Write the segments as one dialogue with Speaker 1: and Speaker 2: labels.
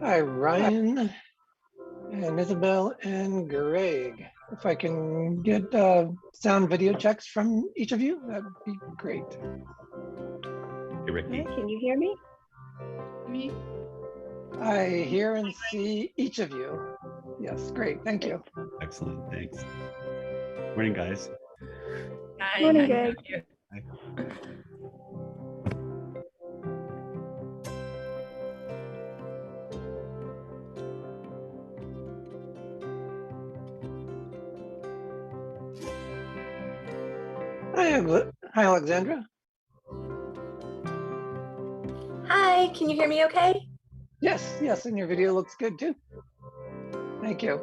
Speaker 1: Hi, Ryan and Isabel and Greg. If I can get sound video checks from each of you, that'd be great.
Speaker 2: Hey, Ricky.
Speaker 3: Can you hear me?
Speaker 4: Me?
Speaker 1: I hear and see each of you. Yes, great, thank you.
Speaker 2: Excellent, thanks. Morning, guys.
Speaker 4: Hi.
Speaker 3: Morning,
Speaker 4: How are
Speaker 3: Greg.
Speaker 4: you?
Speaker 2: Hi.
Speaker 1: Hi, Alexandra.
Speaker 5: Hi, can you hear me okay?
Speaker 1: Yes, yes, and your video looks good too. Thank you.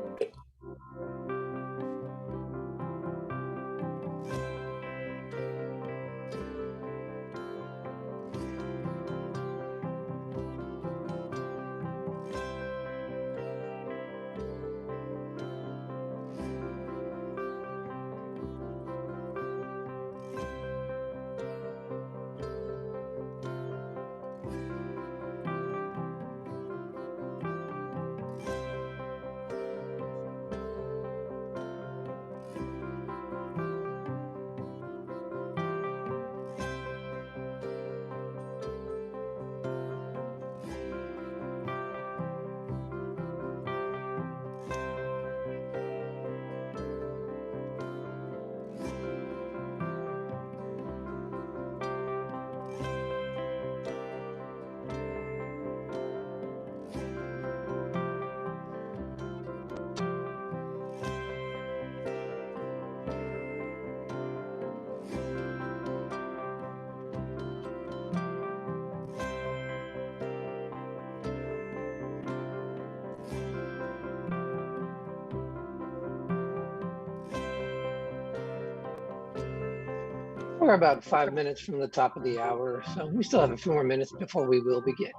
Speaker 1: We're about 5 minutes from the top of the hour, so we still have a few more minutes before we will begin.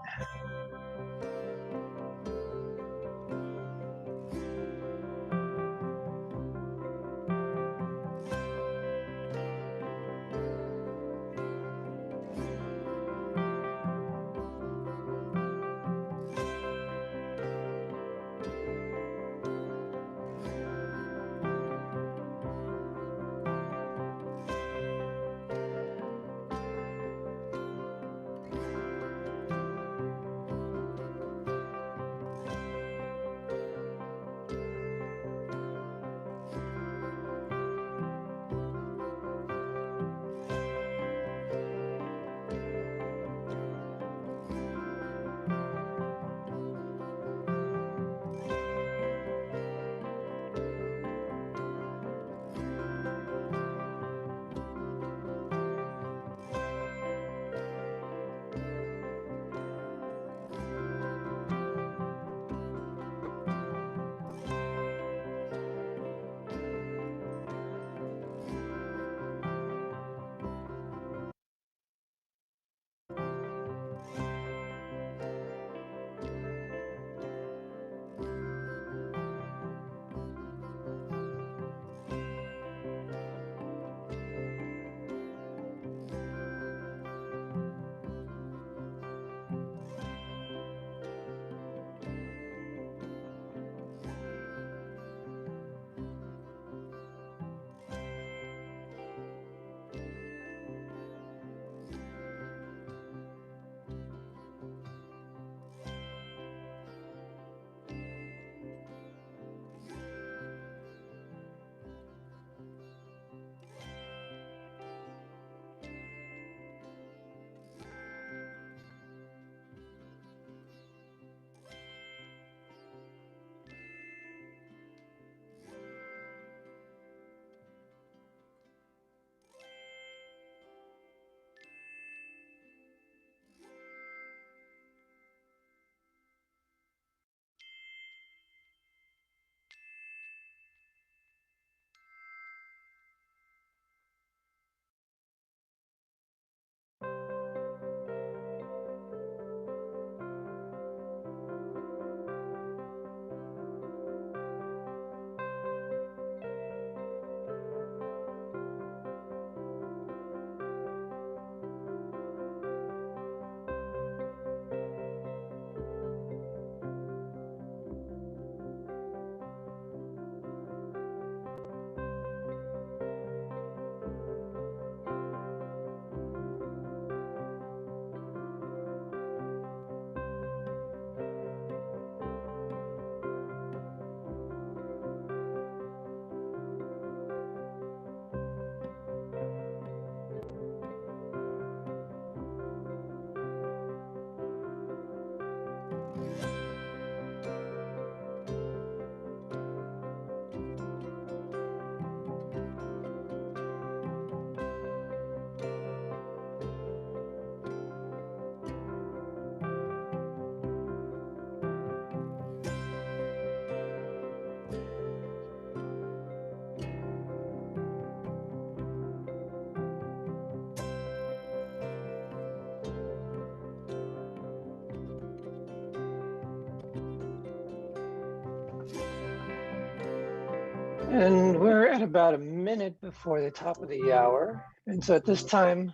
Speaker 1: And we're at about a minute before the top of the hour. And so at this time,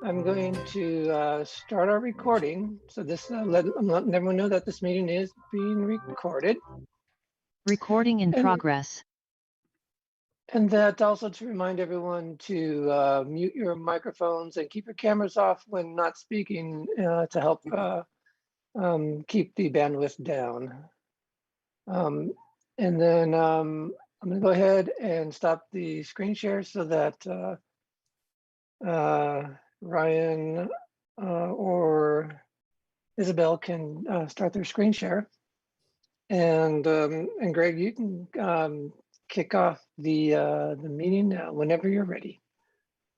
Speaker 1: I'm going to start our recording. So this, I'm letting everyone know that this meeting is being recorded.
Speaker 3: Recording in progress.
Speaker 1: And that also to remind everyone to mute your microphones and keep your cameras off when not speaking to help keep the bandwidth down. And then I'm going to go ahead and stop the screen share so that Ryan or Isabel can start their screen share. And Greg, you can kick off the meeting whenever you're ready.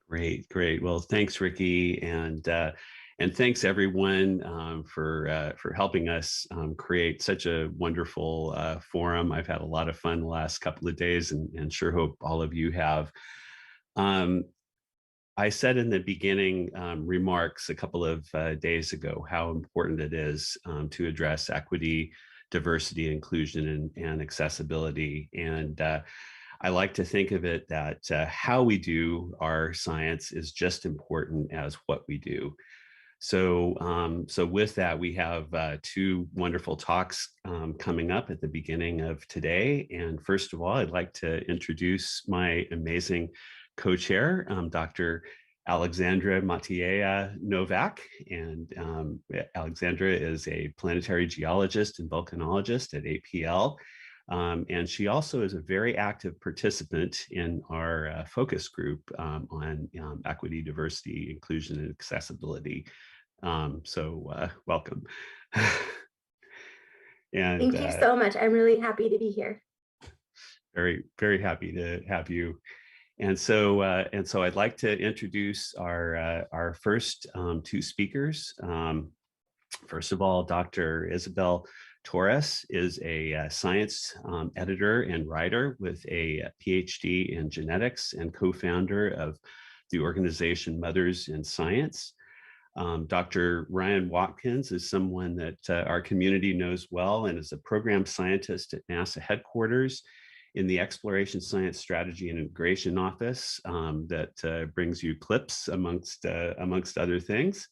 Speaker 2: Great. Well, thanks, Ricky, and thanks everyone for helping us create such a wonderful forum. I've had a lot of fun the last couple of days, and sure hope all of you have. I said in the beginning remarks a couple of days ago how important it is to address equity, diversity, inclusion, and accessibility. And I like to think of it that how we do our science is just important as what we do. So, so with that, we have two wonderful talks coming up at the beginning of today. And first of all, I'd like to introduce my amazing co-chair, Dr. Alexandra Matieja Novak. And Alexandra is a planetary geologist and volcanologist at APL. And she also is a very active participant in our focus group on equity, diversity, inclusion, and accessibility. So welcome. And
Speaker 5: thank you so much. I'm really happy to be here.
Speaker 2: Very happy to have you. And so I'd like to introduce our first two speakers. First of all, Dr. Isabel Torres is a science editor and writer with a PhD in genetics and co-founder of the organization Mothers in Science. Dr. Ryan Watkins is someone that our community knows well and is a program scientist at NASA headquarters in the Exploration Science Strategy and Integration Office that brings you clips amongst other things.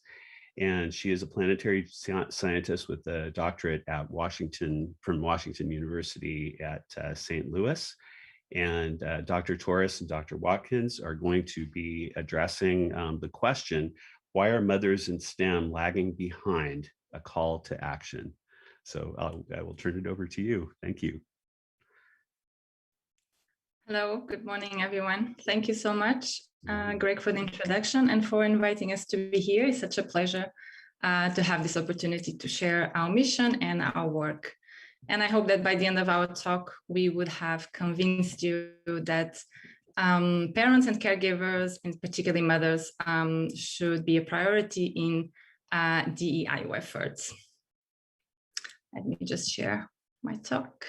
Speaker 2: And she is a planetary scientist with a doctorate at from Washington University at St. Louis. And Dr. Torres and Dr. Watkins are going to be addressing the question, why are mothers in STEM lagging behind? A call to action. So I will turn it over to you. Thank you.
Speaker 4: Hello, good morning, everyone. Thank you so much, Greg, for the introduction and for inviting us to be here. It's such a pleasure to have this opportunity to share our mission and our work. And I hope that by the end of our talk, we would have convinced you that parents and caregivers, and particularly mothers, should be a priority in DEI efforts. Let me just share my talk.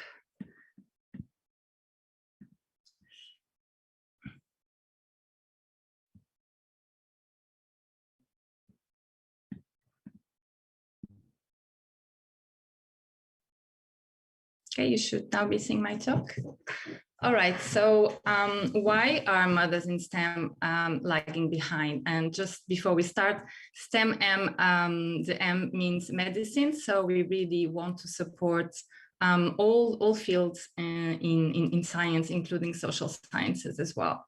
Speaker 4: Okay, you should now be seeing my talk. All right, so why are mothers in STEM lagging behind? And just before we start, STEM the M means medicine. So we really want to support all fields in science, including social sciences as well.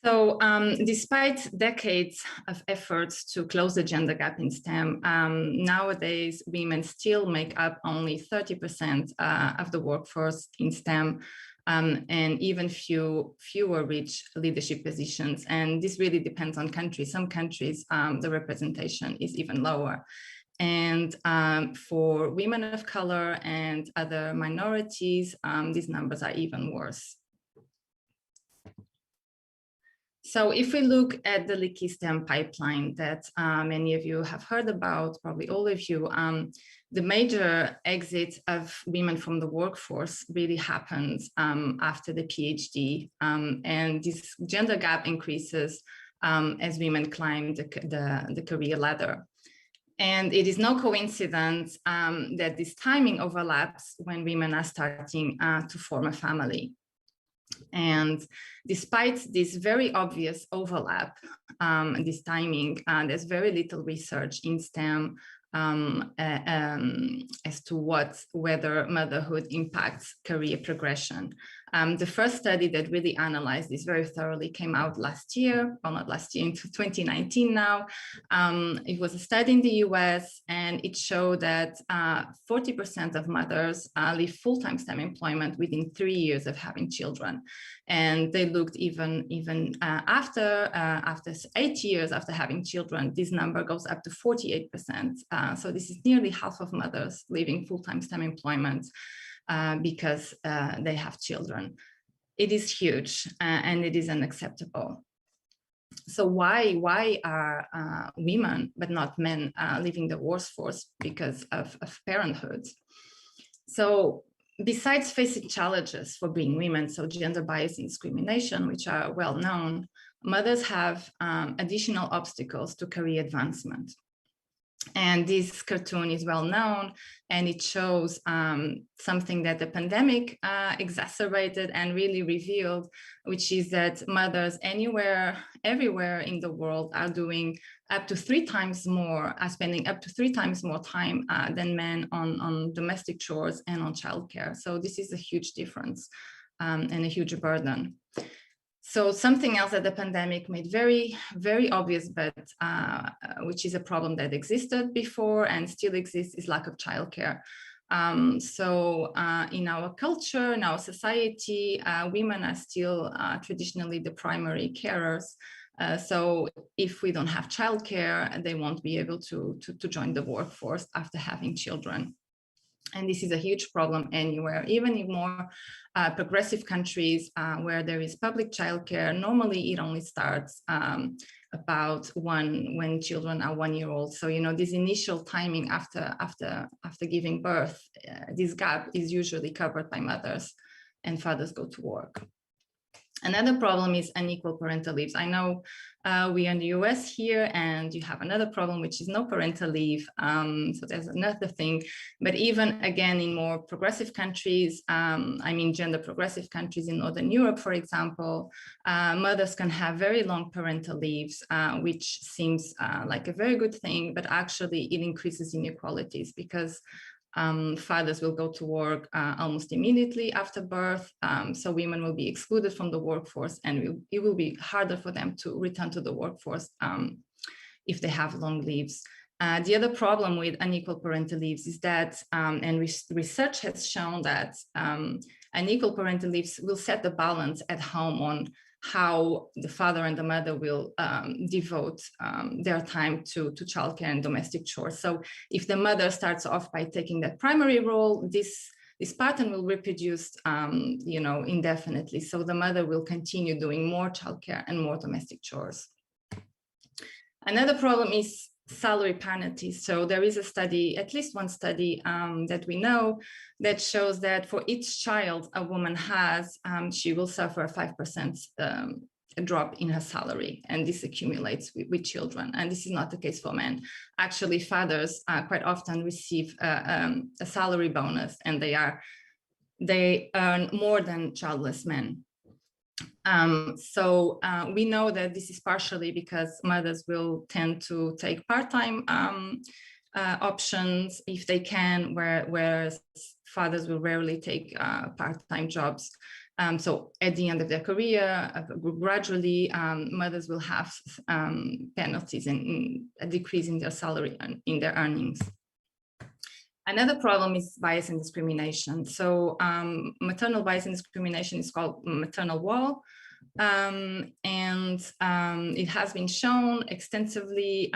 Speaker 4: So despite decades of efforts to close the gender gap in STEM, nowadays women still make up only 30% of the workforce in STEM, and even fewer reach leadership positions. And this really depends on countries. Some countries, the representation is even lower. And for women of color and other minorities, these numbers are even worse. So if we look at the leaky STEM pipeline that many of you have heard about, probably all of you, the major exit of women from the workforce really happens after the PhD. And this gender gap increases as women climb the career ladder. And it is no coincidence that this timing overlaps when women are starting to form a family. And despite this very obvious overlap, this timing, there's very little research in STEM as to whether motherhood impacts career progression. The first study that really analyzed this very thoroughly came out last year, well, not last year, into 2019 now. It was a study in the US, and it showed that 40% of mothers leave full-time STEM employment within 3 years of having children. And they looked even after 8 years after having children, this number goes up to 48%. So this is nearly half of mothers leaving full-time STEM employment because they have children. It is huge and it is unacceptable. So why are women, but not men, leaving the workforce because of parenthood? So besides facing challenges for being women, so gender bias and discrimination, which are well known, mothers have additional obstacles to career advancement. And this cartoon is well known, and it shows something that the pandemic exacerbated and really revealed, which is that mothers everywhere in the world are doing up to 3 times more, are spending up to 3 times more time than men on domestic chores and on childcare. So this is a huge difference and a huge burden. So something else that the pandemic made very, very obvious, but which is a problem that existed before and still exists, is lack of childcare. So in our culture, in our society, women are still traditionally the primary carers. So if we don't have childcare, they won't be able to join the workforce after having children. And this is a huge problem anywhere, even in more progressive countries where there is public childcare. Normally, it only starts about when children are 1 year old. So, you know, this initial timing after giving birth, this gap is usually covered by mothers, and fathers go to work. Another problem is unequal parental leaves. I know we are in the US here, and you have another problem, which is no parental leave. So there's another thing. But even again, in more progressive countries, I mean, gender progressive countries in Northern Europe, for example, mothers can have very long parental leaves, which seems like a very good thing, but actually it increases inequalities because fathers will go to work almost immediately after birth, so women will be excluded from the workforce, and it will be harder for them to return to the workforce if they have long leaves. The other problem with unequal parental leaves is that, and research has shown that unequal parental leaves will set the balance at home on how the father and the mother will devote their time to childcare and domestic chores. So if the mother starts off by taking that primary role, this pattern will reproduce, you know, indefinitely. So the mother will continue doing more childcare and more domestic chores. Another problem is salary parity. So there is a study, at least one study that we know, that shows that for each child a woman has, she will suffer a 5% drop in her salary, and this accumulates with children. And this is not the case for men. Actually, fathers quite often receive a salary bonus, and they earn more than childless men. So we know that this is partially because mothers will tend to take part-time options if they can, whereas fathers will rarely take part-time jobs. So at the end of their career, gradually, mothers will have penalties and a decrease in their salary and in their earnings. Another problem is bias and discrimination. So maternal bias and discrimination is called maternal wall. And it has been shown extensively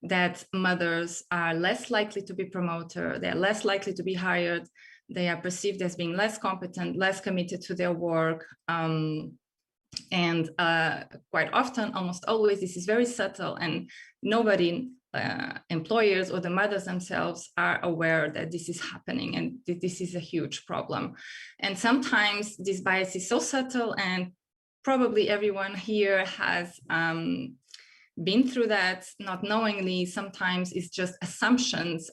Speaker 4: that mothers are less likely to be promoted, they're less likely to be hired, they are perceived as being less competent, less committed to their work. And quite often, almost always, this is very subtle, and nobody, employers or the mothers themselves, are aware that this is happening, and this is a huge problem. And sometimes this bias is so subtle, and probably everyone here has been through that, not knowingly. Sometimes it's just assumptions.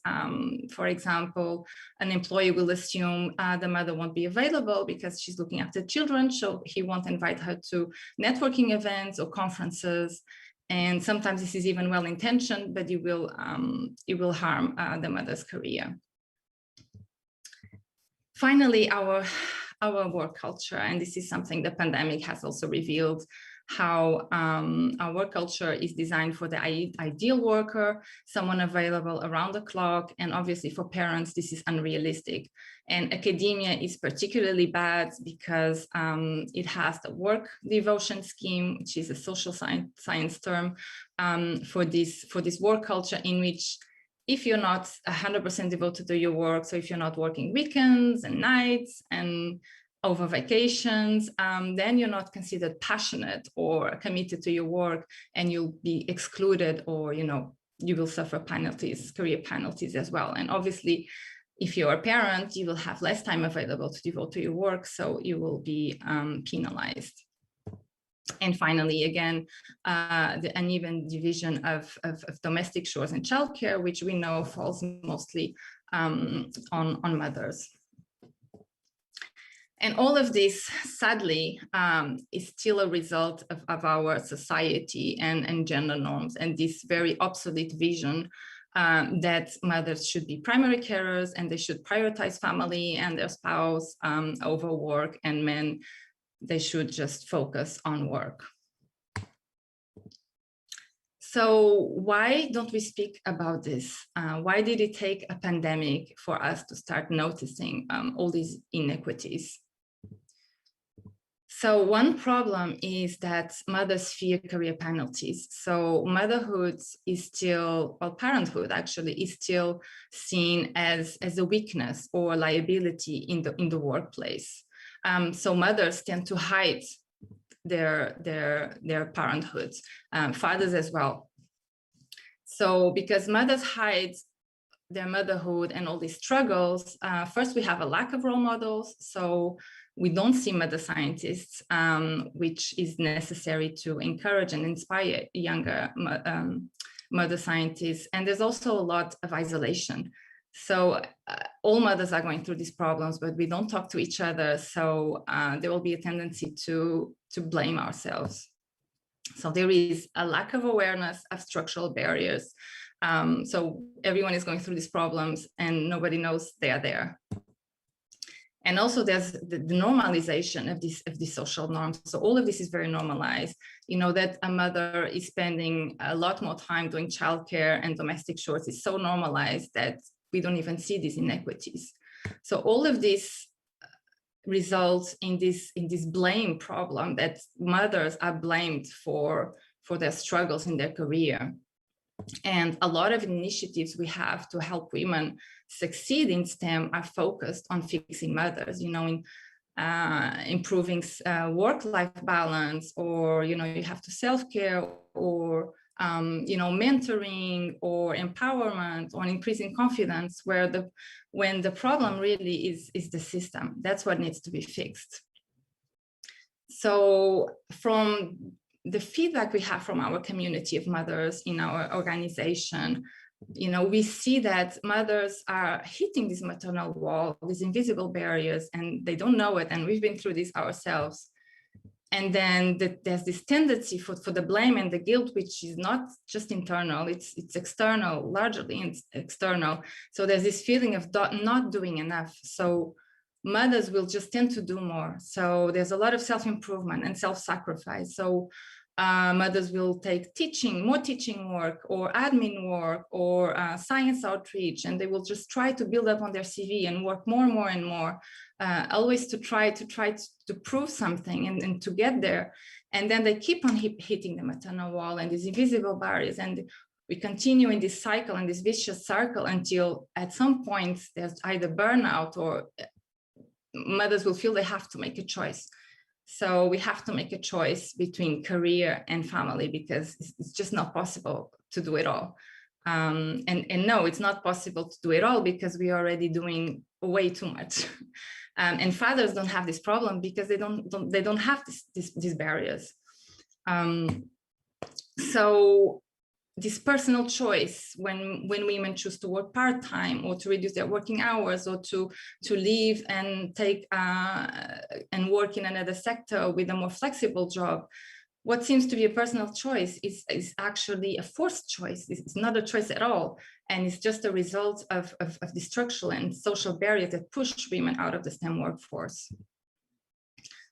Speaker 4: For example, an employee will assume the mother won't be available because she's looking after children, so he won't invite her to networking events or conferences. And sometimes this is even well-intentioned, but it will harm the mother's career. Finally, our work culture, and this is something the pandemic has also revealed, how our work culture is designed for the ideal worker, someone available around the clock, and obviously for parents, this is unrealistic. And academia is particularly bad because it has the work devotion scheme, which is a social science term for this work culture, in which if you're not 100% devoted to your work, so if you're not working weekends and nights and over vacations, then you're not considered passionate or committed to your work, and you'll be excluded, or you will suffer penalties, career penalties as well. And obviously, if you're a parent, you will have less time available to devote to your work, so you will be penalized. And finally, again, the uneven division of domestic chores and childcare, which we know falls mostly on mothers. And all of this, sadly, is still a result of our society and gender norms, and this very obsolete vision that mothers should be primary carers and they should prioritize family and their spouse over work, and men, they should just focus on work. So why don't we speak about this? Why did it take a pandemic for us to start noticing all these inequities? So one problem is that mothers fear career penalties. So motherhood is still, well, parenthood actually is still seen as a weakness or liability in the workplace. So mothers tend to hide their parenthood, fathers as well. So because mothers hide their motherhood and all these struggles, first we have a lack of role models. So we don't see mother scientists, which is necessary to encourage and inspire younger mother scientists. And there's also a lot of isolation. So all mothers are going through these problems, but we don't talk to each other. So there will be a tendency to blame ourselves. So there is a lack of awareness of structural barriers. So everyone is going through these problems and nobody knows they are there. And also there's the normalization of these social norms. So all of this is very normalized. You know, that a mother is spending a lot more time doing childcare and domestic chores is so normalized that we don't even see these inequities. So all of this results in this blame problem, that mothers are blamed for their struggles in their career. And a lot of initiatives we have to help women succeed in STEM are focused on fixing mothers, you know, in improving work-life balance, or, you know, you have to self-care, or, you know, mentoring or empowerment, or increasing confidence, when the problem really is the system. That's what needs to be fixed. So from the feedback we have from our community of mothers in our organization, you know, we see that mothers are hitting this maternal wall, these invisible barriers, and they don't know it. And we've been through this ourselves. And then there's this tendency for the blame and the guilt, which is not just internal, it's external, largely external. So there's this feeling of not doing enough. So mothers will just tend to do more. So there's a lot of self-improvement and self-sacrifice. So mothers will take more teaching work, or admin work, or science outreach, and they will just try to build up on their CV and work more and more and more, always to try to prove something and to get there. And then they keep on hitting the maternal wall and these invisible barriers, and we continue in this cycle, and this vicious circle, until at some point there's either burnout, or mothers will feel they have to make a choice. So we have to make a choice between career and family, because it's just not possible to do it all. And no, it's not possible to do it all, because we are already doing way too much. And fathers don't have this problem because they don't have these barriers. So this personal choice, when women choose to work part-time or to reduce their working hours or to leave and take and work in another sector with a more flexible job, what seems to be a personal choice is actually a forced choice. It's not a choice at all. And it's just a result of the structural and social barriers that push women out of the STEM workforce.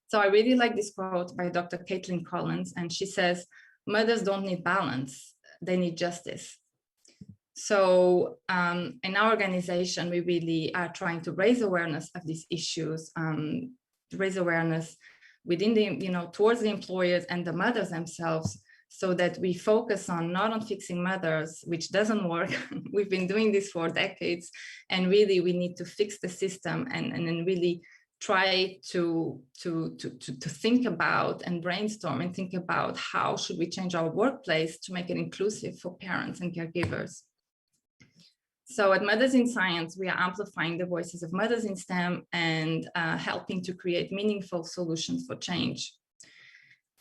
Speaker 4: So I really like this quote by Dr. Caitlin Collins, and she says, "Mothers don't need balance, they need justice." So in our organization, we really are trying to raise awareness of these issues, raise awareness within the, towards the employers and the mothers themselves, so that we focus on not on fixing mothers, which doesn't work. We've been doing this for decades, and really we need to fix the system and then really try to think about and brainstorm and think about how should we change our workplace to make it inclusive for parents and caregivers. So at Mothers in Science, we are amplifying the voices of mothers in STEM and helping to create meaningful solutions for change.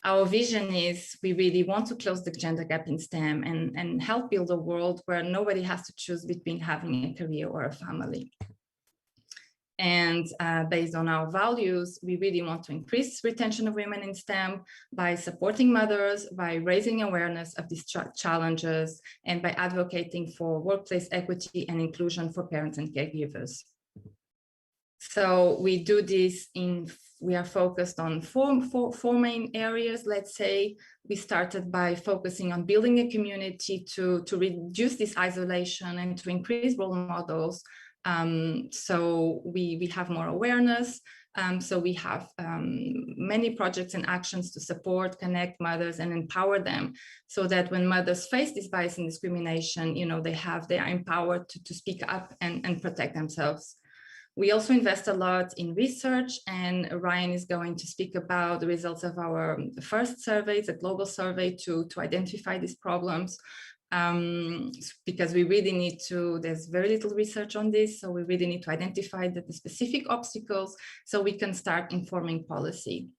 Speaker 4: Our vision is we really want to close the gender gap in STEM and help build a world where nobody has to choose between having a career or a family. And based on our values, we really want to increase retention of women in STEM by supporting mothers, by raising awareness of these challenges, and by advocating for workplace equity and inclusion for parents and caregivers. So we do this we are focused on four main areas. Let's say we started by focusing on building a community to reduce this isolation and to increase role models. So we have more awareness. So we have many projects and actions to support, connect mothers and empower them, so that when mothers face this bias and discrimination, they are empowered to speak up and protect themselves. We also invest a lot in research, and Ryan is going to speak about the results of our first survey, the global survey, to identify these problems. Because we really need to, there's very little research on this, so we really need to identify the specific obstacles so we can start informing policy.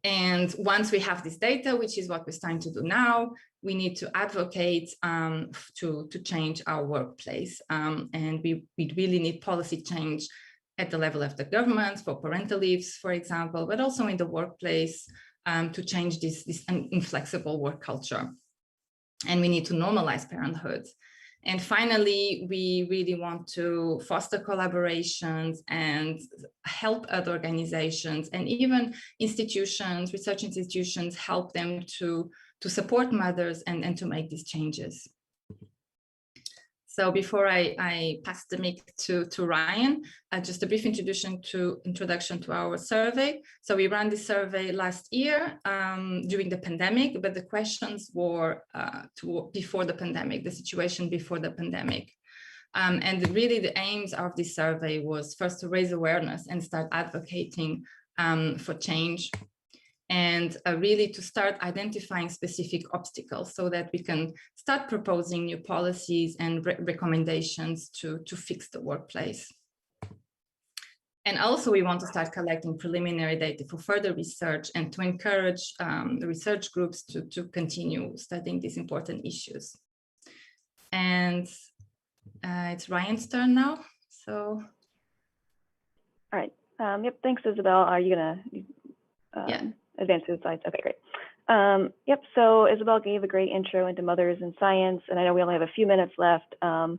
Speaker 4: And once we have this data, which is what we're starting to do now, we need to advocate to change our workplace. And we really need policy change at the level of the government for parental leaves, for example, but also in the workplace to change this inflexible work culture. And we need to normalize parenthood. And finally, we really want to foster collaborations and help other organizations and even institutions, research institutions, help them to support mothers and to make these changes. So before I pass the mic to Ryan, just a brief introduction to our survey. So we ran this survey last year during the pandemic, but the questions were before the pandemic, the situation before the pandemic. And really the aims of this survey was first to raise awareness and start advocating for change, and really to start identifying specific obstacles so that we can start proposing new policies and recommendations to fix the workplace. And also we want to start collecting preliminary data for further research and to encourage the research groups to continue studying these important issues. And it's Ryan's turn now, so.
Speaker 6: All right, yep, thanks Isabel. Are you gonna
Speaker 4: yeah.
Speaker 6: Advance to the slides? Okay, great. Yep, so Isabel gave a great intro into Mothers in Science, and I know we only have a few minutes left, but I'm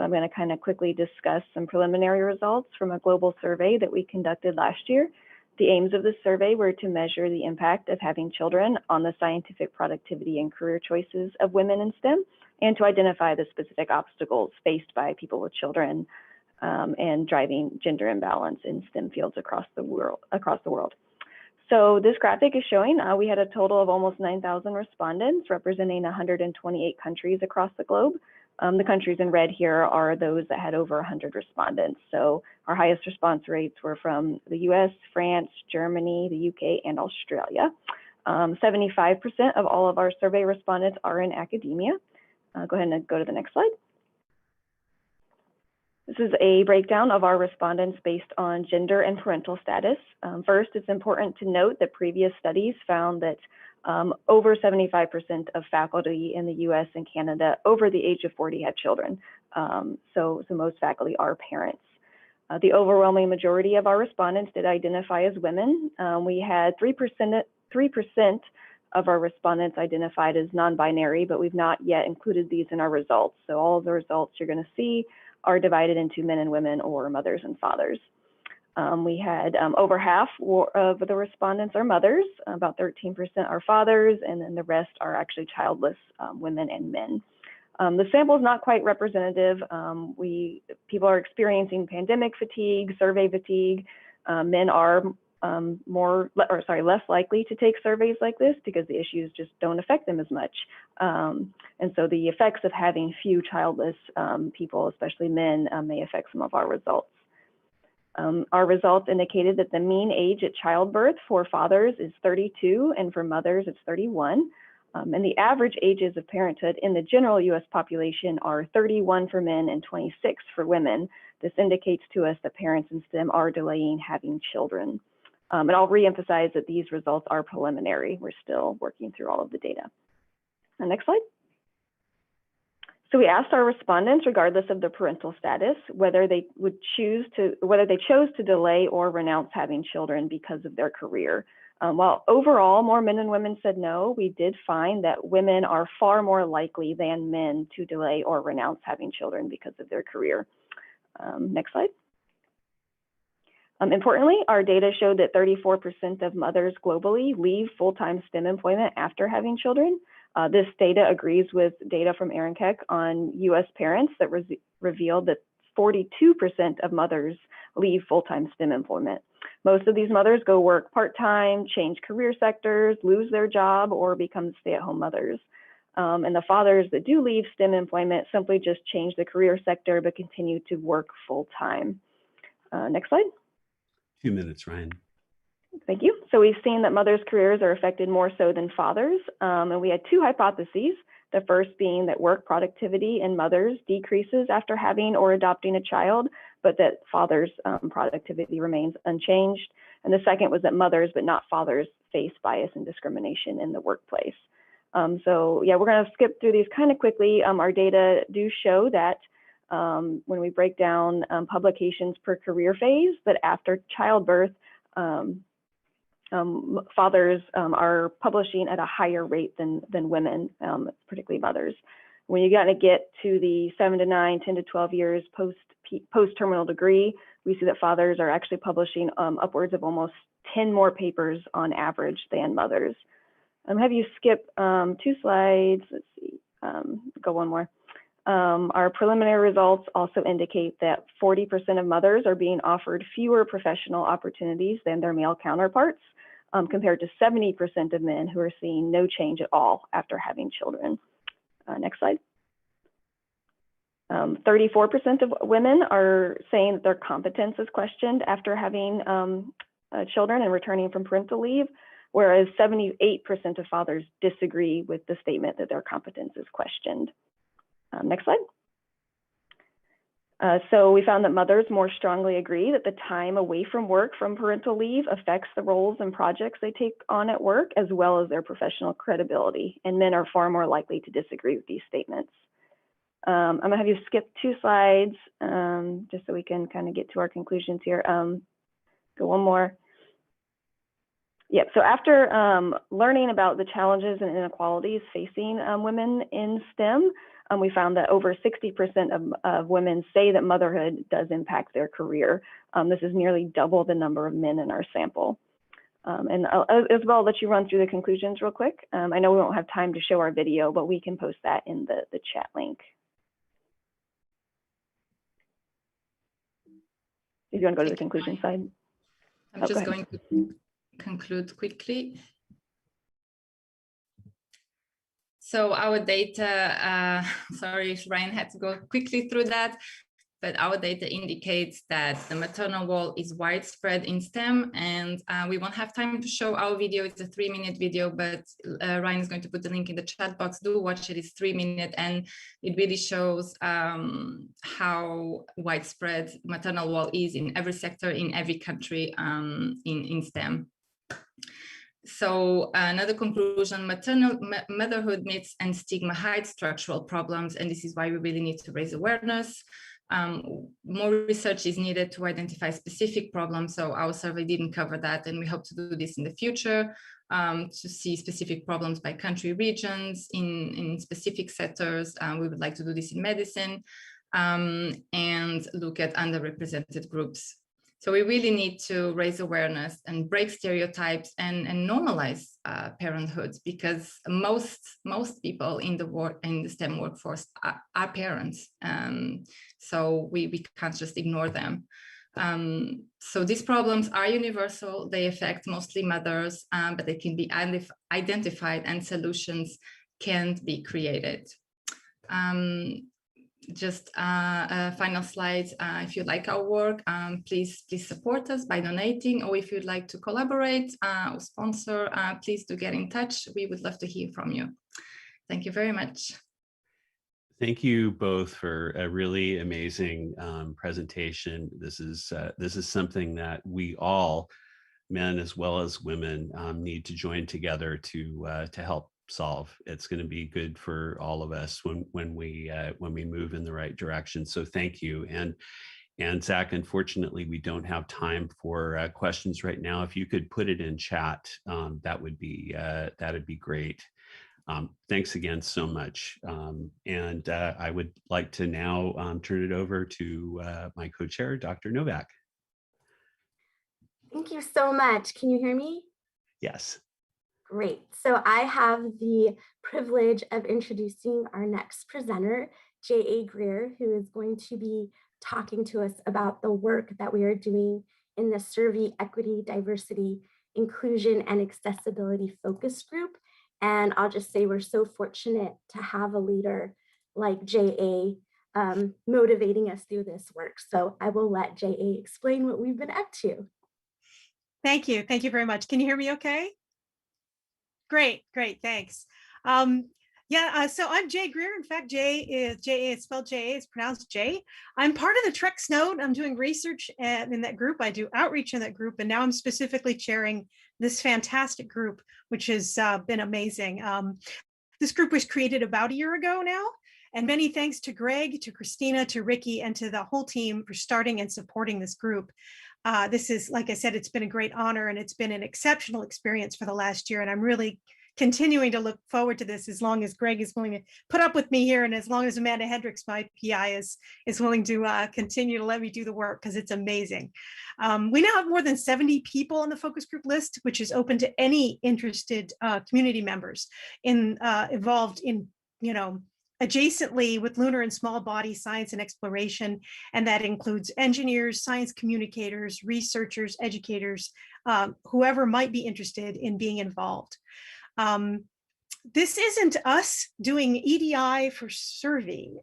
Speaker 6: going to kind of quickly discuss some preliminary results from a global survey that we conducted last year. The aims of this survey were to measure the impact of having children on the scientific productivity and career choices of women in STEM, and to identify the specific obstacles faced by people with children and driving gender imbalance in STEM fields across the world. So this graphic is showing we had a total of almost 9,000 respondents representing 128 countries across the globe. The countries in red here are those that had over 100 respondents. So our highest response rates were from the US, France, Germany, the UK, and Australia. 75% of all of our survey respondents are in academia. Go ahead and go to the next slide. This is a breakdown of our respondents based on gender and parental status. First, it's important to note that previous studies found that Over 75% of faculty in the US and Canada over the age of 40 have children. So most faculty are parents. The overwhelming majority of our respondents did identify as women. We had 3% of our respondents identified as non-binary, but we've not yet included these in our results. So all of the results you're going to see are divided into men and women or mothers and fathers. We had over half of the respondents are mothers, about 13% are fathers, and then the rest are actually childless women and men. The sample is not quite representative. People are experiencing pandemic fatigue, survey fatigue. Men are less likely to take surveys like this because the issues just don't affect them as much. And so the effects of having few childless people, especially men, may affect some of our results. Our results indicated that the mean age at childbirth for fathers is 32, and for mothers it's 31. And the average ages of parenthood in the general US population are 31 for men and 26 for women. This indicates to us that parents in STEM are delaying having children. And I'll reemphasize that these results are preliminary. We're still working through all of the data. Next slide. So we asked our respondents, regardless of their parental status, whether they chose to delay or renounce having children because of their career. While overall more men and women said no, we did find that women are far more likely than men to delay or renounce having children because of their career. Next slide. Importantly, our data showed that 34% of mothers globally leave full-time STEM employment after having children. This data agrees with data from Aaron Keck on US parents that revealed that 42% of mothers leave full-time STEM employment. Most of these mothers go work part-time, change career sectors, lose their job, or become stay-at-home mothers. And the fathers that do leave STEM employment simply just change the career sector but continue to work full-time. Next slide.
Speaker 2: 2 minutes, Ryan.
Speaker 6: Thank you. So we've seen that mothers' careers are affected more so than fathers. And we had two hypotheses. The first being that work productivity in mothers decreases after having or adopting a child, but that fathers' productivity remains unchanged. And the second was that mothers, but not fathers, face bias and discrimination in the workplace. So yeah, we're going to skip through these kind of quickly. Our data do show that when we break down publications per career phase, that after childbirth, fathers are publishing at a higher rate than women, particularly mothers. When you kind of get to the 7 to 9, 10 to 12 years post-terminal degree, we see that fathers are actually publishing upwards of almost 10 more papers on average than mothers. Have you skip 2 slides? Let's see, go one more. Our preliminary results also indicate that 40% of mothers are being offered fewer professional opportunities than their male counterparts, compared to 70% of men who are seeing no change at all after having children. Next slide. 34% of women are saying that their competence is questioned after having children and returning from parental leave, whereas 78% of fathers disagree with the statement that their competence is questioned. Next slide. So we found that mothers more strongly agree that the time away from work from parental leave affects the roles and projects they take on at work, as well as their professional credibility. And men are far more likely to disagree with these statements. I'm gonna have you skip 2 slides just so we can kind of get to our conclusions here. Go one more. Yep, so after learning about the challenges and inequalities facing women in STEM, we found that over 60% of women say that motherhood does impact their career. This is nearly double the number of men in our sample. And Isabel, I'll let you run through the conclusions real quick. I know we won't have time to show our video, but we can post that in the chat link. If you want to go to the conclusion side.
Speaker 4: I'm just going to conclude quickly. So our data, sorry if Ryan had to go quickly through that, but our data indicates that the maternal wall is widespread in STEM, and we won't have time to show our video. It's a 3-minute video, but Ryan is going to put the link in the chat box. Do watch it, it's 3 minutes, and it really shows how widespread maternal wall is in every sector, in every country in STEM. So another conclusion, maternal motherhood myths and stigma hide structural problems, and this is why we really need to raise awareness. More research is needed to identify specific problems. So our survey didn't cover that, and we hope to do this in the future, to see specific problems by country, regions, in specific sectors. We would like to do this in medicine, and look at underrepresented groups. So we really need to raise awareness and break stereotypes and normalize parenthood, because most people in the STEM workforce are parents. So we can't just ignore them. So these problems are universal. They affect mostly mothers, but they can be identified and solutions can be created. Just a final slide. If you like our work, please support us by donating, or if you'd like to collaborate or sponsor, please do get in touch. We would love to hear from you. Thank you very much.
Speaker 2: Thank you both for a really amazing presentation. This is something that we all, men as well as women, need to join together to help solve. It's going to be good for all of us when we move in the right direction. So thank you. And Zach, unfortunately, we don't have time for questions right now. If you could put it in chat, that'd be great. Thanks again so much. And I would like to now turn it over to my co-chair, Dr. Novak.
Speaker 5: Thank you so much. Can you hear me?
Speaker 2: Yes.
Speaker 5: Great. So I have the privilege of introducing our next presenter, J.A. Greer, who is going to be talking to us about the work that we are doing in the SSERVI Equity, Diversity, Inclusion, and Accessibility Focus Group. And I'll just say we're so fortunate to have a leader like J.A. Motivating us through this work. So I will let J.A. explain what we've been up to.
Speaker 7: Thank you. Thank you very much. Can you hear me okay? Great, thanks. So I'm J. Greer. In fact, J.A. is spelled J.A. It's pronounced J. I'm part of the TREX node. I'm doing research in that group. I do outreach in that group, and now I'm specifically chairing this fantastic group, which has been amazing. This group was created about a year ago now, and many thanks to Greg, to Christina, to Ricky, and to the whole team for starting and supporting this group. This is, like I said, it's been a great honor, and it's been an exceptional experience for the last year. And I'm really continuing to look forward to this as long as Greg is willing to put up with me here, and as long as Amanda Hendricks, my PI, is willing to continue to let me do the work, because it's amazing. We now have more than 70 people on the focus group list, which is open to any interested community members involved in, adjacently with lunar and small body science and exploration. And that includes engineers, science communicators, researchers, educators, whoever might be interested in being involved. This isn't us doing EDI for SSERVI.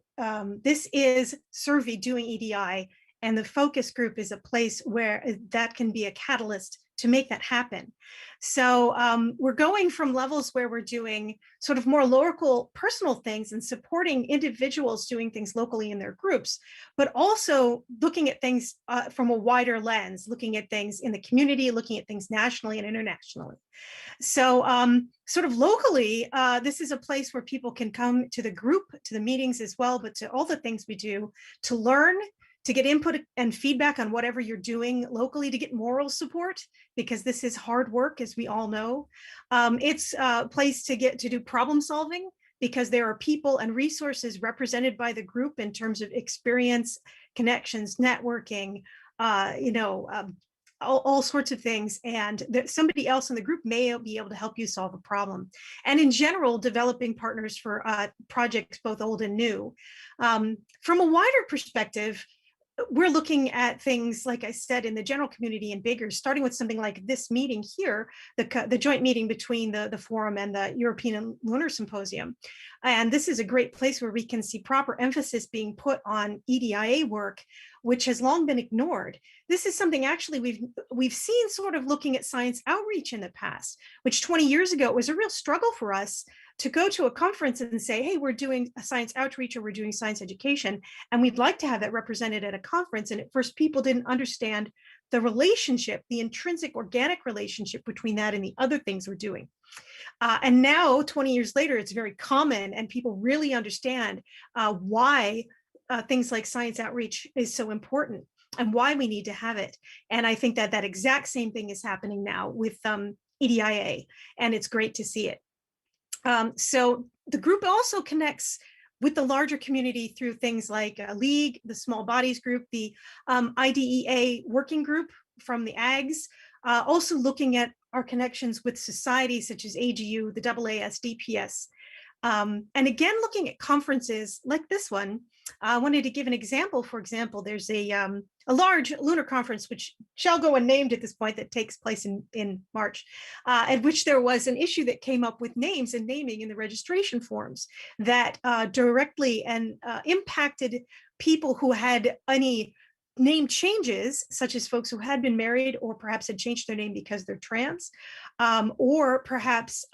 Speaker 7: This is SSERVI doing EDI, and the focus group is a place where that can be a catalyst to make that happen. So we're going from levels where we're doing sort of more local personal things and supporting individuals doing things locally in their groups, but also looking at things from a wider lens, looking at things in the community, looking at things nationally and internationally. So sort of locally, this is a place where people can come to the group, to the meetings as well, but to all the things we do to learn, to get input and feedback on whatever you're doing locally, to get moral support, because this is hard work, as we all know. It's a place to get to do problem solving, because there are people and resources represented by the group in terms of experience, connections, networking, all sorts of things, and that somebody else in the group may be able to help you solve a problem. And in general, developing partners for projects both old and new. From a wider perspective, we're looking at things, like I said, in the general community and bigger, starting with something like this meeting here, the joint meeting between the forum and the European Lunar Symposium. And this is a great place where we can see proper emphasis being put on EDIA work, which has long been ignored. This is something actually we've seen sort of looking at science outreach in the past, which 20 years ago, it was a real struggle for us to go to a conference and say, hey, we're doing a science outreach or we're doing science education, and we'd like to have that represented at a conference. And at first, people didn't understand the relationship, the intrinsic organic relationship between that and the other things we're doing. And now 20 years later, it's very common and people really understand why things like science outreach is so important and why we need to have it. And I think that that exact same thing is happening now with EDIA, and it's great to see it. So the group also connects with the larger community through things like League, the Small Bodies Group, the IDEA working group from the AGS, also looking at our connections with societies such as AGU, the AAS, DPS. And again, looking at conferences like this one, I wanted to give an example. For example, there's a large lunar conference, which shall go unnamed at this point, that takes place in March, at which there was an issue that came up with names and naming in the registration forms that directly and impacted people who had any name changes, such as folks who had been married or perhaps had changed their name because they're trans, or perhaps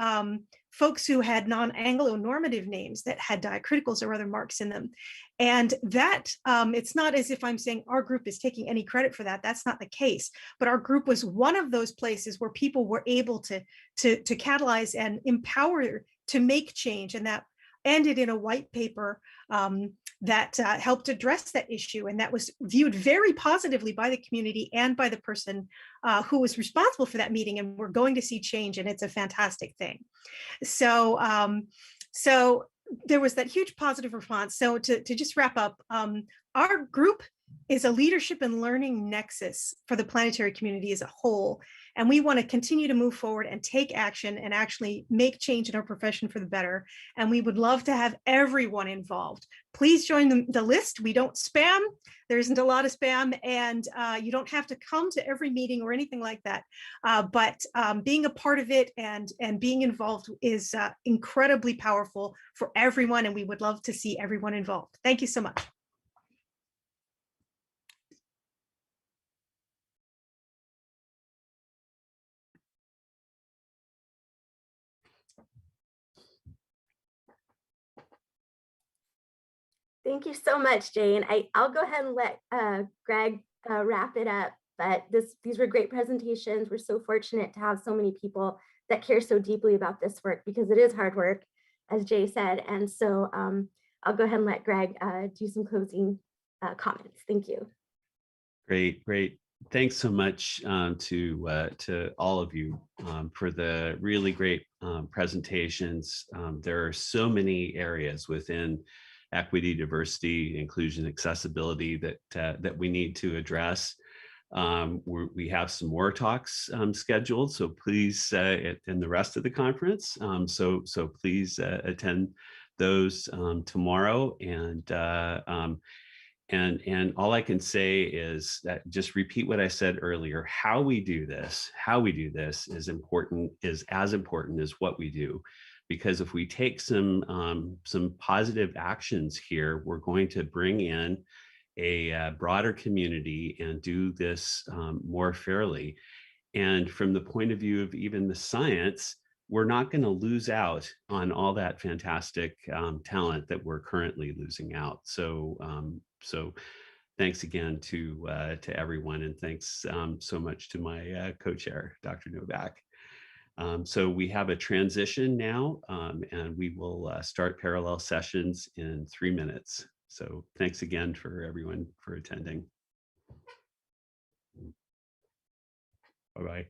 Speaker 7: folks who had non-Anglo-normative names that had diacriticals or other marks in them. And that, it's not as if I'm saying our group is taking any credit for that. That's not the case. But our group was one of those places where people were able to catalyze and empower to make change. And that ended in a white paper that helped address that issue. And that was viewed very positively by the community and by the person who was responsible for that meeting. And we're going to see change, and it's a fantastic thing. So, so there was that huge positive response. So to just wrap up, our group is a leadership and learning nexus for the planetary community as a whole. And we want to continue to move forward and take action and actually make change in our profession for the better. And we would love to have everyone involved. Please join the list. We don't spam. There isn't a lot of spam, and you don't have to come to every meeting or anything like that. But being a part of it and being involved is incredibly powerful for everyone. And we would love to see everyone involved. Thank you so much.
Speaker 5: Thank you so much, Jay. And I'll go ahead and let Greg wrap it up. But these were great presentations. We're so fortunate to have so many people that care so deeply about this work, because it is hard work, as Jay said. And so I'll go ahead and let Greg do some closing comments. Thank you.
Speaker 2: Great, great. Thanks so much to all of you for the really great presentations. There are so many areas within equity, diversity, inclusion, accessibility that we need to address. We have some more talks scheduled, so please, in the rest of the conference. So please attend those tomorrow. And all I can say is that just repeat what I said earlier. How we do this is as important as what we do. Because if we take some positive actions here, we're going to bring in a broader community and do this more fairly. And from the point of view of even the science, we're not going to lose out on all that fantastic talent that we're currently losing out. So thanks again to everyone, and thanks so much to my co-chair, Dr. Novak. So we have a transition now, and we will start parallel sessions in 3 minutes. So thanks again for everyone for attending. Bye-bye.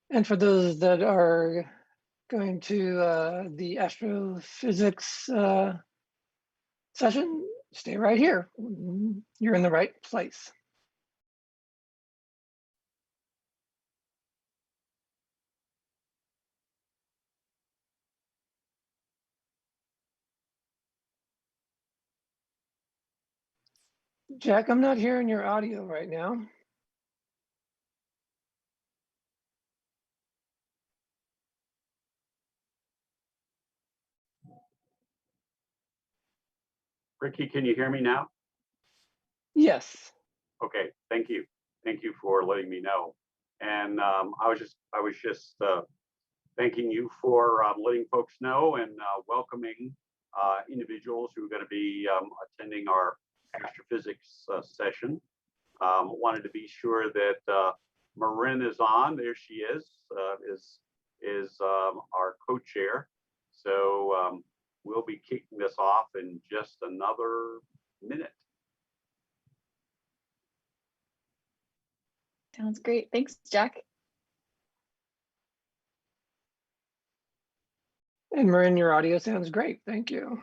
Speaker 1: And for those that are going to the astrophysics session, stay right here. You're in the right place. Jack, I'm not hearing your audio right now.
Speaker 8: Ricky, can you hear me now?
Speaker 1: Yes.
Speaker 8: Okay, thank you. Thank you for letting me know. And I was just thanking you for letting folks know and welcoming individuals who are going to be attending our astrophysics session. Wanted to be sure that Marin is on. There she is our co-chair. So we'll be kicking this off in just another minute.
Speaker 9: Sounds great. Thanks, Jack.
Speaker 1: And Marin, your audio sounds great. Thank you.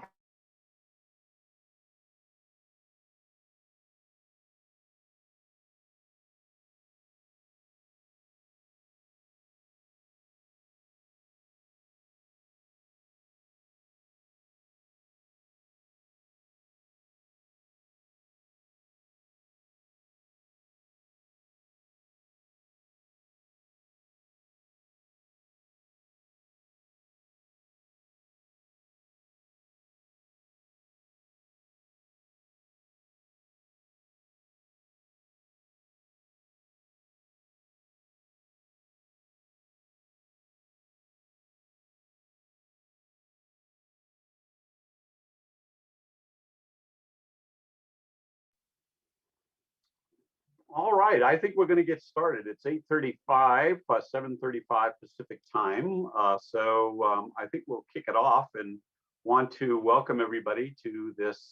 Speaker 8: All right, I think we're going to get started. It's 8:35, 7:35 Pacific time. So I think we'll kick it off and want to welcome everybody to this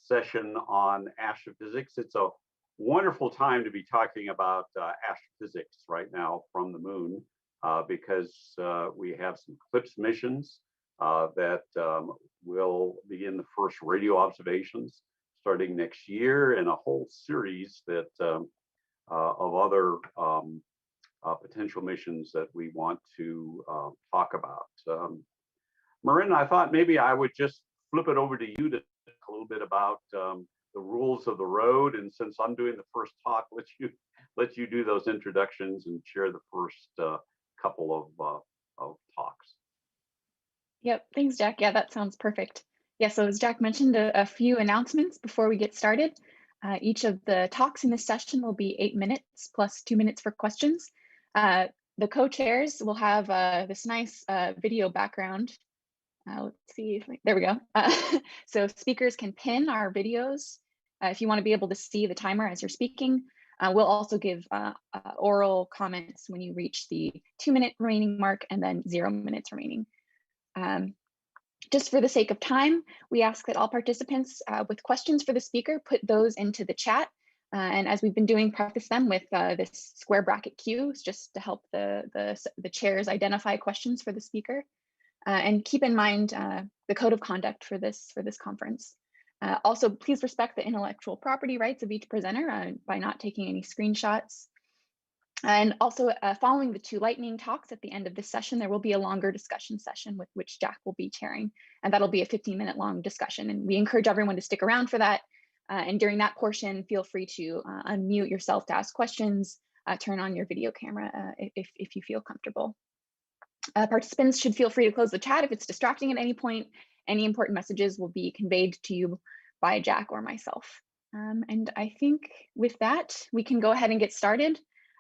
Speaker 8: session on astrophysics. It's a wonderful time to be talking about astrophysics right now from the moon because we have some CLIPS missions that will begin the first radio observations starting next year, and a whole series that of other potential missions that we want to talk about. Marin, I thought maybe I would just flip it over to you to talk a little bit about the rules of the road. And since I'm doing the first talk, let you do those introductions and share the first couple of talks.
Speaker 9: Yep. Thanks, Jack. Yeah, that sounds perfect. Yeah, so as Jack mentioned, a few announcements before we get started. Each of the talks in this session will be 8 minutes plus 2 minutes for questions. The co-chairs will have this nice video background. Let's see, there we go. So speakers can pin our videos if you want to be able to see the timer as you're speaking. We'll also give oral comments when you reach the 2-minute remaining mark and then 0 minutes remaining. Just for the sake of time, we ask that all participants with questions for the speaker put those into the chat. And as we've been doing, practice them with this square bracket cues just to help the chairs identify questions for the speaker. And keep in mind the code of conduct for this conference. Also, please respect the intellectual property rights of each presenter by not taking any screenshots. And also, following the 2 lightning talks at the end of this session, there will be a longer discussion session with which Jack will be chairing, and that'll be a 15-minute long discussion. And we encourage everyone to stick around for that. And during that portion, feel free to unmute yourself to ask questions, turn on your video camera if you feel comfortable. Participants should feel free to close the chat if it's distracting at any point. Any important messages will be conveyed to you by Jack or myself. And I think with that, we can go ahead and get started.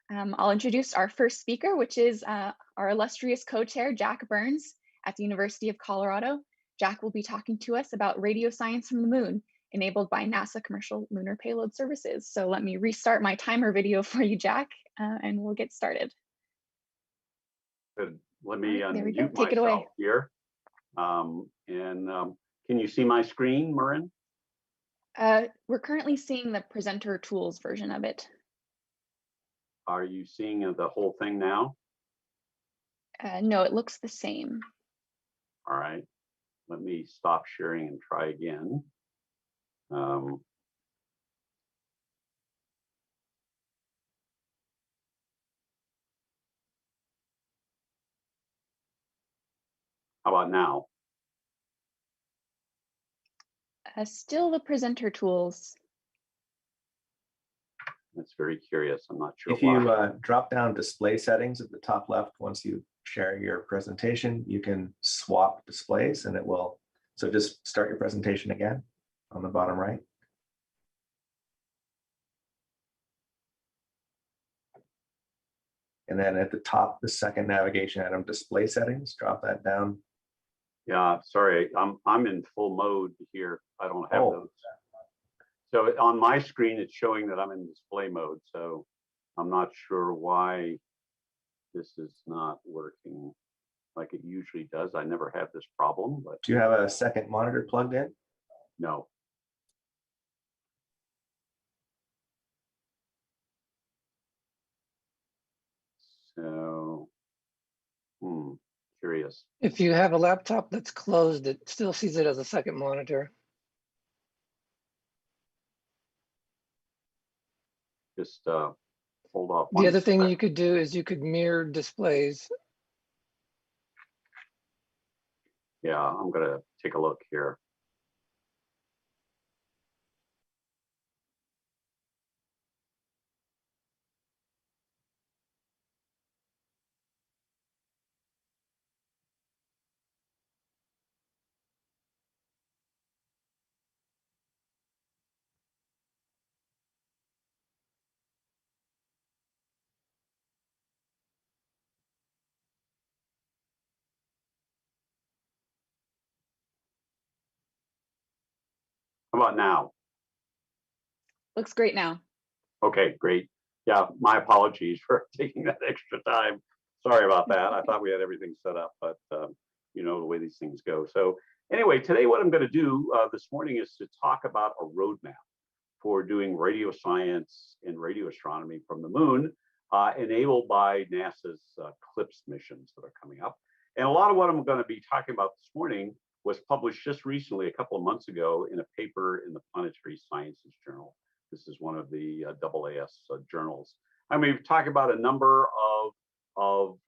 Speaker 9: I'll introduce our first speaker, which is our illustrious co-chair, Jack Burns at the University of Colorado. Jack will be talking to us about radio science from the moon, enabled by NASA Commercial Lunar Payload Services. So let me restart my timer video for you, Jack, and we'll get started.
Speaker 8: Good. Let me
Speaker 9: unmute myself
Speaker 8: here. Can you see my screen, Marin?
Speaker 9: We're currently seeing the presenter tools version of it.
Speaker 8: Are you seeing the whole thing now?
Speaker 9: No, it looks the same.
Speaker 8: All right. Let me stop sharing and try again. How about now?
Speaker 9: Still the presenter tools.
Speaker 8: That's very curious. I'm not sure
Speaker 10: if you drop down display settings at the top left, once you share your presentation, you can swap displays and it will. So just start your presentation again on the bottom right. And then at the top, the second navigation item, display settings, drop that down.
Speaker 8: Yeah, sorry, I'm in full mode here. I don't have those. So on my screen, it's showing that I'm in display mode. So I'm not sure why this is not working like it usually does. I never have this problem, but.
Speaker 10: Do you have a second monitor plugged in?
Speaker 8: No. So, curious.
Speaker 1: If you have a laptop that's closed, it still sees it as a second monitor.
Speaker 8: Just hold off.
Speaker 1: The other thing you could do is you could mirror displays.
Speaker 8: Yeah, I'm gonna take a look here. How about now?
Speaker 9: Looks great now.
Speaker 8: Okay, great. Yeah, my apologies for taking that extra time. Sorry about that. I thought we had everything set up, but you know the way these things go. So anyway, today what I'm going to do this morning is to talk about a roadmap for doing radio science and radio astronomy from the moon, enabled by NASA's CLIPS missions that are coming up. And a lot of what I'm going to be talking about this morning was published just recently, a couple of months ago, in a paper in the Planetary Sciences Journal. This is one of the AAS journals. I mean, we've talked about a number of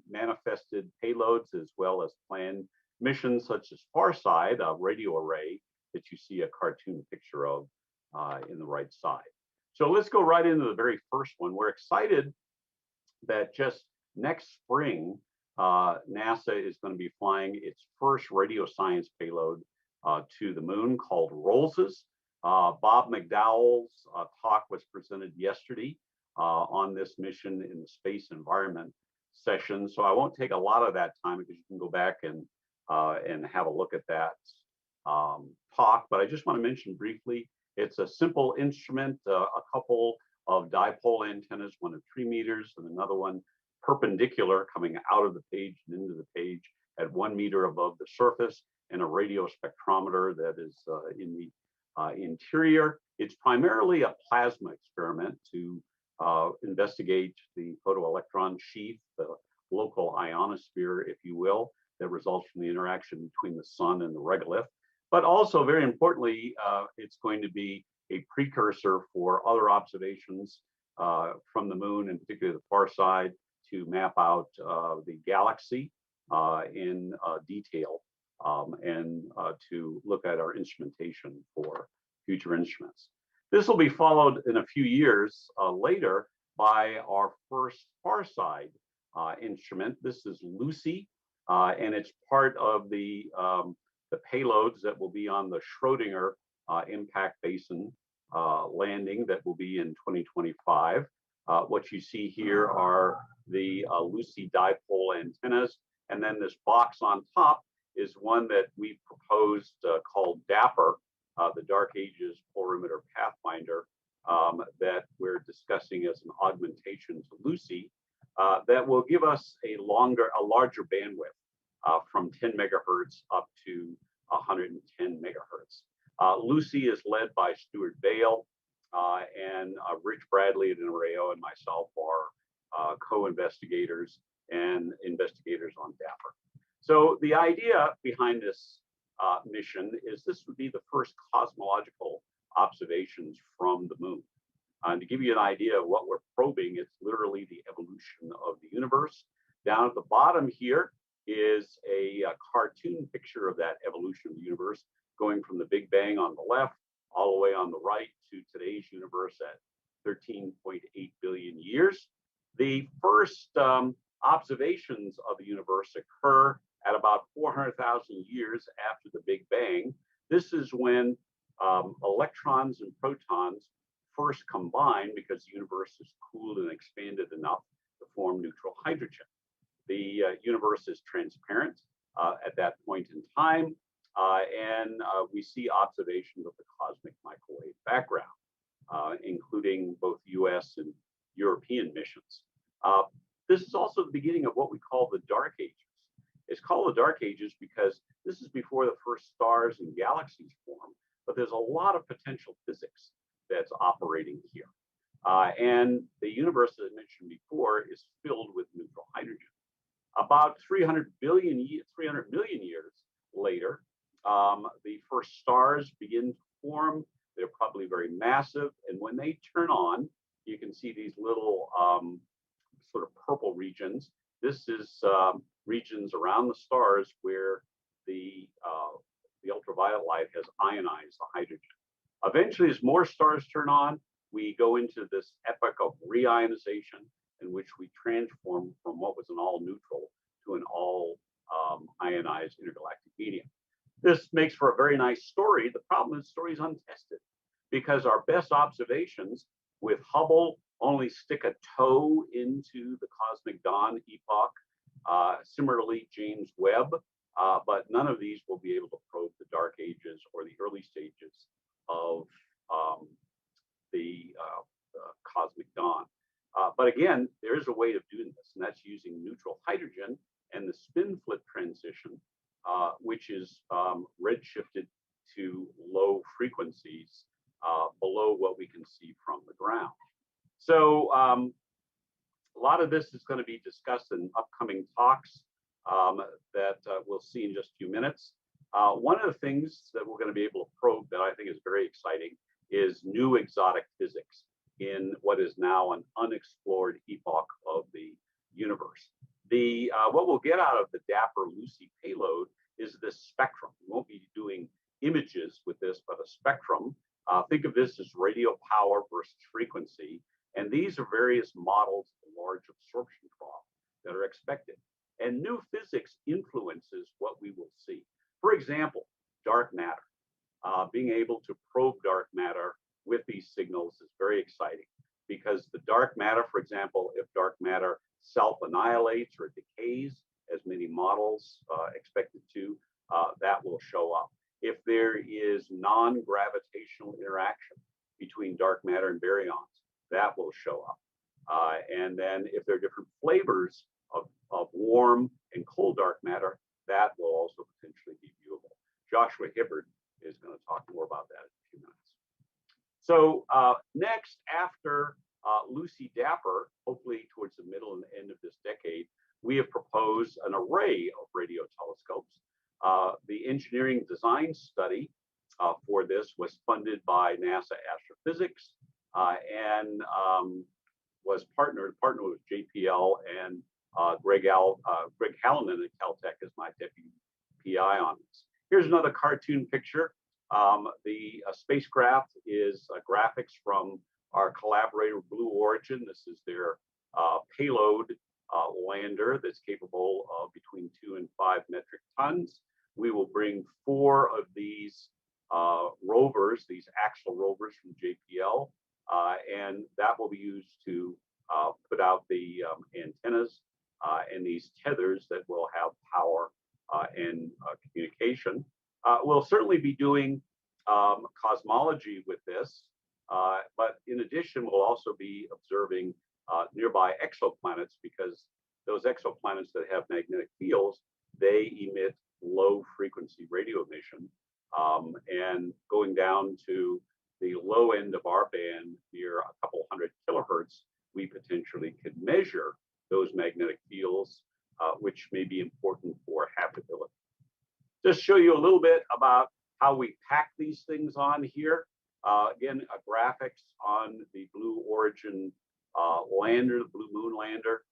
Speaker 8: manifested payloads as well as planned missions such as Farside, a radio array that you see a cartoon picture of in the right side. So let's go right into the very first one. We're excited that just next spring, NASA is going to be flying its first radio science payload to the moon called ROLS's. Bob McDowell's talk was presented yesterday on this mission in the space environment session. So I won't take a lot of that time because you can go back and have a look at that talk. But I just want to mention briefly, it's a simple instrument, a couple of dipole antennas, one of 3 meters and another one perpendicular coming out of the page and into the page at 1 meter above the surface, and a radio spectrometer that is in the interior. It's primarily a plasma experiment to investigate the photoelectron sheath, the local ionosphere, if you will, that results from the interaction between the sun and the regolith. But also, very importantly, it's going to be a precursor for other observations from the moon, and particularly the far side, to map out the galaxy in detail and to look at our instrumentation for future instruments. This will be followed in a few years later by our first Farside instrument. This is Lucy, and it's part of the payloads that will be on the Schrodinger impact basin landing that will be in 2025. What you see here are the Lucy dipole antennas, and then this box on top is one that we proposed called DAPPER, the Dark Ages Polarimeter Pathfinder, that we're discussing as an augmentation to Lucy, that will give us a larger bandwidth from 10 megahertz up to 110 megahertz. Lucy is led by Stuart Vail, and Rich Bradley at NRAO and myself are co-investigators and investigators on DAPPER. So the idea behind this mission is this would be the first cosmological observations from the moon. To give you an idea of what we're probing, it's literally the evolution of the universe. Down at the bottom here is a cartoon picture of that evolution of the universe, going from the Big Bang on the left all the way on the right to today's universe at 13.8 billion years. The first observations of the universe occur at about 400,000 years after the Big Bang. This is when electrons and protons first combine because the universe is cooled and expanded enough to form hydrogen. The universe is transparent at that point in time, and we see observations of the cosmic microwave background, including both US and European missions. This is also the beginning of what we call the Dark Ages. It's called the Dark Ages because this is before the first stars and galaxies form, but there's a lot of potential physics that's operating here. And the universe, as I mentioned before, is filled with neutral hydrogen. About 300 million years later, the first stars begin to form. They're probably very massive. And when they turn on, you can see these little sort of purple regions. This is regions around the stars where the ultraviolet light has ionized the hydrogen. Eventually, as more stars turn on, we go into this epoch of reionization, in which we transform from what was an all neutral to an all ionized intergalactic medium. This makes for a very nice story. The problem is the story is untested because our best observations with Hubble only stick a toe into the cosmic dawn epoch. Similarly, James Webb, but none of these will be able to probe the dark ages or the early stages of the cosmic dawn. But again, there is a way of doing this, and that's using neutral hydrogen and the spin flip transition, which is redshifted to low frequencies below what we can see from the ground. So a lot of this is going to be discussed in upcoming talks that we'll see in just a few minutes. One of the things that we're going to be able to probe that I think is very exciting is new exotic physics in what is now an unexplored epoch of the universe. What we'll get out of the Dapper Lucy payload is this spectrum. We won't be doing images with this, but a spectrum. Think of this as radio power versus frequency. And these are various models of the large absorption trough that are expected. And new physics influences what we will see. For example, dark matter. Being able to probe dark matter with these signals is very exciting because the dark matter, for example, if dark matter self-annihilates or decays, as many models expected to, that will show up. If there is non-gravitational interaction between dark matter and baryons, that will show up. And then if there are different flavors of warm and cold dark matter, that will also potentially be viewable. Joshua Hibbard is going to talk more about that in a few minutes. So next, after Lucy Dapper, hopefully towards the middle and the end of this decade, we have proposed an array of radio telescopes. The engineering design study for this was funded by NASA Astrophysics and was partnered with JPL and Greg Hallinan at Caltech is my deputy PI on this. Here's another cartoon picture. The spacecraft is graphics from our collaborator Blue Origin. This is their payload lander that's capable of between 2 and 5 metric tons. We will bring 4 of these rovers, these axial rovers from JPL, and that will be used to put out the antennas and these tethers that will have power and communication. We'll certainly be doing cosmology with this, but in addition, we'll also be observing nearby exoplanets because those exoplanets that have magnetic fields, they emit low frequency radio emission, and going down to the low end of our band near a couple hundred kilohertz, we potentially could measure those magnetic fields, which may be important for habitability. Just show you a little bit about how we pack these things on here. Again, graphics on the Blue Origin lander, the Blue Moon lander.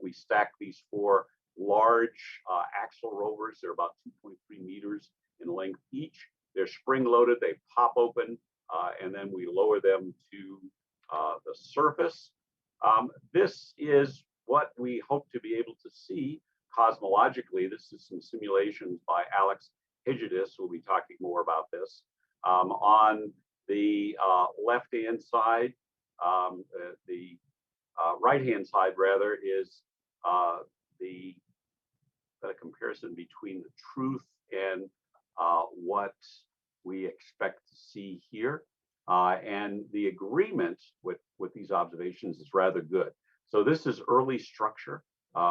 Speaker 8: We stack these 4 large axial rovers. They're about 2.3 meters in length each. They're spring-loaded. They pop open, and then we lower them to the surface. This is what we hope to be able to see cosmologically. This is some simulations by Alex Hegedus, who will be talking more about this. On the left-hand side, the right-hand side rather, is the comparison between the truth and what we expect to see here. And the agreement with these observations is rather good. So this is early structure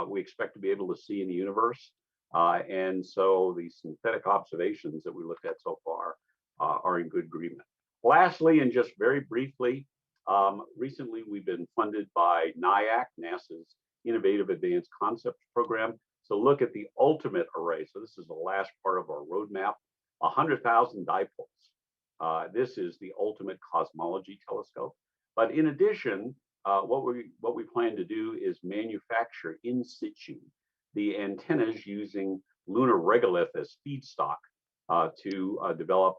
Speaker 8: we expect to be able to see in the universe. And so the synthetic observations that we looked at so far are in good agreement. Lastly, and just very briefly, recently we've been funded by NIAC, NASA's Innovative Advanced Concepts Program, to look at the ultimate array. So this is the last part of our roadmap, 100,000 dipoles. This is the ultimate cosmology telescope. But in addition, what we plan to do is manufacture in situ the antennas using lunar regolith as feedstock to develop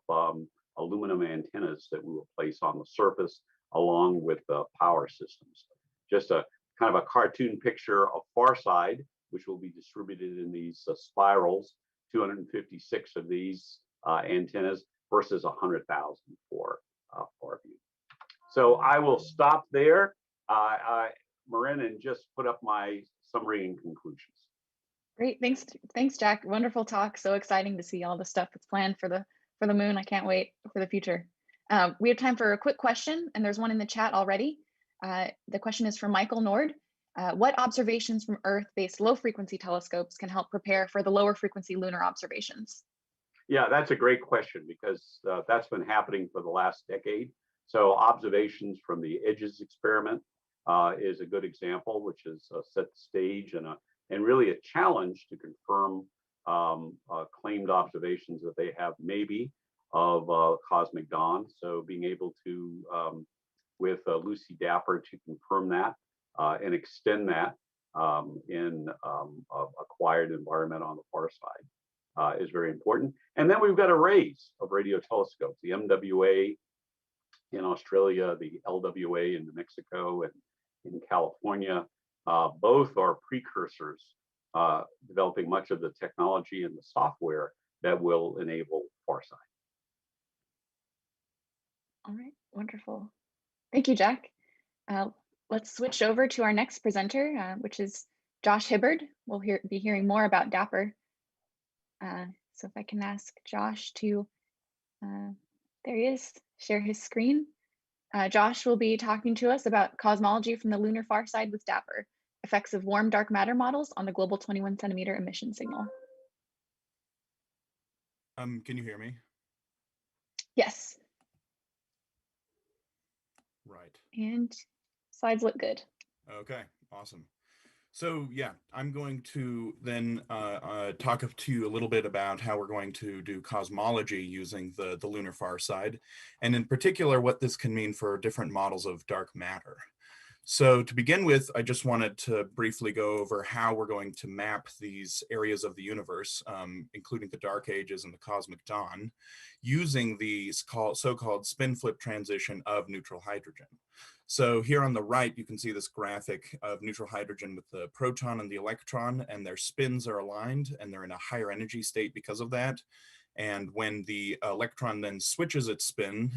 Speaker 8: aluminum antennas that we will place on the surface along with the power systems. Just a kind of a cartoon picture of Farside, which will be distributed in these spirals, 256 of these antennas versus 100,000 for Farview. So I will stop there, Marin, and just put up my summary and conclusions.
Speaker 9: Great, thanks, Jack. Wonderful talk. So exciting to see all the stuff that's planned for the moon. I can't wait for the future. We have time for a quick question, and there's one in the chat already. The question is from Michael Nord. What observations from Earth-based low-frequency telescopes can help prepare for the lower frequency lunar observations?
Speaker 8: Yeah, that's a great question, because that's been happening for the last decade. So observations from the EDGES experiment is a good example, which is set the stage and really a challenge to confirm claimed observations that they have maybe of cosmic dawn. So being able to, with Lucy Dapper, to confirm that and extend that in a quiet environment on the far side is very important. And then we've got arrays of radio telescopes, the MWA in Australia, the LWA in New Mexico and in California. Both are precursors developing much of the technology and the software that will enable Farsight.
Speaker 9: All right, wonderful. Thank you, Jack. Let's switch over to our next presenter, which is Josh Hibbard. We'll be hearing more about Dapper. So if I can ask Josh to, there he is, share his screen. Josh will be talking to us about cosmology from the lunar far side with Dapper, effects of warm dark matter models on the global 21 centimeter emission signal.
Speaker 11: Can you hear me?
Speaker 9: Yes.
Speaker 11: Right.
Speaker 9: And slides look good.
Speaker 11: Okay, awesome. So yeah, I'm going to then talk to you a little bit about how we're going to do cosmology using the lunar far side, and in particular what this can mean for different models of dark matter. So to begin with, I just wanted to briefly go over how we're going to map these areas of the universe, including the dark ages and the cosmic dawn, using the so-called spin flip transition of neutral hydrogen. So here on the right, you can see this graphic of neutral hydrogen with the proton and the electron, and their spins are aligned and they're in a higher energy state because of that. And when the electron then switches its spin,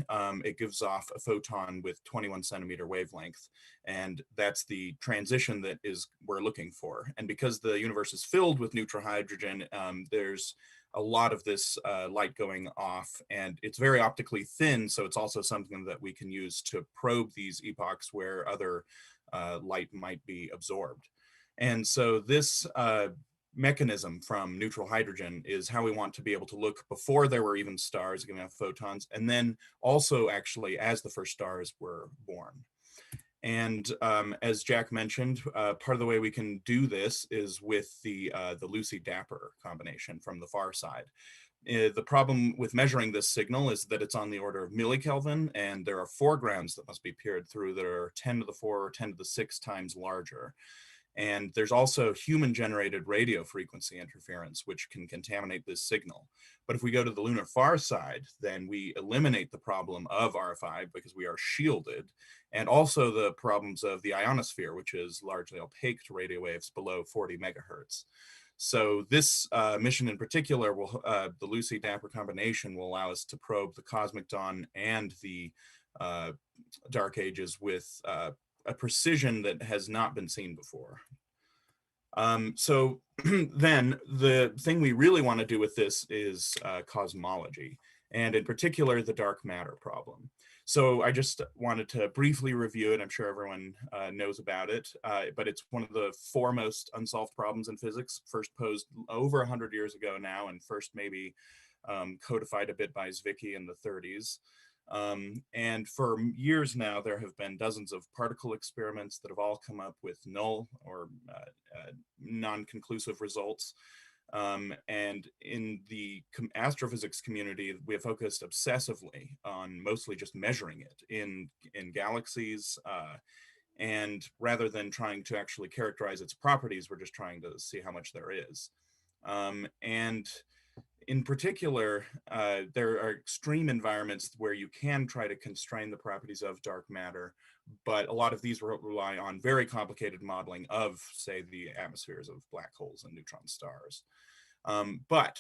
Speaker 11: it gives off a photon with 21 centimeter wavelength. And that's the transition that we're looking for. And because the universe is filled with neutral hydrogen, there's a lot of this light going off, and it's very optically thin. So it's also something that we can use to probe these epochs where other light might be absorbed. And so this mechanism from neutral hydrogen is how we want to be able to look before there were even stars giving off photons, and then also actually as the first stars were born. And as Jack mentioned, part of the way we can do this is with the Lucy Dapper combination from the far side. The problem with measuring this signal is that it's on the order of millikelvin, and there are foregrounds that must be peered through that are 10 to the 4 or 10 to the 6 times larger. And there's also human-generated radio frequency interference, which can contaminate this signal. But if we go to the lunar far side, then we eliminate the problem of RFI because we are shielded, and also the problems of the ionosphere, which is largely opaque to radio waves below 40 megahertz. So this mission in particular, the Lucy Dapper combination will allow us to probe the cosmic dawn and the dark ages with a precision that has not been seen before. So then the thing we really want to do with this is cosmology, and in particular, the dark matter problem. So I just wanted to briefly review it. I'm sure everyone knows about it, but it's one of the foremost unsolved problems in physics, first posed over 100 years ago now, and first maybe codified a bit by Zwicky in the 30s. And for years now, there have been dozens of particle experiments that have all come up with null or non-conclusive results. And in the astrophysics community, we have focused obsessively on mostly just measuring it in galaxies. And rather than trying to actually characterize its properties, we're just trying to see how much there is. And in particular, there are extreme environments where you can try to constrain the properties of dark matter, but a lot of these rely on very complicated modeling of, say, the atmospheres of black holes and neutron stars. But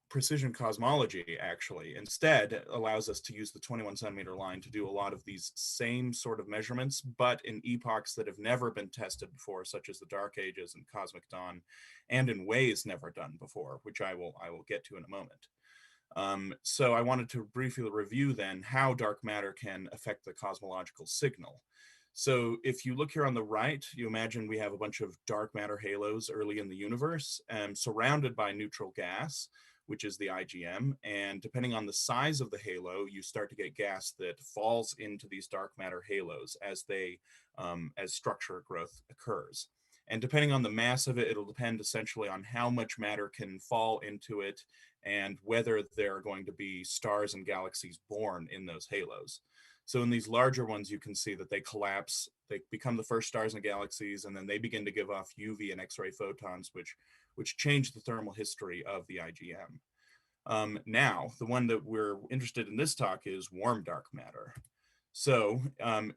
Speaker 11: precision cosmology actually instead allows us to use the 21 centimeter line to do a lot of these same sort of measurements, but in epochs that have never been tested before, such as the Dark Ages and Cosmic Dawn, and in ways never done before, which I will get to in a moment. So I wanted to briefly review then how dark matter can affect the cosmological signal. So if you look here on the right, you imagine we have a bunch of dark matter halos early in the universe, surrounded by neutral gas, which is the IgM. And depending on the size of the halo, you start to get gas that falls into these dark matter halos as as structure growth occurs. And depending on the mass of it, it'll depend essentially on how much matter can fall into it and whether there are going to be stars and galaxies born in those halos. So in these larger ones, you can see that they collapse, they become the first stars and galaxies, and then they begin to give off UV and X-ray photons, which change the thermal history of the IgM. Now, the one that we're interested in this talk is warm dark matter. So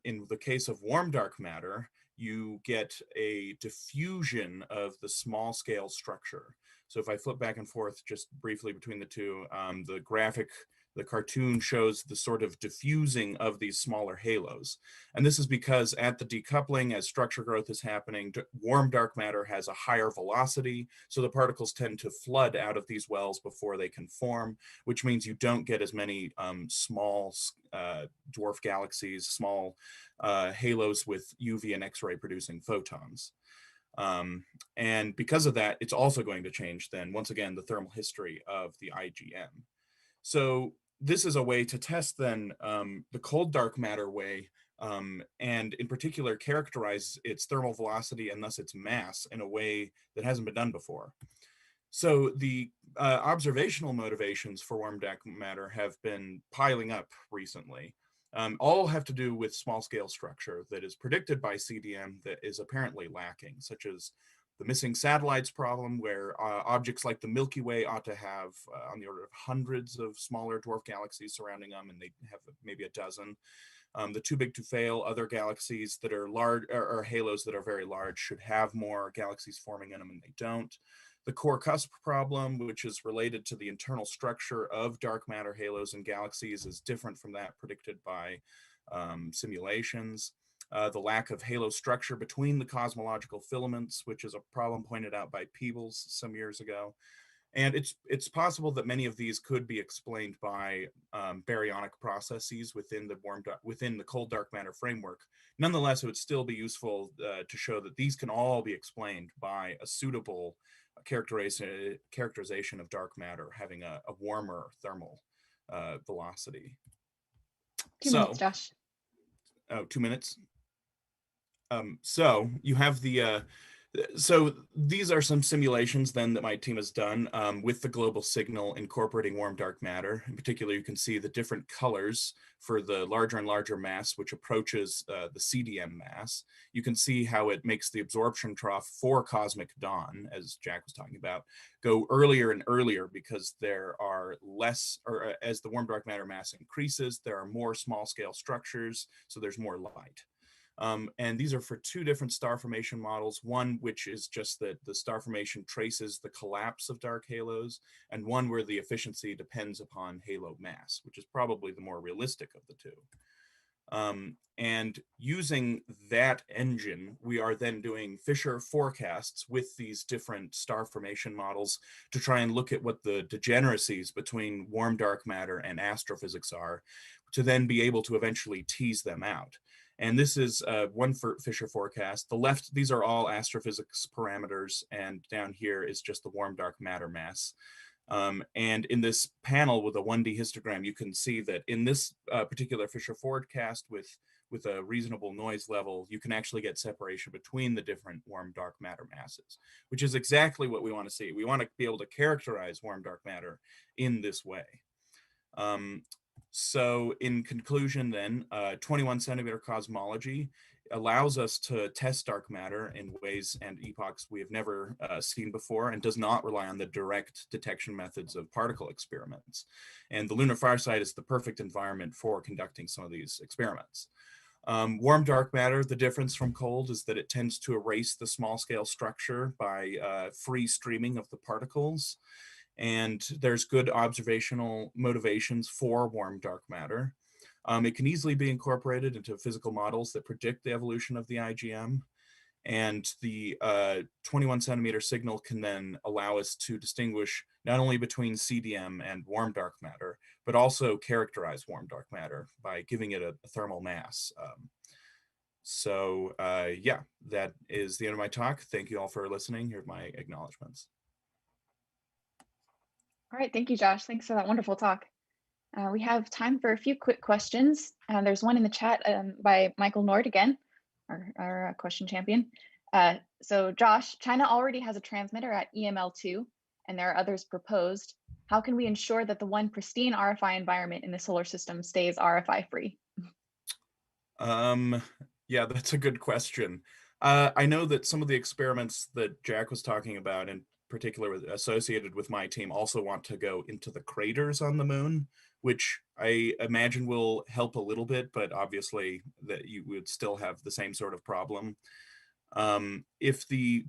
Speaker 11: in the case of warm dark matter, you get a diffusion of the small scale structure. So if I flip back and forth just briefly between the two, the cartoon shows the sort of diffusing of these smaller halos. And this is because at the decoupling, as structure growth is happening, warm dark matter has a higher velocity. So the particles tend to flood out of these wells before they can form, which means you don't get as many small dwarf galaxies, small halos with UV and X-ray producing photons. And because of that, it's also going to change then, once again, the thermal history of the IgM. So this is a way to test then the cold dark matter way, and in particular characterize its thermal velocity and thus its mass in a way that hasn't been done before. So the observational motivations for warm dark matter have been piling up recently. All have to do with small scale structure that is predicted by CDM that is apparently lacking, such as the missing satellites problem, where objects like the Milky Way ought to have on the order of hundreds of smaller dwarf galaxies surrounding them, and they have maybe a dozen. The too big to fail other galaxies that are large, or halos that are very large, should have more galaxies forming in them, and they don't. The core cusp problem, which is related to the internal structure of dark matter halos and galaxies, is different from that predicted by simulations. The lack of halo structure between the cosmological filaments, which is a problem pointed out by Peebles some years ago. And it's possible that many of these could be explained by baryonic processes within the cold dark matter framework. Nonetheless, it would still be useful to show that these can all be explained by a suitable characterization of dark matter having a warmer thermal velocity.
Speaker 9: 2 minutes, Josh.
Speaker 11: Oh, 2 minutes. So you have the, so these are some simulations then that my team has done with the global signal incorporating warm dark matter. In particular, you can see the different colors for the larger and larger mass, which approaches the CDM mass. You can see how it makes the absorption trough for cosmic dawn, as Jack was talking about, go earlier and earlier because there are less, or as the warm dark matter mass increases, there are more small scale structures, so there's more light. And these are for two different star formation models, one which is just that the star formation traces the collapse of dark halos, and one where the efficiency depends upon halo mass, which is probably the more realistic of the two. And using that engine, we are then doing Fisher forecasts with these different star formation models to try and look at what the degeneracies between warm dark matter and astrophysics are, to then be able to eventually tease them out. And this is one Fisher forecast. The left, these are all astrophysics parameters, and down here is just the warm dark matter mass. And in this panel with a 1D histogram, you can see that in this particular Fisher forecast with a reasonable noise level, you can actually get separation between the different warm dark matter masses, which is exactly what we want to see. We want to be able to characterize warm dark matter in this way. So in conclusion then, 21 centimeter cosmology allows us to test dark matter in ways and epochs we have never seen before, and does not rely on the direct detection methods of particle experiments. And the lunar far side is the perfect environment for conducting some of these experiments. Warm dark matter, the difference from cold is that it tends to erase the small scale structure by free streaming of the particles. And there's good observational motivations for warm dark matter. It can easily be incorporated into physical models that predict the evolution of the IGM. And the 21 centimeter signal can then allow us to distinguish not only between CDM and warm dark matter, but also characterize warm dark matter by giving it a thermal mass. Yeah, that is the end of my talk. Thank you all for listening. Here are my acknowledgements.
Speaker 9: All right, thank you, Josh. Thanks for that wonderful talk. We have time for a few quick questions. There's one in the chat by Michael Nord again, our question champion. So Josh, China already has a transmitter at EML2, and there are others proposed. How can we ensure that the one pristine RFI environment in the solar system stays RFI free?
Speaker 11: Yeah, that's a good question. I know that some of the experiments that Jack was talking about, in particular associated with my team, also want to go into the craters on the moon, which I imagine will help a little bit, but obviously that you would still have the same sort of problem. If the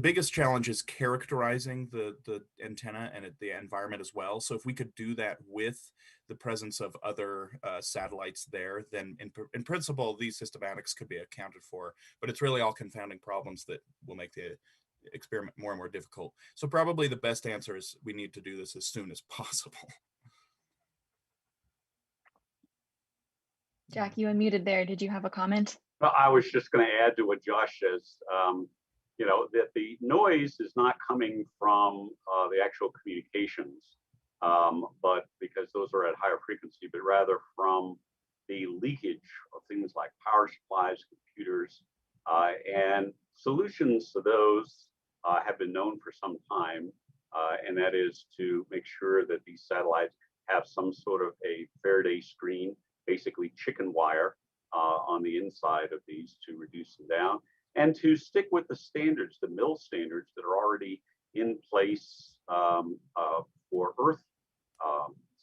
Speaker 11: biggest challenge is characterizing the antenna and the environment as well. So if we could do that with the presence of other satellites there, then in principle, these systematics could be accounted for, but it's really all confounding problems that will make the experiment more and more difficult. So probably the best answer is we need to do this as soon as possible.
Speaker 9: Jack, you unmuted there. Did you have a comment?
Speaker 8: Well, I was just going to add to what Josh says. You know, that the noise is not coming from the actual communications, but because those are at higher frequency, but rather from the leakage of things like power supplies, computers, and solutions to those have been known for some time, and that is to make sure that these satellites have some sort of a Faraday screen, basically chicken wire on the inside of these to reduce them down, and to stick with the standards, the MIL standards that are already in place for Earth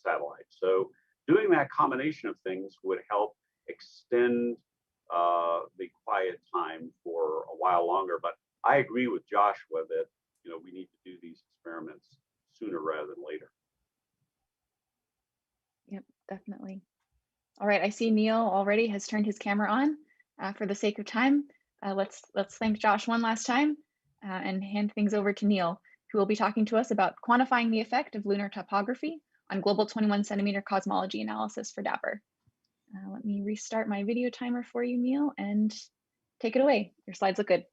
Speaker 8: satellites. So doing that combination of things would help extend the quiet time for a while longer. But I agree with Joshua that, you know, we need to do these experiments sooner rather than later.
Speaker 9: Yep, definitely. All right, I see Neil already has turned his camera on. For the sake of time, let's thank Josh one last time and hand things over to Neil, who will be talking to us about quantifying the effect of lunar topography on global 21 centimeter cosmology analysis for Dapper. Let me restart my video timer for you, Neil, and take it away. Your slides look good.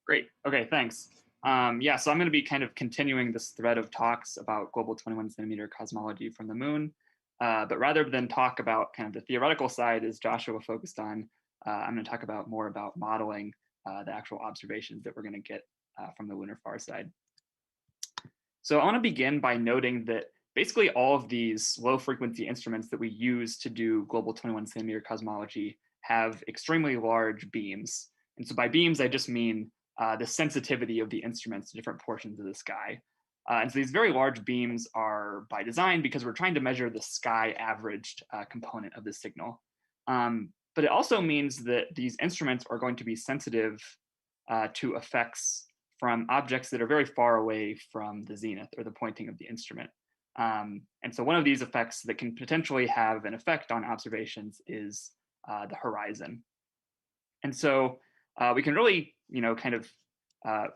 Speaker 12: Great. Okay, thanks. Yeah, so I'm going to be kind of continuing this thread of talks about global 21 centimeter cosmology from the moon. But rather than talk about kind of the theoretical side, as Joshua focused on, I'm going to talk about more about modeling the actual observations that we're going to get from the lunar far side. So I want to begin by noting that basically all of these low frequency instruments that we use to do global 21 centimeter cosmology have extremely large beams. And so by beams, I just mean the sensitivity of the instruments to different portions of the sky. And so these very large beams are by design because we're trying to measure the sky averaged component of the signal. But it also means that these instruments are going to be sensitive to effects from objects that are very far away from the zenith or the pointing of the instrument. And so one of these effects that can potentially have an effect on observations is the horizon. And so we can really, kind of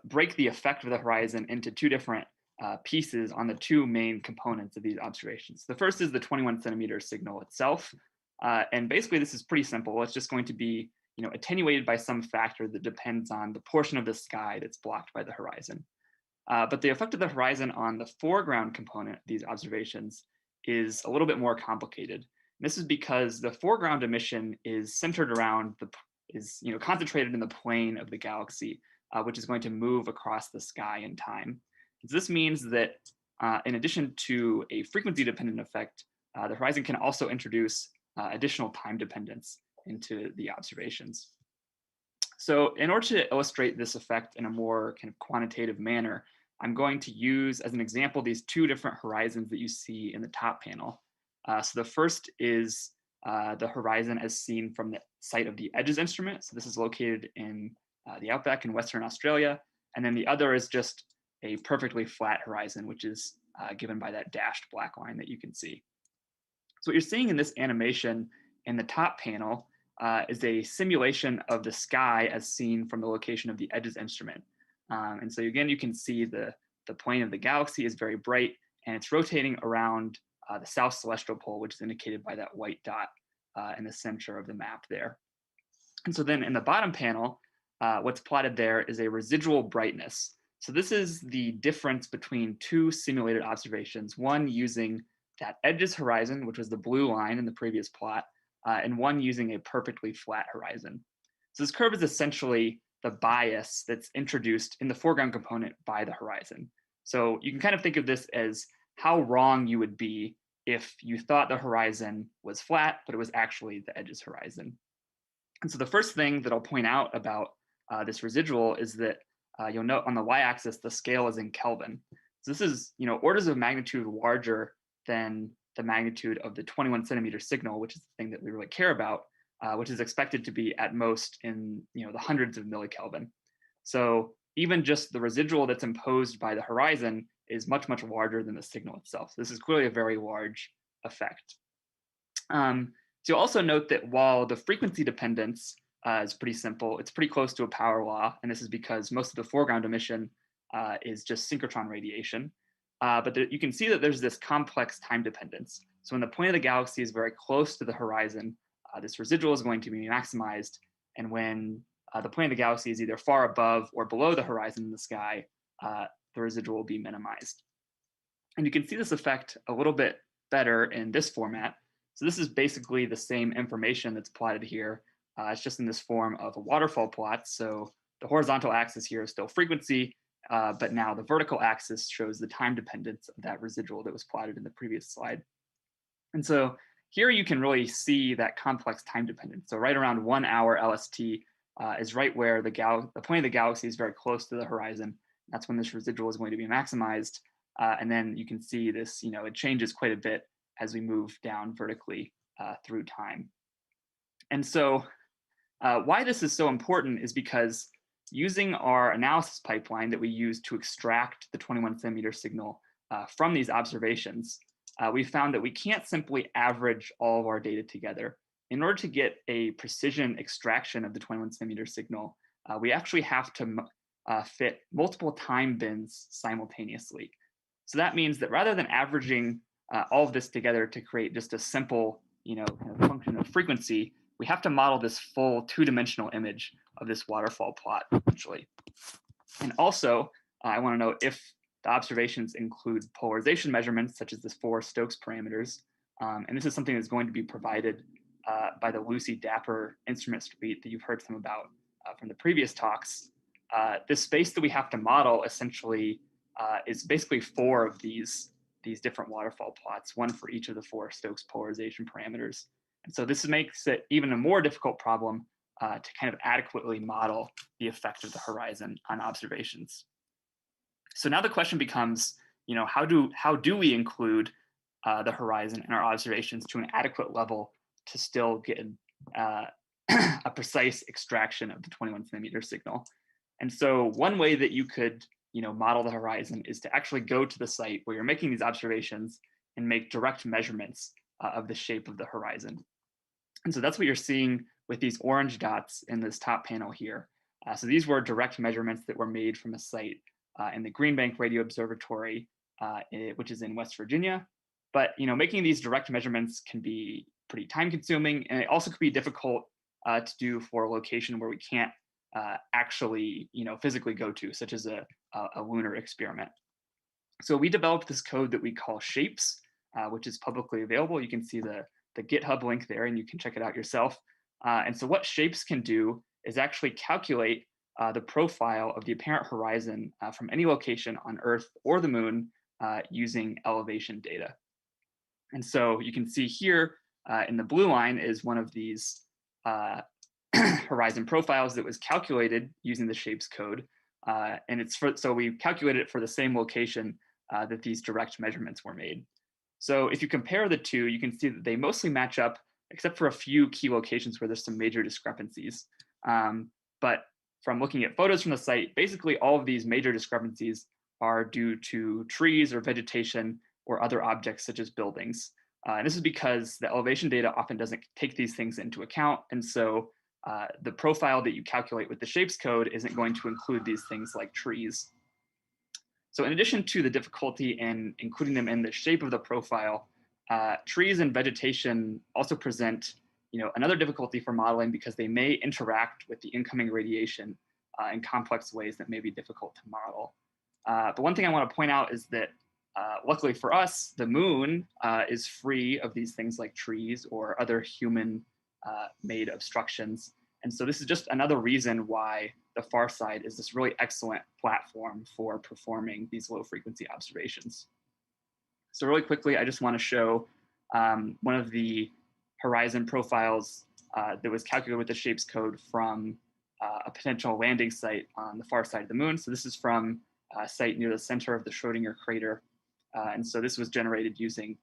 Speaker 12: break the effect of the horizon into two different pieces on the two main components of these observations. The first is the 21 centimeter signal itself. And basically this is pretty simple. It's just going to be, attenuated by some factor that depends on the portion of the sky that's blocked by the horizon. But the effect of the horizon on the foreground component of these observations is a little bit more complicated. And this is because the foreground emission is centered around concentrated in the plane of the galaxy, which is going to move across the sky in time. So this means that in addition to a frequency dependent effect, the horizon can also introduce additional time dependence into the observations. So in order to illustrate this effect in a more kind of quantitative manner, I'm going to use as an example these two different horizons that you see in the top panel. So the first is the horizon as seen from the site of the EDGES instrument. So this is located in the outback in Western Australia. And then the other is just a perfectly flat horizon, which is given by that dashed black line that you can see. So what you're seeing in this animation in the top panel is a simulation of the sky as seen from the location of the EDGES instrument. And so again, you can see the plane of the galaxy is very bright and it's rotating around the south celestial pole, which is indicated by that white dot in the center of the map there. And so then in the bottom panel, what's plotted there is a residual brightness. So this is the difference between two simulated observations, one using that EDGES horizon, which was the blue line in the previous plot, and one using a perfectly flat horizon. So this curve is essentially the bias that's introduced in the foreground component by the horizon. So you can kind of think of this as how wrong you would be if you thought the horizon was flat, but it was actually the EDGES horizon. And so the first thing that I'll point out about this residual is that you'll note on the y-axis, the scale is in Kelvin. So this is, orders of magnitude larger than the magnitude of the 21 centimeter signal, which is the thing that we really care about, which is expected to be at most in, the hundreds of millikelvin. So even just the residual that's imposed by the horizon is much, much larger than the signal itself. So this is clearly a very large effect. So you'll also note that while the frequency dependence is pretty simple, it's pretty close to a power law, and this is because most of the foreground emission is just synchrotron radiation. But you can see that there's this complex time dependence. So when the point of the galaxy is very close to the horizon, this residual is going to be maximized. And when the point of the galaxy is either far above or below the horizon in the sky, the residual will be minimized. And you can see this effect a little bit better in this format. So this is basically the same information that's plotted here. It's just in this form of a waterfall plot. So the horizontal axis here is still frequency, but now the vertical axis shows the time dependence of that residual that was plotted in the previous slide. And so here you can really see that complex time dependence. So right around 1 hour LST is right where the point of the galaxy is very close to the horizon. That's when this residual is going to be maximized. And then you can see this, it changes quite a bit as we move down vertically through time. And so why this is so important is because using our analysis pipeline that we use to extract the 21 centimeter signal from these observations, we found that we can't simply average all of our data together. In order to get a precision extraction of the 21 centimeter signal, we actually have to fit multiple time bins simultaneously. So that means that rather than averaging all of this together to create just a simple, kind of function of frequency, we have to model this full two-dimensional image of this waterfall plot, essentially. And also, I want to note if the observations include polarization measurements, such as the 4 Stokes parameters, and this is something that's going to be provided by the Lucy Dapper instrument suite that you've heard some about from the previous talks. This space that we have to model essentially is basically 4 of these different waterfall plots, one for each of the 4 Stokes polarization parameters. And so this makes it even a more difficult problem to kind of adequately model the effect of the horizon on observations. So now the question becomes, how do we include the horizon in our observations to an adequate level to still get a precise extraction of the 21 centimeter signal? And so one way that you could, model the horizon is to actually go to the site where you're making these observations and make direct measurements of the shape of the horizon. And so that's what you're seeing with these orange dots in this top panel here. So these were direct measurements that were made from a site in the Green Bank Radio Observatory, which is in West Virginia. But making these direct measurements can be pretty time consuming, and it also could be difficult to do for a location where we can't actually physically go to, such as a lunar experiment. So we developed this code that we call shapes, which is publicly available. You can see the GitHub link there, and you can check it out yourself. And so what shapes can do is actually calculate the profile of the apparent horizon from any location on Earth or the moon using elevation data. And so you can see here in the blue line is one of these horizon profiles that was calculated using the shapes code. And so we calculated it for the same location that these direct measurements were made. So if you compare the two, you can see that they mostly match up, except for a few key locations where there's some major discrepancies. But from looking at photos from the site, basically all of these major discrepancies are due to trees or vegetation or other objects such as buildings. And this is because the elevation data often doesn't take these things into account. And so the profile that you calculate with the shapes code isn't going to include these things like trees. So in addition to the difficulty in including them in the shape of the profile, trees and vegetation also present another difficulty for modeling because they may interact with the incoming radiation in complex ways that may be difficult to model. But one thing I want to point out is that luckily for us, the moon is free of these things like trees or other human-made obstructions. And so this is just another reason why the far side is this really excellent platform for performing these low-frequency observations. So really quickly, I just want to show one of the horizon profiles that was calculated with the shapes code from a potential landing site on the far side of the moon. So this is from a site near the center of the Schrodinger crater. And so this was generated using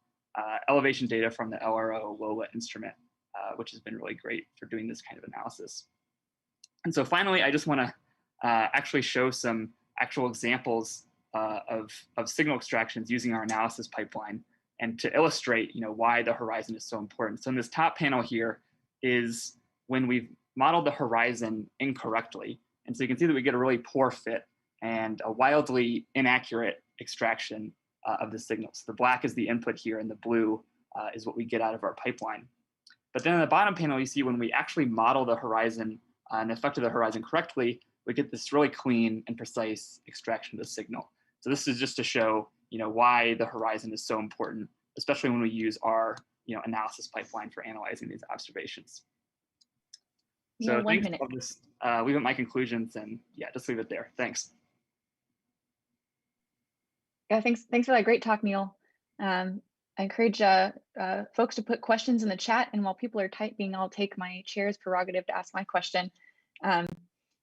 Speaker 12: elevation data from the LRO LOLA instrument, which has been really great for doing this kind of analysis. And so finally, I just want to actually show some actual examples of signal extractions using our analysis pipeline, and to illustrate why the horizon is so important. So in this top panel here is when we've modeled the horizon incorrectly. And so you can see that we get a really poor fit and a wildly inaccurate extraction of the signals. The black is the input here, and the blue is what we get out of our pipeline. But then in the bottom panel, you see when we actually model the horizon and affect the horizon correctly, we get this really clean and precise extraction of the signal. So this is just to show why the horizon is so important, especially when we use our analysis pipeline for analyzing these observations. So thanks. I'll just leave it my conclusions, and yeah, just leave it there. Thanks.
Speaker 9: Yeah, thanks for that great talk, Neil. I encourage folks to put questions in the chat, and while people are typing, I'll take my chair's prerogative to ask my question.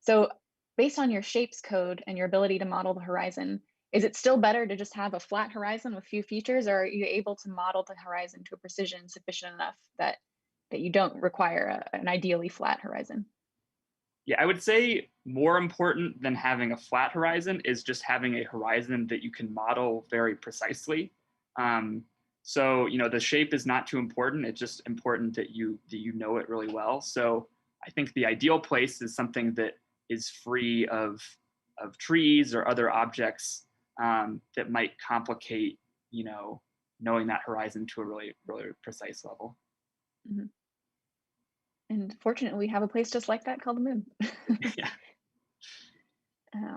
Speaker 9: So based on your shapes code and your ability to model the horizon, is it still better to just have a flat horizon with few features, or are you able to model the horizon to a precision sufficient enough that you don't require an ideally flat horizon?
Speaker 12: Yeah, I would say more important than having a flat horizon is just having a horizon that you can model very precisely. So the shape is not too important. It's just important that you know it really well. So I think the ideal place is something that is free of trees or other objects that might complicate knowing that horizon to a really, really precise level.
Speaker 9: Mm-hmm. And fortunately, we have a place just like that called the moon.
Speaker 12: Yeah.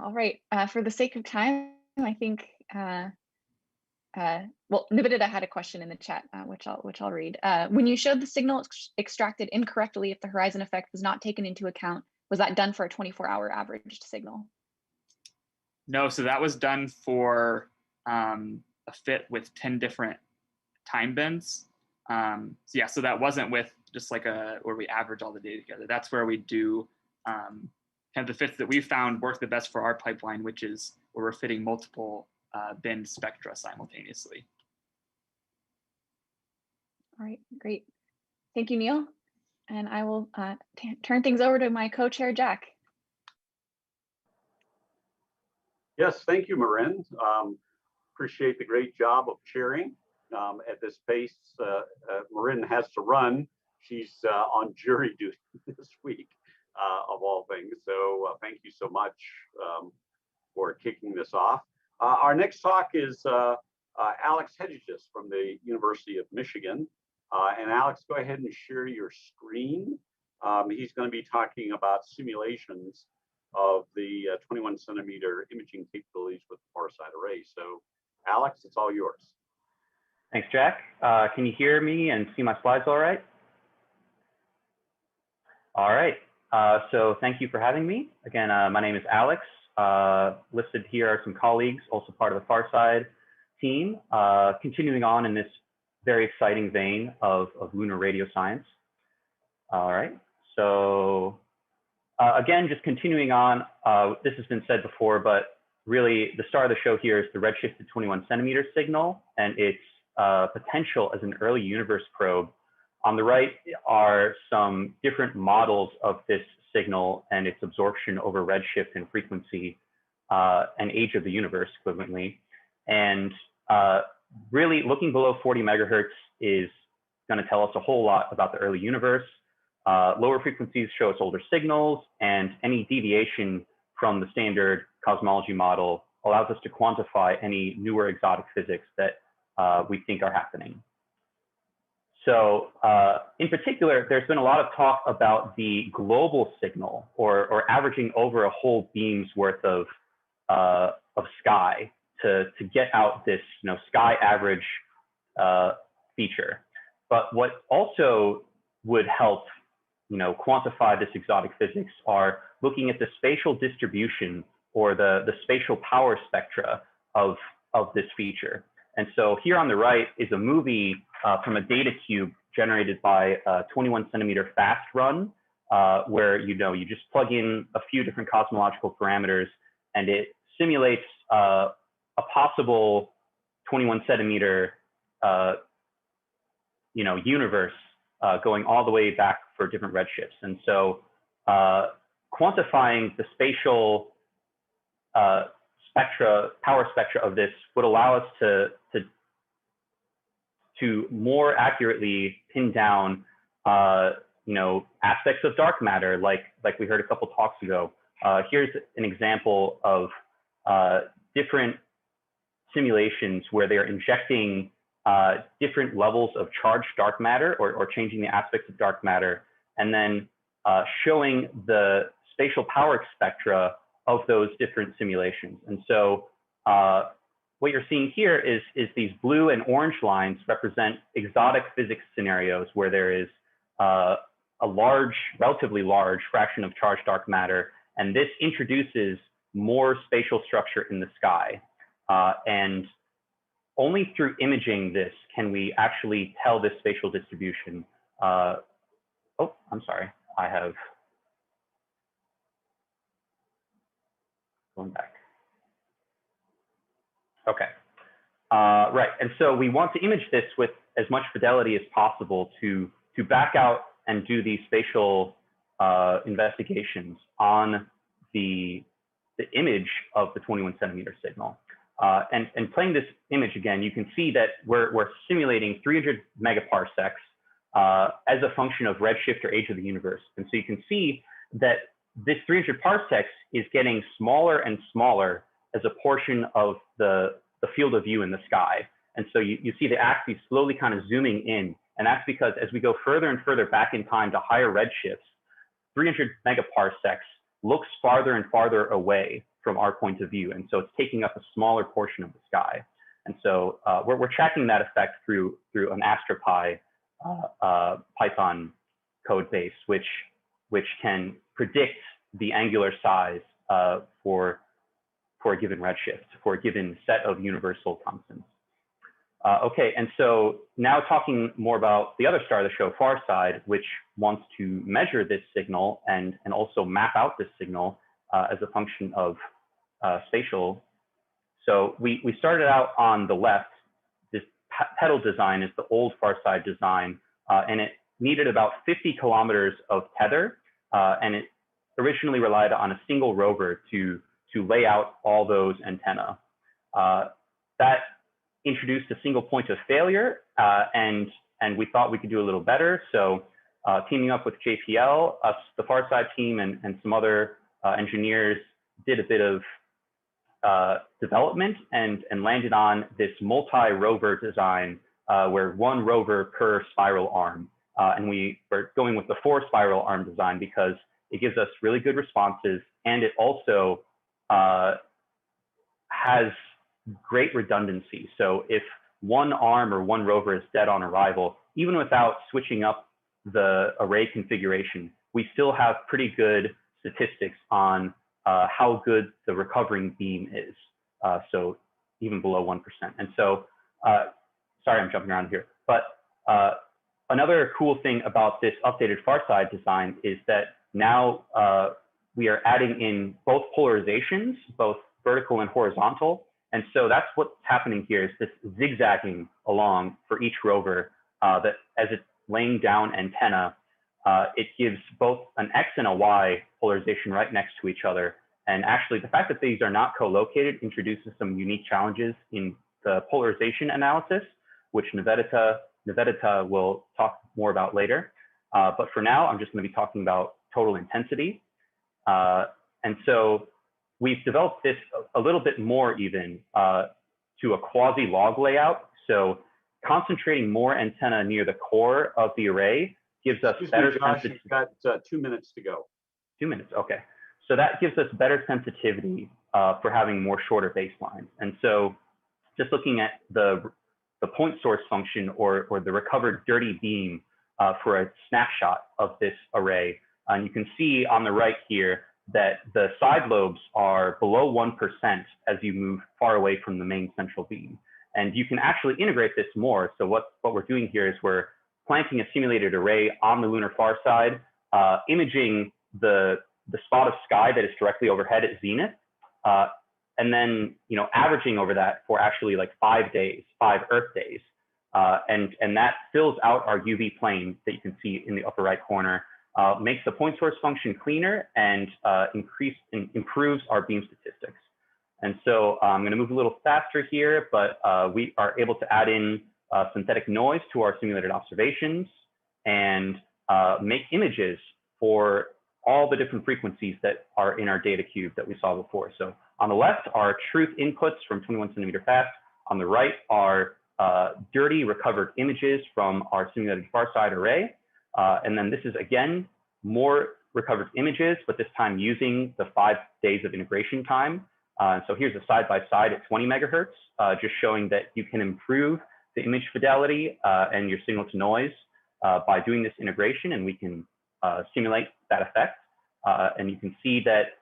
Speaker 9: All right. For the sake of time, I think, well, Nivedita had a question in the chat, which I'll read. When you showed the signal extracted incorrectly if the horizon effect was not taken into account, was that done for a 24-hour averaged signal?
Speaker 12: No, so that was done for a fit with 10 different time bends. So that wasn't with just like where we average all the data together. That's where we do kind of the fits that we found work the best for our pipeline, which is where we're fitting multiple bend spectra simultaneously.
Speaker 9: All right, great. Thank you, Neil. And I will turn things over to my co-chair, Jack.
Speaker 8: Yes, thank you, Marin. Appreciate the great job of chairing at this pace. Marin has to run. She's on jury duty this week, of all things. So thank you so much for kicking this off. Our next talk is Alex Hedges from the University of Michigan. And Alex, go ahead and share your screen. He's going to be talking about simulations of the 21 centimeter imaging capabilities with the far side array. So Alex, it's all yours.
Speaker 13: Thanks, Jack. Can you hear me and see my slides all right? All right. So thank you for having me. Again, my name is Alex. Listed here are some colleagues, also part of the Farside team, continuing on in this very exciting vein of lunar radio science. All right. So again, just continuing on, this has been said before, but really the star of the show here is the redshifted 21 centimeter signal and its potential as an early universe probe. On the right are some different models of this signal and its absorption over redshift and frequency and age of the universe equivalently. And really looking below 40 megahertz is going to tell us a whole lot about the early universe. Lower frequencies show us older signals, and any deviation from the standard cosmology model allows us to quantify any newer exotic physics that we think are happening. So in particular, there's been a lot of talk about the global signal or averaging over a whole beam's worth of sky to get out this sky average feature. But what also would help quantify this exotic physics are looking at the spatial distribution or the spatial power spectra of this feature. And so here on the right is a movie from a data cube generated by a 21 centimeter fast run, where you just plug in a few different cosmological parameters and it simulates a possible 21 centimeter universe going all the way back for different redshifts. And so quantifying the spatial power spectra of this would allow us to more accurately pin down aspects of dark matter, like we heard a couple talks ago. Here's an example of different simulations where they're injecting different levels of charged dark matter or changing the aspects of dark matter, and then showing the spatial power spectra of those different simulations. And so what you're seeing here is these blue and orange lines represent exotic physics scenarios where there is a relatively large fraction of charged dark matter, and this introduces more spatial structure in the sky. And only through imaging this can we actually tell this spatial distribution. Oh, I'm sorry, I have going back. Okay, right, and so we want to image this with as much fidelity as possible to back out and do these spatial investigations on the image of the 21 centimeter signal. And playing this image again, you can see that we're simulating 300 megaparsecs as a function of redshift or age of the universe. And so you can see that this 300 parsecs is getting smaller and smaller as a portion of the field of view in the sky. And so you see the axis slowly kind of zooming in. And that's because as we go further and further back in time to higher redshifts, 300 megaparsecs looks farther and farther away from our point of view. And so it's taking up a smaller portion of the sky. And so we're tracking that effect through an AstroPy Python code base, which can predict the angular size for a given redshift, for a given set of universal constants. Okay, and so now talking more about the other star of the show, Farside, which wants to measure this signal and also map out this signal as a function of spatial. So we started out on the left. This pedal design is the old Farside design, and it needed about 50 kilometers of tether, and it originally relied on a single rover to to lay out all those antenna. That introduced a single point of failure, and we thought we could do a little better. So teaming up with JPL, us, the Farside team, and some other engineers did a bit of development and landed on this multi-rover design where one rover per spiral arm. And we are going with the 4 spiral arm design because it gives us really good responses, and it also has great redundancy. So if one arm or one rover is dead on arrival, even without switching up the array configuration, we still have pretty good statistics on how good the recovering beam is. So even below 1%. And so, sorry, I'm jumping around here, but another cool thing about this updated Farside design is that now we are adding in both polarizations, both vertical and horizontal. And so that's what's happening here is this zigzagging along for each rover that as it's laying down antenna, it gives both an X and a Y polarization right next to each other. And actually the fact that these are not co-located introduces some unique challenges in the polarization analysis, which Nivedita will talk more about later. But for now, I'm just going to be talking about total intensity. And so we've developed this a little bit more even to a quasi-log layout. So concentrating more antenna near the core of the array gives us better sensitivity.
Speaker 8: You've got 2 minutes to go.
Speaker 13: 2 minutes, okay. So that gives us better sensitivity for having more shorter baselines. And so just looking at the point source function or the recovered dirty beam for a snapshot of this array, and you can see on the right here that the side lobes are below 1% as you move far away from the main central beam. And you can actually integrate this more. So what we're doing here is we're planting a simulated array on the lunar far side, imaging the spot of sky that is directly overhead at zenith, and then averaging over that for actually like 5 days, 5 Earth days. And that fills out our UV plane that you can see in the upper right corner, makes the point source function cleaner, and improves our beam statistics. And so I'm going to move a little faster here, but we are able to add in synthetic noise to our simulated observations and make images for all the different frequencies that are in our data cube that we saw before. So on the left are truth inputs from 21 centimeter fast. On the right are dirty recovered images from our simulated Farside array. And then this is again, more recovered images, but this time using the 5 days of integration time. So here's a side-by-side at 20 megahertz, just showing that you can improve the image fidelity and your signal to noise by doing this integration, and we can simulate that effect. And you can see that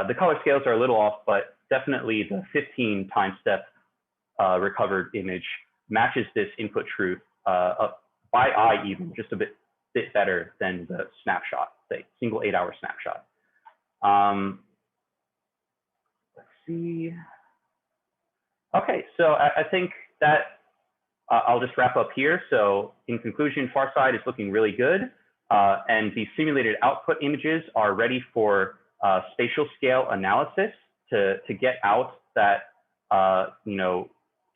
Speaker 13: the color scales are a little off, but definitely the 15 time step recovered image matches this input truth by eye even, just a bit better than the snapshot, the single 8-hour snapshot. Let's see. Okay, so I think that I'll just wrap up here. So in conclusion, Farside is looking really good. And the simulated output images are ready for spatial scale analysis to get out that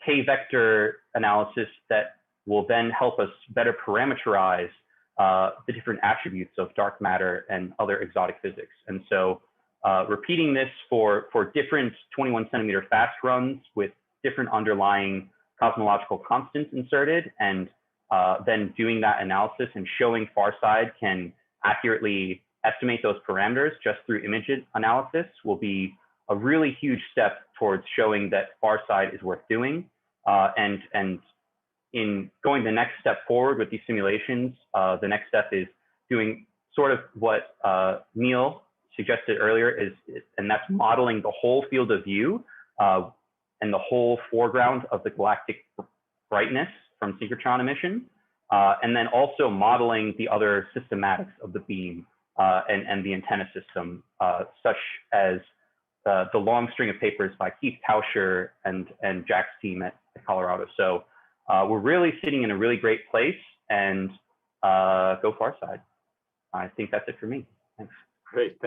Speaker 13: K-vector analysis that will then help us better parameterize the different attributes of dark matter and other exotic physics. And so repeating this for different 21 centimeter fast runs with different underlying cosmological constants inserted, and then doing that analysis and showing Farside can accurately estimate those parameters just through image analysis will be a really huge step towards showing that Farside is worth doing. And in going the next step forward with these simulations, the next step is doing sort of what Neil suggested earlier, and that's modeling the whole field of view and the whole foreground of the galactic brightness from synchrotron emission, and then also modeling the other systematics of the beam and the antenna system, such as the long string of papers by Keith Tauscher and Jack's team at Colorado. So we're really sitting in a really great place, and go Farside. I think that's it for me. Thanks.
Speaker 8: Great,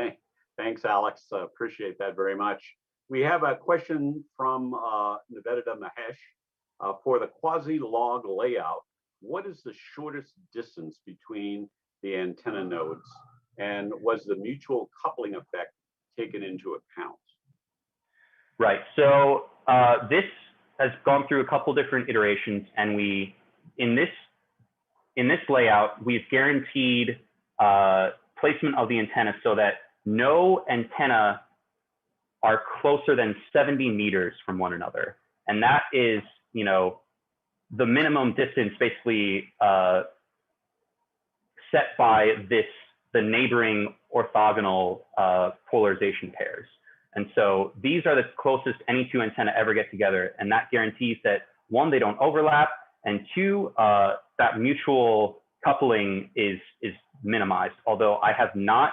Speaker 8: Thanks, Alex. Appreciate that very much. We have a question from Nivedita Mahesh. For the quasi-log layout, what is the shortest distance between the antenna nodes? And was the mutual coupling effect taken into account?
Speaker 13: Right. So this has gone through a couple different iterations, and we in this layout we've guaranteed placement of the antenna so that no antenna are closer than 70 meters from one another, and that is, you know, the minimum distance basically set by the neighboring orthogonal polarization pairs. And so these are the closest any two antenna ever get together, and that guarantees that, one, they don't overlap, and two, that mutual coupling is minimized, although I have not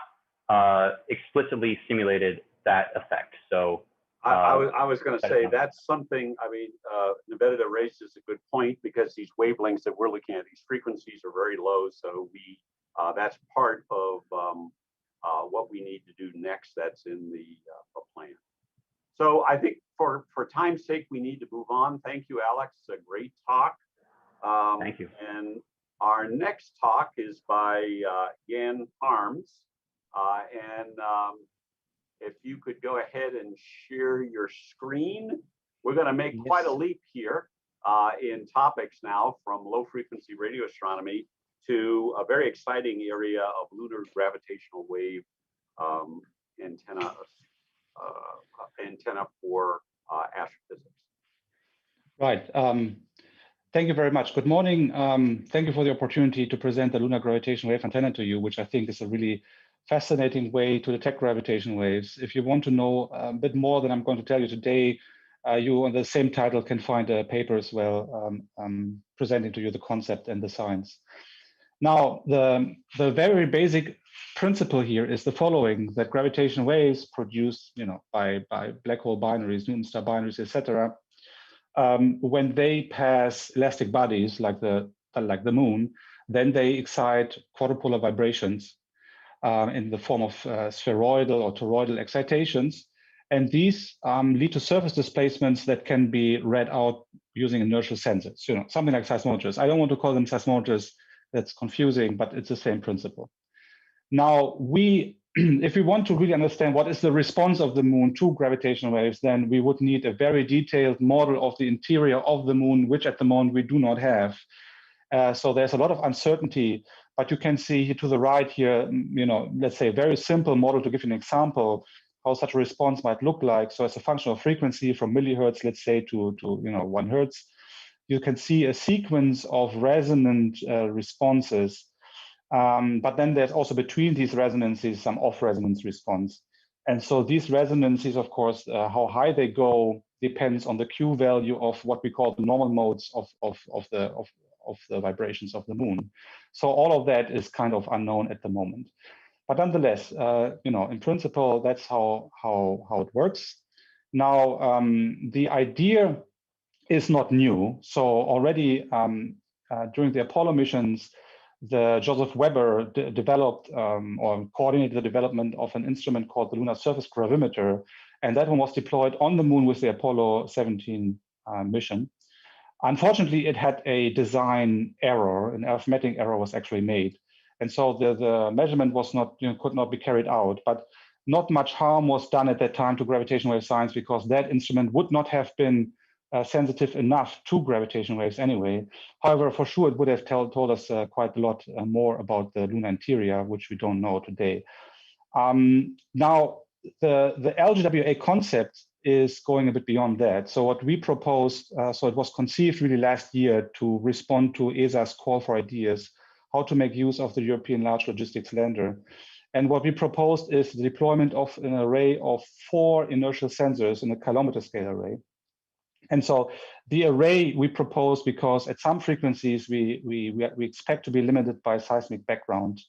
Speaker 13: explicitly simulated that effect. So
Speaker 8: I was going to say that's something, I mean, Nivedita raises a good point, because these wavelengths that we're looking at, these frequencies are very low. So we that's part of what we need to do next. That's in the plan. So I think for time's sake, we need to move on. Thank you, Alex. A great talk.
Speaker 13: Thank you.
Speaker 8: And our next talk is by Jan Harms. If you could go ahead and share your screen. We're going to make quite a leap here in topics now, from low frequency radio astronomy to a very exciting area of lunar gravitational wave antenna for astrophysics.
Speaker 14: Right. Thank you very much. Good morning. Thank you for the opportunity to present the lunar gravitational wave antenna to you, which I think is a really fascinating way to detect gravitational waves. If you want to know a bit more than I'm going to tell you today, you on the same title can find a paper as well, presenting to you the concept and the science. Now, the very basic principle here is the following: that gravitational waves produced, by black hole binaries, Newton star binaries, etc., when they pass elastic bodies like the moon, then they excite quadrupolar vibrations in the form of spheroidal or toroidal excitations. And these lead to surface displacements that can be read out using inertial sensors, something like seismometers. I don't want to call them seismometers, that's confusing, but it's the same principle. Now, if we want to really understand what is the response of the moon to gravitational waves, then we would need a very detailed model of the interior of the moon, which at the moment we do not have. So there's a lot of uncertainty, but you can see here to the right here, let's say a very simple model to give you an example how such a response might look like. So as a function of frequency from millihertz, let's say to 1 hertz, you can see a sequence of resonant responses. But then there's also between these resonances some off-resonance response. And so these resonances, of course, how high they go depends on the Q value of what we call the normal modes of the vibrations of the moon. So all of that is kind of unknown at the moment. But nonetheless, in principle, that's how it works. Now, the idea is not new. So already during the Apollo missions, the Joseph Weber developed or coordinated the development of an instrument called the Lunar Surface Gravimeter, and that one was deployed on the moon with the Apollo 17 mission. Unfortunately, it had a design error. An arithmetic error was actually made, and so the measurement was not, could not be carried out. But not much harm was done at that time to gravitational wave science, because that instrument would not have been sensitive enough to gravitational waves anyway. However, for sure, it would have told us quite a lot more about the lunar interior, which we don't know today. Now, the LGWA concept is going a bit beyond that. So what we proposed, so it was conceived really last year to respond to ESA's call for ideas, how to make use of the European Large Logistics Lander. And what we proposed is the deployment of an array of 4 inertial sensors in a kilometer scale array. And so the array we propose because at some frequencies we expect to be limited by seismic background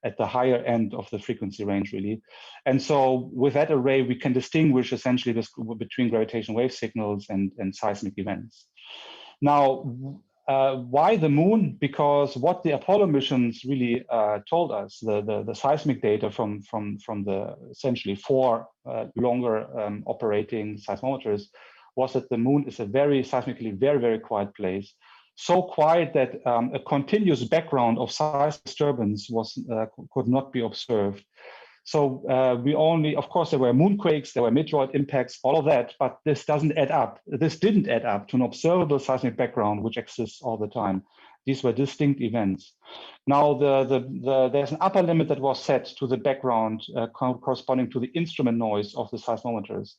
Speaker 14: at the higher end of the frequency range, really. And so with that array, we can distinguish essentially between gravitational wave signals and seismic events. Now, why the moon? Because what the Apollo missions really told us, the seismic data from the essentially 4 longer operating seismometers, was that the moon is a seismically very quiet place. So quiet that a continuous background of seismic disturbance could not be observed. So we only, of course, there were moonquakes, there were meteoroid impacts, all of that, but this doesn't add up. This didn't add up to an observable seismic background, which exists all the time. These were distinct events. Now, there's an upper limit that was set to the background corresponding to the instrument noise of the seismometers.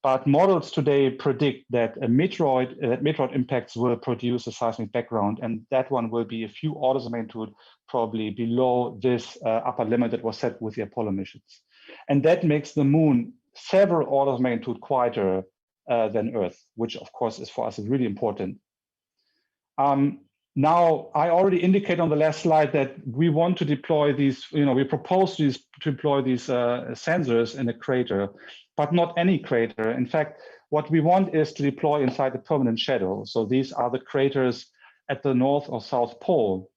Speaker 14: But models today predict that meteoroid impacts will produce a seismic background, and that one will be a few orders of magnitude probably below this upper limit that was set with the Apollo missions. And that makes the moon several orders of magnitude quieter than Earth, which of course is for us really important. Now, I already indicated on the last slide that we want to deploy these, we propose to deploy these sensors in a crater, but not any crater. In fact, what we want is to deploy inside the permanent shadow. So these are the craters at the North or South Pole.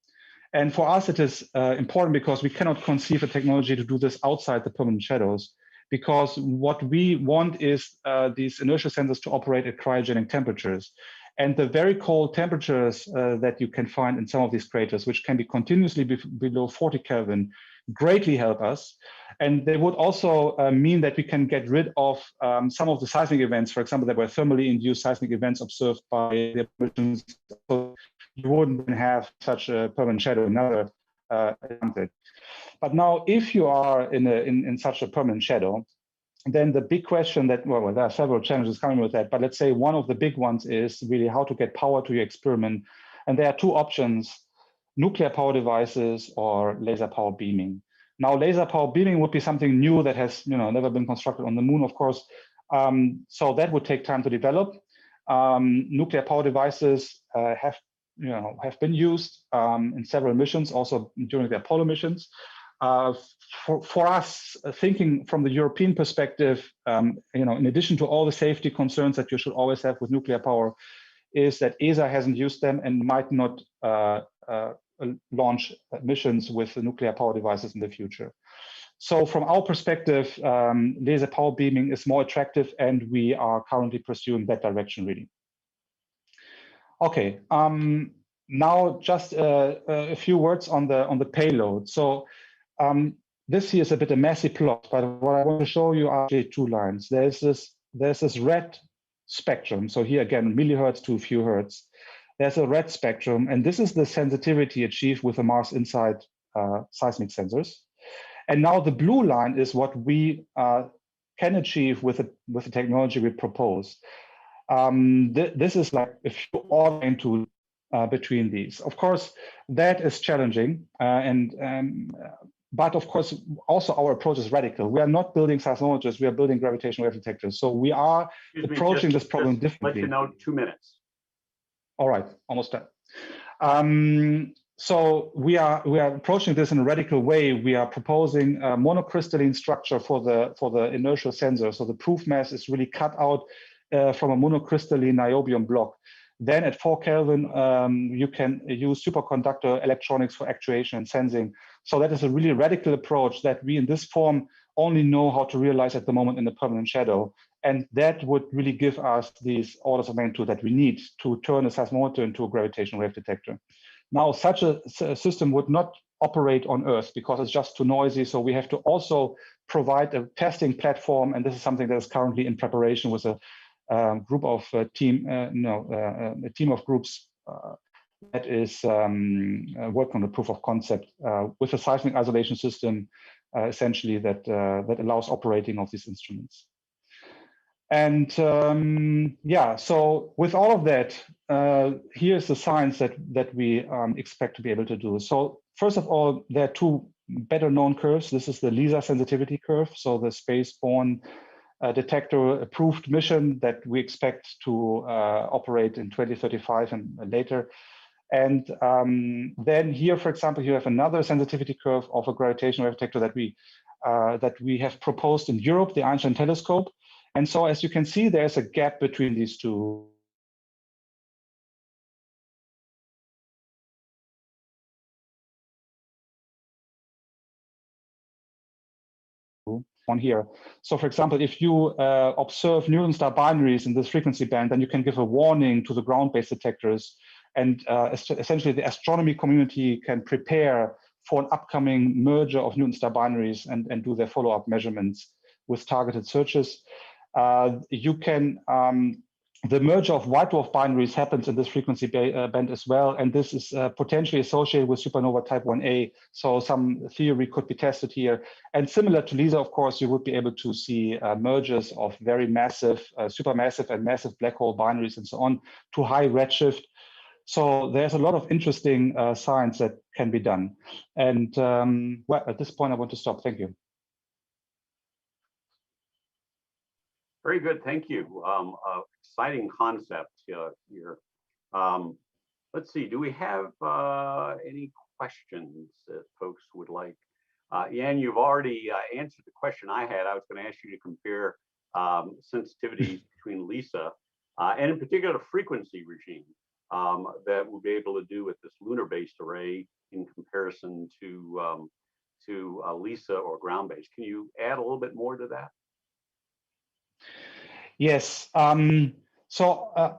Speaker 14: And for us, it is important because we cannot conceive a technology to do this outside the permanent shadows, because what we want is these inertial sensors to operate at cryogenic temperatures. And the very cold temperatures that you can find in some of these craters, which can be continuously below 40 Kelvin, greatly help us. And they would also mean that we can get rid of some of the seismic events. For example, there were thermally induced seismic events observed by the missions. So you wouldn't have such a permanent shadow, another advantage. But now, if you are in such a permanent shadow, then the big question that, well, there are several challenges coming with that, but let's say one of the big ones is really how to get power to your experiment. And there are 2 options: nuclear power devices or laser power beaming. Now, laser power beaming would be something new that has never been constructed on the moon, of course. So that would take time to develop. Nuclear power devices have been used in several missions, also during the Apollo missions. For us, thinking from the European perspective, in addition to all the safety concerns that you should always have with nuclear power, is that ESA hasn't used them and might not launch missions with the nuclear power devices in the future. So from our perspective, laser power beaming is more attractive, and we are currently pursuing that direction, really. Okay, now just a few words on the payload. So this here is a bit a messy plot, but what I want to show you are 2 lines. There's this red spectrum. So here again, millihertz to a few hertz. There's a red spectrum, and this is the sensitivity achieved with the Mars InSight seismic sensors. And now the blue line is what we can achieve with the technology we propose. This is like a few orders into between these. Of course, that is challenging, but of course, also our approach is radical. We are not building seismometers, we are building gravitational wave detectors. So we are approaching this problem differently.
Speaker 8: Let you know, 2 minutes.
Speaker 14: All right, almost done. So we are approaching this in a radical way. We are proposing a monocrystalline structure for the inertial sensor. So the proof mass is really cut out from a monocrystalline niobium block. Then at 4 Kelvin, you can use superconductor electronics for actuation and sensing. So that is a really radical approach that we in this form only know how to realize at the moment in the permanent shadow. And that would really give us these orders of magnitude that we need to turn a seismometer into a gravitational wave detector. Now, such a system would not operate on Earth because it's just too noisy. So we have to also provide a testing platform. And this is something that is currently in preparation with a group of a team of groups that is working on the proof of concept with a seismic isolation system, essentially that allows operating of these instruments. And yeah, so with all of that, here's the science that we expect to be able to do. So first of all, there are 2 better known curves. This is the LISA sensitivity curve, so the space-borne detector approved mission that we expect to operate in 2035 and later. And then here, for example, you have another sensitivity curve of a gravitational wave detector that we have proposed in Europe, the Einstein telescope. And so as you can see, there's a gap between these 2. on here. So for example, if you observe neutron star binaries in this frequency band, then you can give a warning to the ground-based detectors. And essentially the astronomy community can prepare for an upcoming merger of neutron star binaries and do their follow-up measurements with targeted searches. You can, the merger of white dwarf binaries happens in this frequency band as well, and this is potentially associated with supernova type 1a, so some theory could be tested here. And similar to LISA, of course, you would be able to see mergers of very massive, supermassive and massive black hole binaries and so on to high redshift. So there's a lot of interesting science that can be done. And well, at this point, I want to stop. Thank you.
Speaker 8: Very good, thank you. Exciting concept here. Let's see, do we have any questions that folks would like? Yan, you've already answered the question I had. I was going to ask you to compare sensitivities between LISA and in particular the frequency regime that we'll be able to do with this lunar-based array in comparison to LISA or ground-based. Can you add a little bit more to that?
Speaker 14: Yes. So I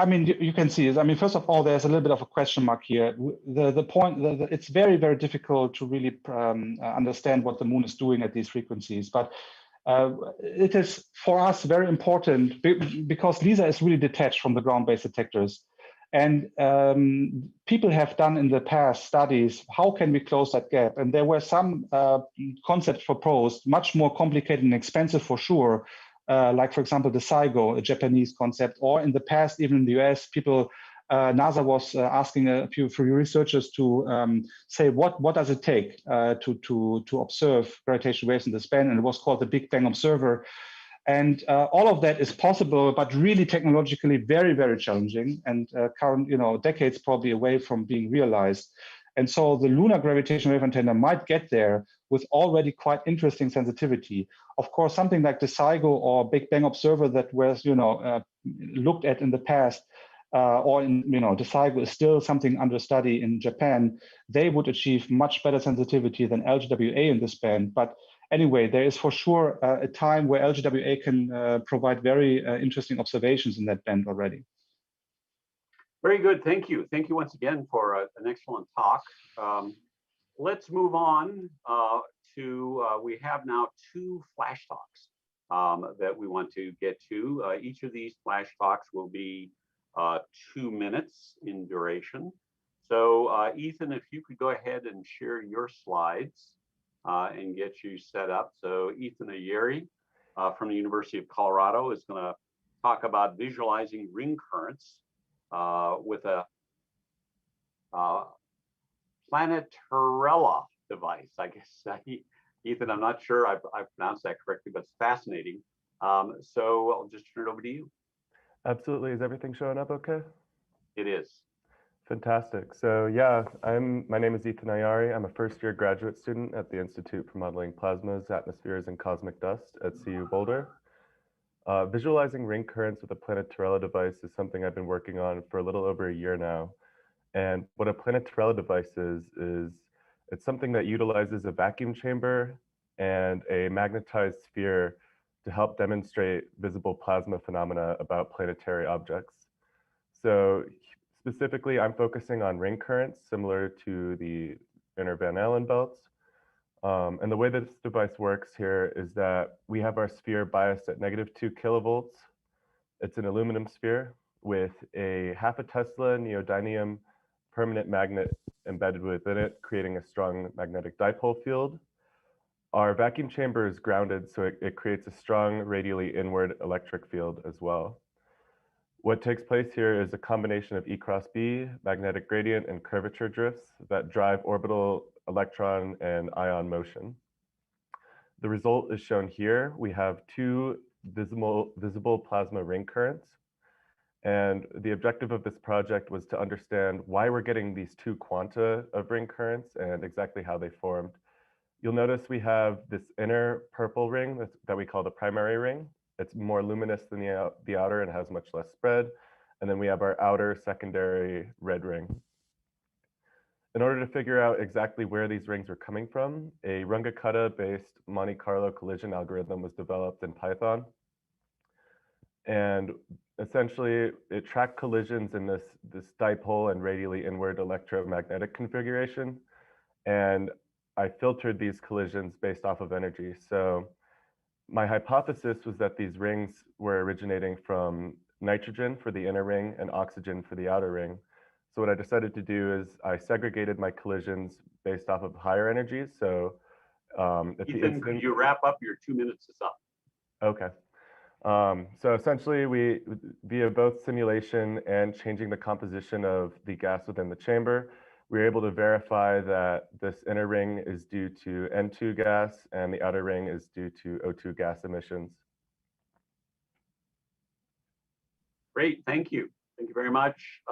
Speaker 14: mean, you can see it. I mean, first of all, there's a little bit of a question mark here. The point, it's very, very difficult to really understand what the moon is doing at these frequencies. But it is, for us, very important because LISA is really detached from the ground-based detectors. And people have done in the past studies, how can we close that gap? And there were some concepts proposed, much more complicated and expensive for sure, like, for example, the SIGO, a Japanese concept, or in the past, even in the US, people, NASA was asking a few researchers to say, what does it take to observe gravitational waves in the span? And it was called the Big Bang Observer. And all of that is possible, but really technologically very, very challenging and current, decades probably away from being realized. And so the lunar gravitational wave antenna might get there with already quite interesting sensitivity. Of course, something like the SIGO or Big Bang Observer that was, looked at in the past, or in, the SIGO is still something under study in Japan. They would achieve much better sensitivity than LGWA in this band. But anyway, there is for sure a time where LGWA can provide very interesting observations in that band already.
Speaker 8: Very good, thank you. Thank you once again for an excellent talk. Let's move on to, we have now 2 flash talks that we want to get to. Each of these flash talks will be 2 minutes in duration. So Ethan, if you could go ahead and share your slides and get you set up. So Ethan Ayeri from the University of Colorado is going to talk about visualizing ring currents with a Planetarella device, I guess. Ethan, I'm not sure I pronounced that correctly, but it's fascinating. So I'll just turn it over to you.
Speaker 15: Absolutely. Is everything showing up okay?
Speaker 8: It is.
Speaker 15: Fantastic. So yeah, my name is Ethan Ayari. I'm a first-year graduate student at the Institute for Modeling Plasmas, Atmospheres, and Cosmic Dust at CU Boulder. Visualizing ring currents with a Planetarella device is something I've been working on for a little over a year now. And what a Planetarella device is it's something that utilizes a vacuum chamber and a magnetized sphere to help demonstrate visible plasma phenomena about planetary objects. So specifically, I'm focusing on ring currents similar to the inner Van Allen belts. And the way that this device works here is that we have our sphere biased at -2 kilovolts. It's an aluminum sphere with a 0.5 Tesla neodymium permanent magnet embedded within it, creating a strong magnetic dipole field. Our vacuum chamber is grounded, so it creates a strong radially inward electric field as well. What takes place here is a combination of E cross B, magnetic gradient, and curvature drifts that drive orbital electron and ion motion. The result is shown here. We have 2 visible plasma ring currents. And the objective of this project was to understand why we're getting these 2 quanta of ring currents and exactly how they formed. You'll notice we have this inner purple ring that we call the primary ring. It's more luminous than the outer and has much less spread. And then we have our outer secondary red ring. in order to figure out exactly where these rings were coming from, a Runge-Kutta-based Monte Carlo collision algorithm was developed in Python. And essentially, it tracked collisions in this dipole and radially inward electromagnetic configuration. And I filtered these collisions based off of energy. So my hypothesis was that these rings were originating from nitrogen for the inner ring and oxygen for the outer ring. So what I decided to do is I segregated my collisions based off of higher energies. So if
Speaker 8: Ethan, could you wrap up? Your 2 minutes is up.
Speaker 15: Okay. So essentially, we, via both simulation and changing the composition of the gas within the chamber, we were able to verify that this inner ring is due to N2 gas and the outer ring is due to O2 gas emissions.
Speaker 8: Great, thank you. Thank you very much.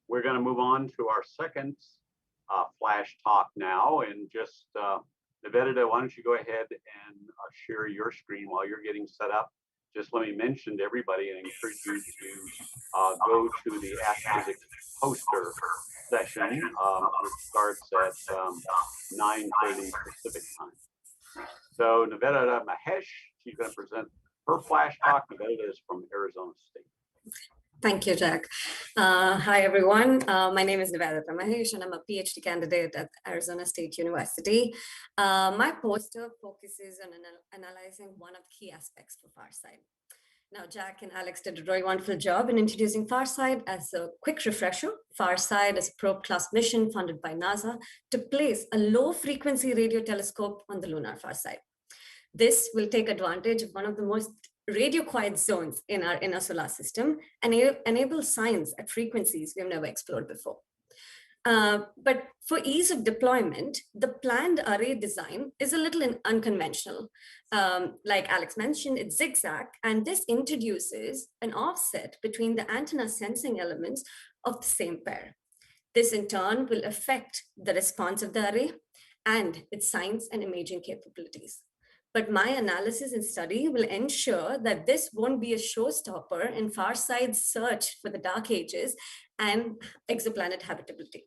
Speaker 8: We're going to move on to our second flash talk now. And just, Nivedita, why don't you go ahead and share your screen while you're getting set up. Just let me mention to everybody and encourage you to go to the astrophysics poster session, which starts at 9:30 Pacific time. So Nivedita Mahesh, she's going to present her flash talk. Nivedita is from Arizona State.
Speaker 16: Thank you, Jack. Hi, everyone. My name is Nivedita Mahesh, and I'm a PhD candidate at Arizona State University. My poster focuses on analyzing one of the key aspects for FarSight. Now, Jack and Alex did a very wonderful job in introducing FarSight. As a quick refresher, FarSight is a probe-class mission funded by NASA to place a low-frequency radio telescope on the lunar far side. This will take advantage of one of the most radio-quiet zones in our inner solar system and enable science at frequencies we've never explored before. But for ease of deployment, the planned array design is a little unconventional. Like Alex mentioned, it's zigzag, and this introduces an offset between the antenna sensing elements of the same pair. This in turn will affect the response of the array and its science and imaging capabilities. But my analysis and study will ensure that this won't be a showstopper in FarSight's search for the dark ages and exoplanet habitability.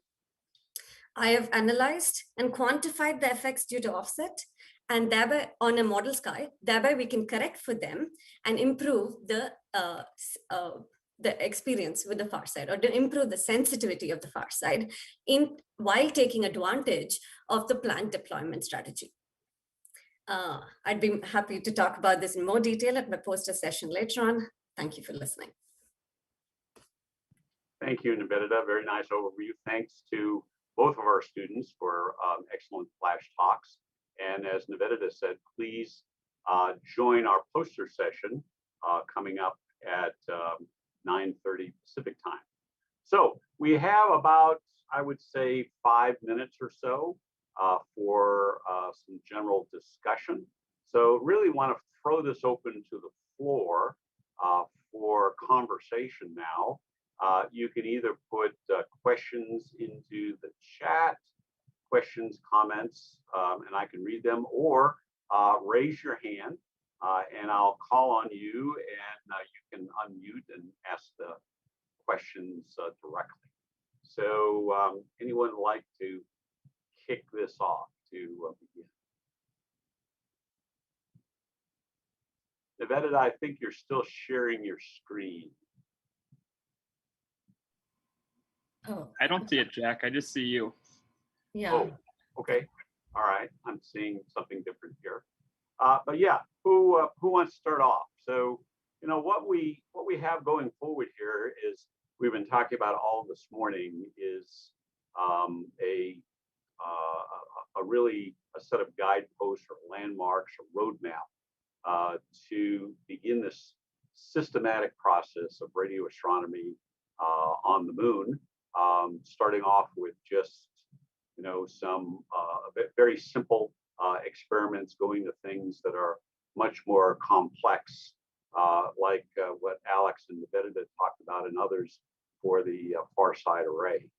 Speaker 16: I have analyzed and quantified the effects due to offset, and thereby on a model sky, thereby we can correct for them and improve the experience with the far side, or to improve the sensitivity of the far side while taking advantage of the planned deployment strategy. I'd be happy to talk about this in more detail at my poster session later on. Thank you for listening.
Speaker 8: Thank you, Nivedita. Very nice overview. Thanks to both of our students for excellent flash talks. And as Nivedita said, please join our poster session coming up at 9:30 Pacific time. So we have about, I would say, 5 minutes or so for some general discussion. So really want to throw this open to the floor for conversation now. You can either put questions into the chat, questions, comments, and I can read them, or raise your hand and I'll call on you and you can unmute and ask the questions directly. So anyone like to kick this off to begin? Nivedita, I think you're still sharing your screen.
Speaker 16: Oh,
Speaker 12: I don't see it, Jack. I just see you.
Speaker 16: Yeah.
Speaker 8: Oh, okay. All right. I'm seeing something different here. But yeah, who wants to start off? So, you know, what we have going forward here is we've been talking about all this morning is really a set of guideposts or landmarks or roadmap to begin this systematic process of radio astronomy on the moon, starting off with just, you know, some very simple experiments going to things that are much more complex, like what Alex and Nivedita talked about and others for the far side array.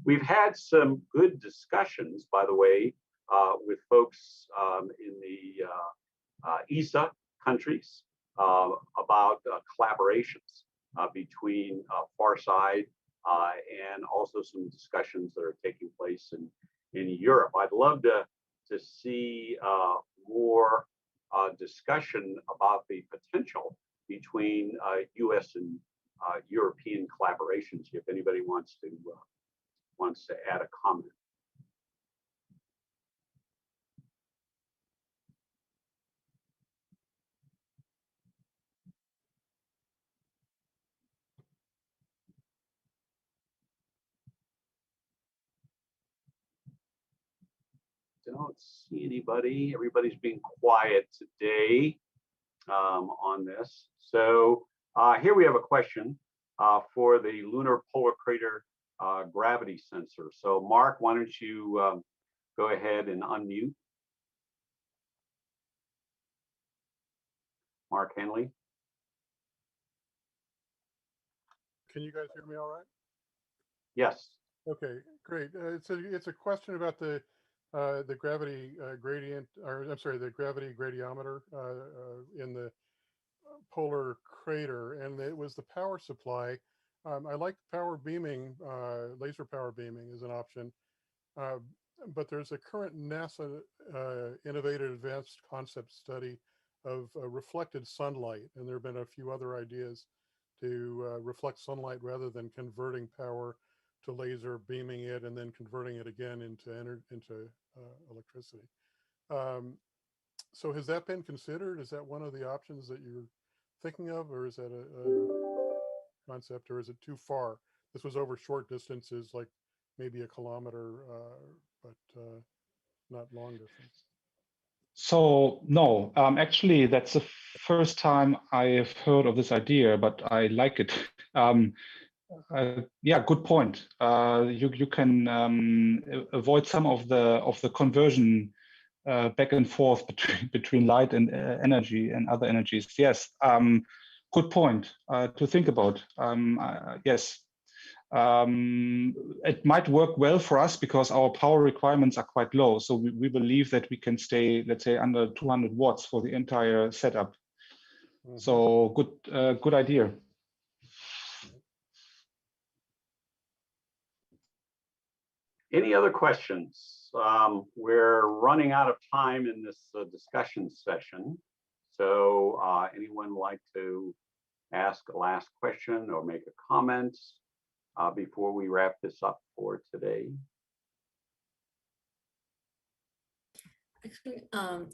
Speaker 8: We've had some good discussions, by the way, with folks in the ESA countries about collaborations between Farside and also some discussions that are taking place in Europe. I'd love to see more discussion about the potential between U.S. and European collaborations. If anybody wants to add a comment. Don't see anybody. Everybody's being quiet today on this. So here we have a question for the lunar polar crater gravity sensor. So Mark, why don't you go ahead and unmute? Mark Henley.
Speaker 17: Can you guys hear me all right?
Speaker 8: Yes.
Speaker 17: Okay, great. It's a question about the gravity gradient, or I'm sorry, the gravity gradiometer in the polar crater, and it was the power supply. I like power beaming, laser power beaming is an option, but there's a current NASA innovative advanced concept study of reflected sunlight, and there have been a few other ideas to reflect sunlight rather than converting power to laser, beaming it, and then converting it again into electricity. So has that been considered? Is that one of the options that you're thinking of, or is that a concept, or is it too far? This was over short distances, like maybe a kilometer, but not long distance.
Speaker 14: So no, actually, that's the first time I've heard of this idea, but I like it. Yeah, good point. You can avoid some of the conversion back and forth between light and energy and other energies. Yes, good point to think about. Yes, it might work well for us because our power requirements are quite low. So we believe that we can stay, let's say, under 200 watts for the entire setup. Mm-hmm. So good idea.
Speaker 8: Any other questions? We're running out of time in this discussion session. So anyone like to ask a last question or make a comment before we wrap this up for today?
Speaker 16: Actually,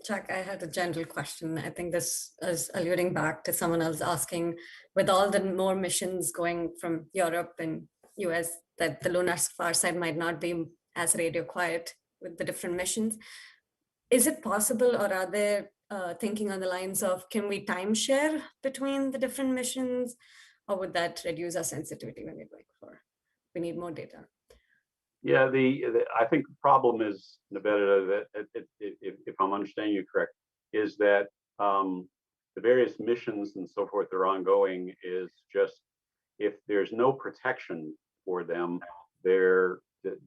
Speaker 16: Chuck, I had a general question. I think this is alluding back to someone else asking, with all the more missions going from Europe and US, that the lunar far side might not be as radio quiet with the different missions. Is it possible, or are they thinking on the lines of, can we timeshare between the different missions, or would that reduce our sensitivity when we're going for, we need more data?
Speaker 8: Yeah, I think the problem is, Nevada, that if I'm understanding you correct, is that the various missions and so forth that are ongoing is just, if there's no protection for them, they're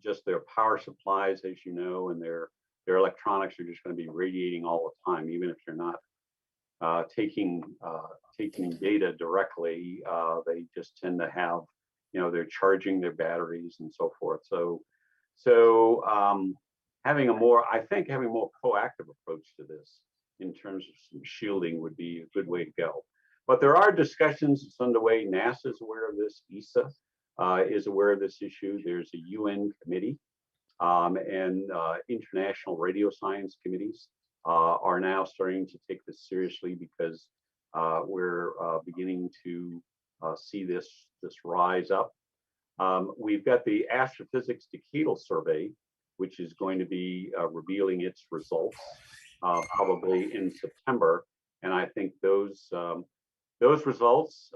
Speaker 8: just their power supplies, as you know, and their electronics are just going to be radiating all the time, even if they're not taking data directly. They just tend to have, they're charging their batteries and so forth. So having a more proactive approach to this in terms of some shielding would be a good way to go. But there are discussions that's underway. NASA is aware of this. ESA is aware of this issue. There's a UN committee and international radio science committees are now starting to take this seriously, because we're beginning to see this rise up. We've got the Astrophysics Decadal Survey, which is going to be revealing its results probably in September. And I think those results,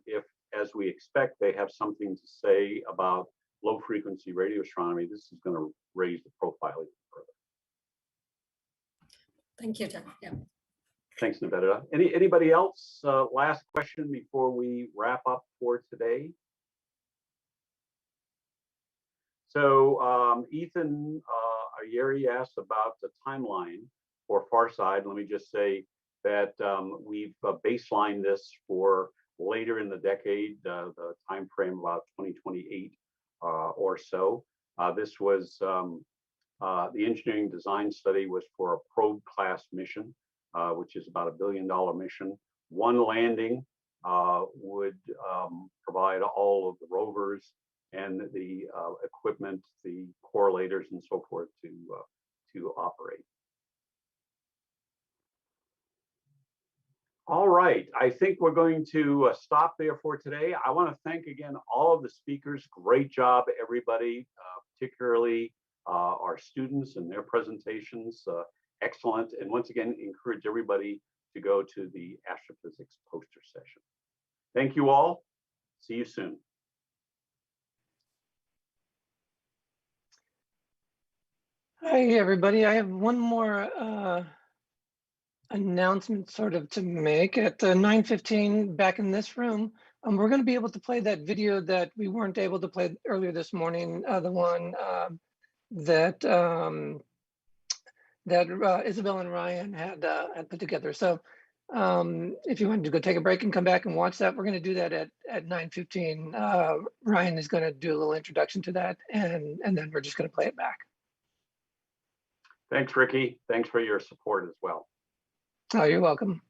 Speaker 8: if, as we expect, they have something to say about low frequency radio astronomy, this is going to raise the profile even further.
Speaker 16: Thank you, Jack. Yeah.
Speaker 8: Thanks, Nevada. Anybody else? Last question before we wrap up for today. So Ethan Ayeri asked about the timeline for Farside. Let me just say that we've baselined this for later in the decade, the time frame about 2028 or so. This was the engineering design study was for a probe class mission, which is about $1 billion mission. One landing would provide all of the rovers and the equipment, the correlators and so forth to operate. All right, I think we're going to stop there for today. I want to thank again all of the speakers. Great job, everybody, particularly our students and their presentations. Excellent. And once again, encourage everybody to go to the astrophysics poster session. Thank you all. See you soon.
Speaker 1: Hi, everybody. I have one more announcement sort of to make. At 9:15 back in this room, we're going to be able to play that video that we weren't able to play earlier this morning, the one that Isabel and Ryan had put together. So if you wanted to go take a break and come back and watch that, we're going to do that at 9:15. Ryan is going to do a little introduction to that, and then we're just going to play it back.
Speaker 8: Thanks, Ricky. Thanks for your support as well.
Speaker 1: Oh, you're welcome.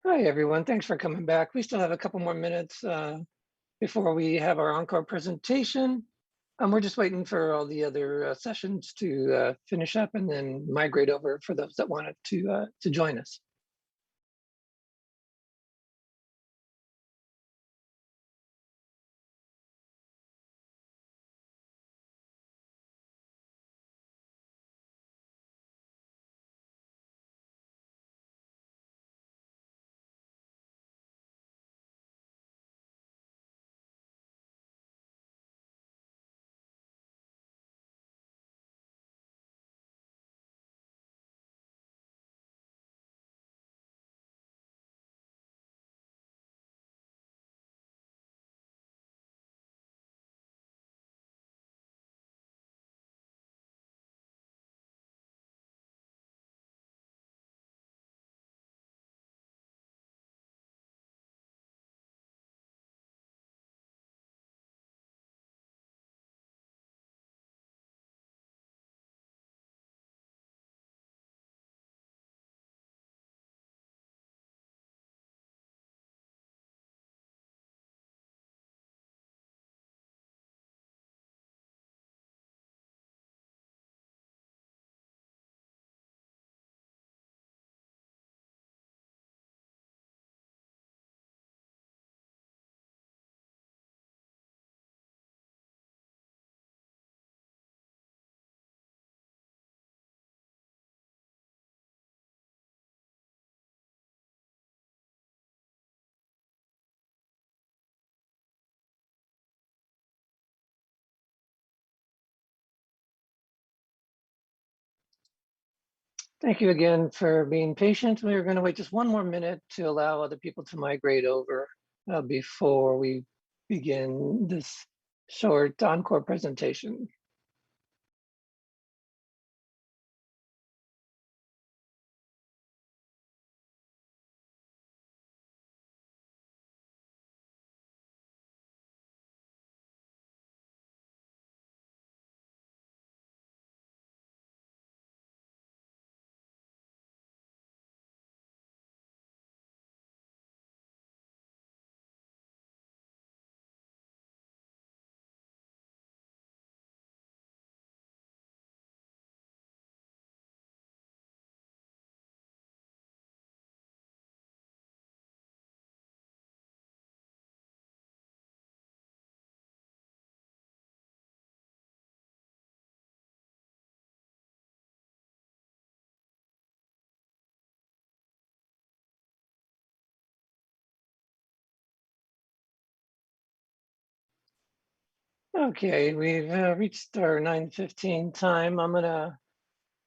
Speaker 1: Hi, everyone. Thanks for coming back. We still have a couple more minutes before we have our encore presentation. We're just waiting for all the other sessions to finish up and then migrate over for those that wanted to join us. Thank you again for being patient. We're going to wait just one more minute to allow other people to migrate over before we begin this short encore presentation. Okay, we've reached our 9:15 time. I'm gonna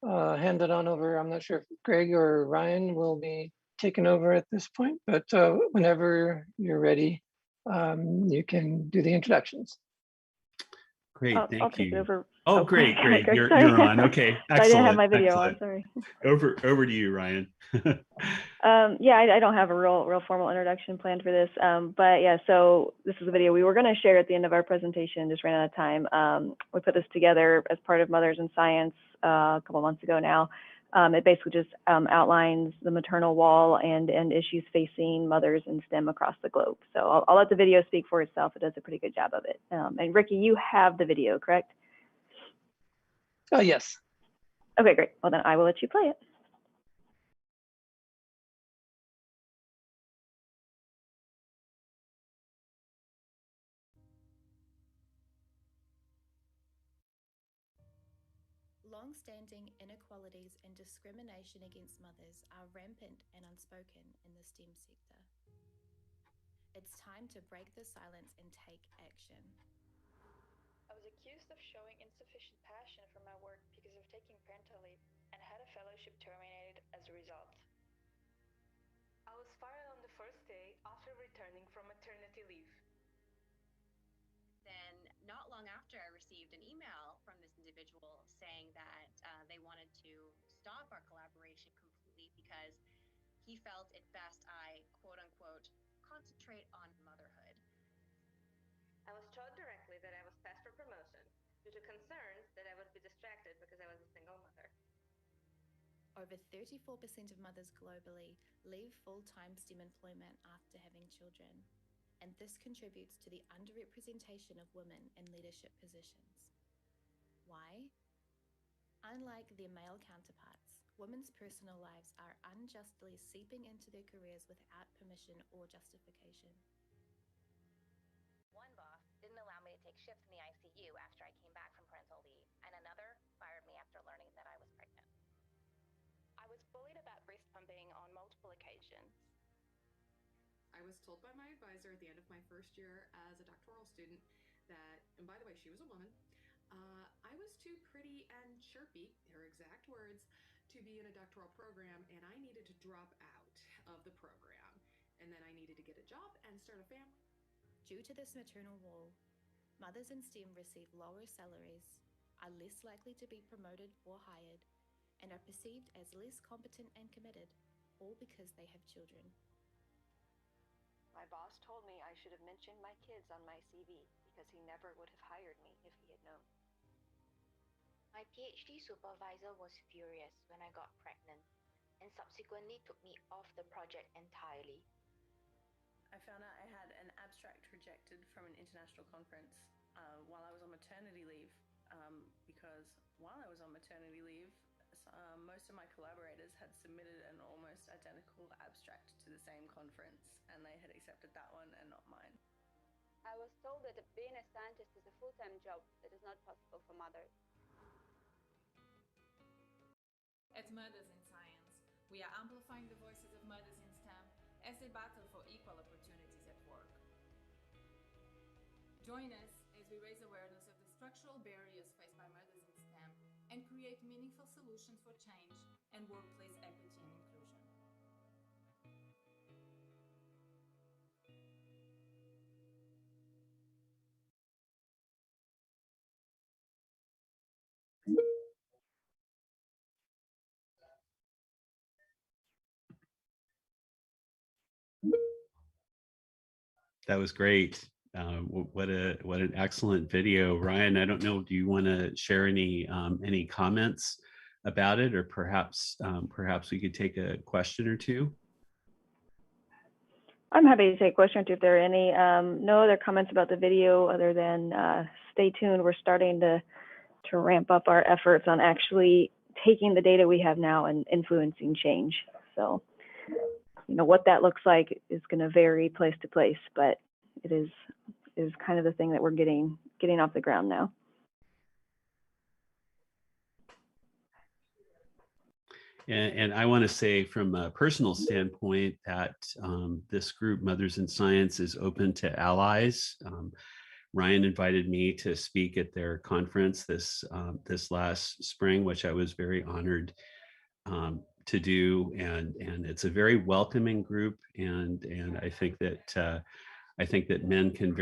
Speaker 1: hand it on over. I'm not sure if Greg or Ryan will be taking over at this point, but whenever you're ready, you can do the introductions.
Speaker 2: Great,
Speaker 6: I'll
Speaker 2: thank
Speaker 6: take it
Speaker 2: you.
Speaker 6: over.
Speaker 2: Oh,
Speaker 6: Oh,
Speaker 2: great, great.
Speaker 6: Greg,
Speaker 2: You're
Speaker 6: sorry.
Speaker 2: on. Okay,
Speaker 6: I didn't have
Speaker 2: excellent,
Speaker 6: my video on,
Speaker 2: excellent.
Speaker 6: sorry.
Speaker 2: Over to you, Ryan.
Speaker 6: Yeah, I don't have a real formal introduction planned for this, but yeah, so this is a video we were going to share at the end of our presentation, just ran out of time. We put this together as part of Mothers in Science a couple months ago now. It basically just outlines the maternal wall and issues facing mothers in STEM across the globe. So I'll let the video speak for itself. It does a pretty good job of it. And Ricky, you have the video, correct?
Speaker 1: Oh, yes.
Speaker 6: Okay, great. Well, then I will let you play it.
Speaker 18: Long-standing inequalities and discrimination against mothers are rampant and unspoken in the STEM sector. It's time to break the silence and take action.
Speaker 19: I was accused of showing insufficient passion for my work because of taking parental leave and had a fellowship terminated as a result. I was fired on the first day after returning from maternity leave.
Speaker 20: Then, not long after, I received an email from this individual saying that they wanted to stop our collaboration completely because he felt it best I, quote unquote, concentrate on motherhood.
Speaker 19: I was told directly that I was passed for promotion due to concerns that I would be distracted because I was a single mother.
Speaker 18: Over 34% of mothers globally leave full-time STEM employment after having children, and this contributes to the underrepresentation of women in leadership positions. Why? Unlike their male counterparts, women's personal lives are unjustly seeping into their careers without permission or justification.
Speaker 21: One boss didn't allow me to take shifts in the ICU after I came back from parental leave, and another fired me after learning that I was pregnant. I was bullied about breast pumping on multiple occasions.
Speaker 22: I was told by my advisor at the end of my first year as a doctoral student that, and by the way, she was a woman, I was too pretty and chirpy, her exact words, to be in a doctoral program, and I needed to drop out of the program. And then I needed to get a job and start a family.
Speaker 18: Due to this maternal wall, mothers in STEM receive lower salaries, are less likely to be promoted or hired, and are perceived as less competent and committed, all because they have children.
Speaker 23: My boss told me I should have mentioned my kids on my CV because he never would have hired me if he had known.
Speaker 21: My PhD supervisor was furious when I got pregnant and subsequently took me off the project entirely.
Speaker 24: I found out I had an abstract rejected from an international conference while I was on maternity leave because while I was on maternity leave, most of my collaborators had submitted an almost identical abstract to the same conference, and they had accepted that one and not mine.
Speaker 25: I was told that being a scientist is a full-time job that is not possible for mothers.
Speaker 26: At Mothers in Science, we are amplifying the voices of mothers in STEM as they battle for equal opportunities at work. Join us as we raise awareness of the structural barriers faced by mothers in STEM and create meaningful solutions for change and workplace equity and inclusion.
Speaker 2: That was great. What an excellent video, Ryan. I don't know. Do you want to share any comments about it, or perhaps we could take a question or two?
Speaker 6: I'm happy to take a question or two if there are any. No other comments about the video other than stay tuned. We're starting to ramp up our efforts on actually taking the data we have now and influencing change. So, you know, what that looks like is going to vary place to place, but it is kind of the thing that we're getting off the ground now.
Speaker 2: And I want to say from a personal standpoint that this group, Mothers in Science, is open to allies. Ryan invited me to speak at their conference this last spring, which I was very honored to do, and it's a very welcoming group, and I think that men can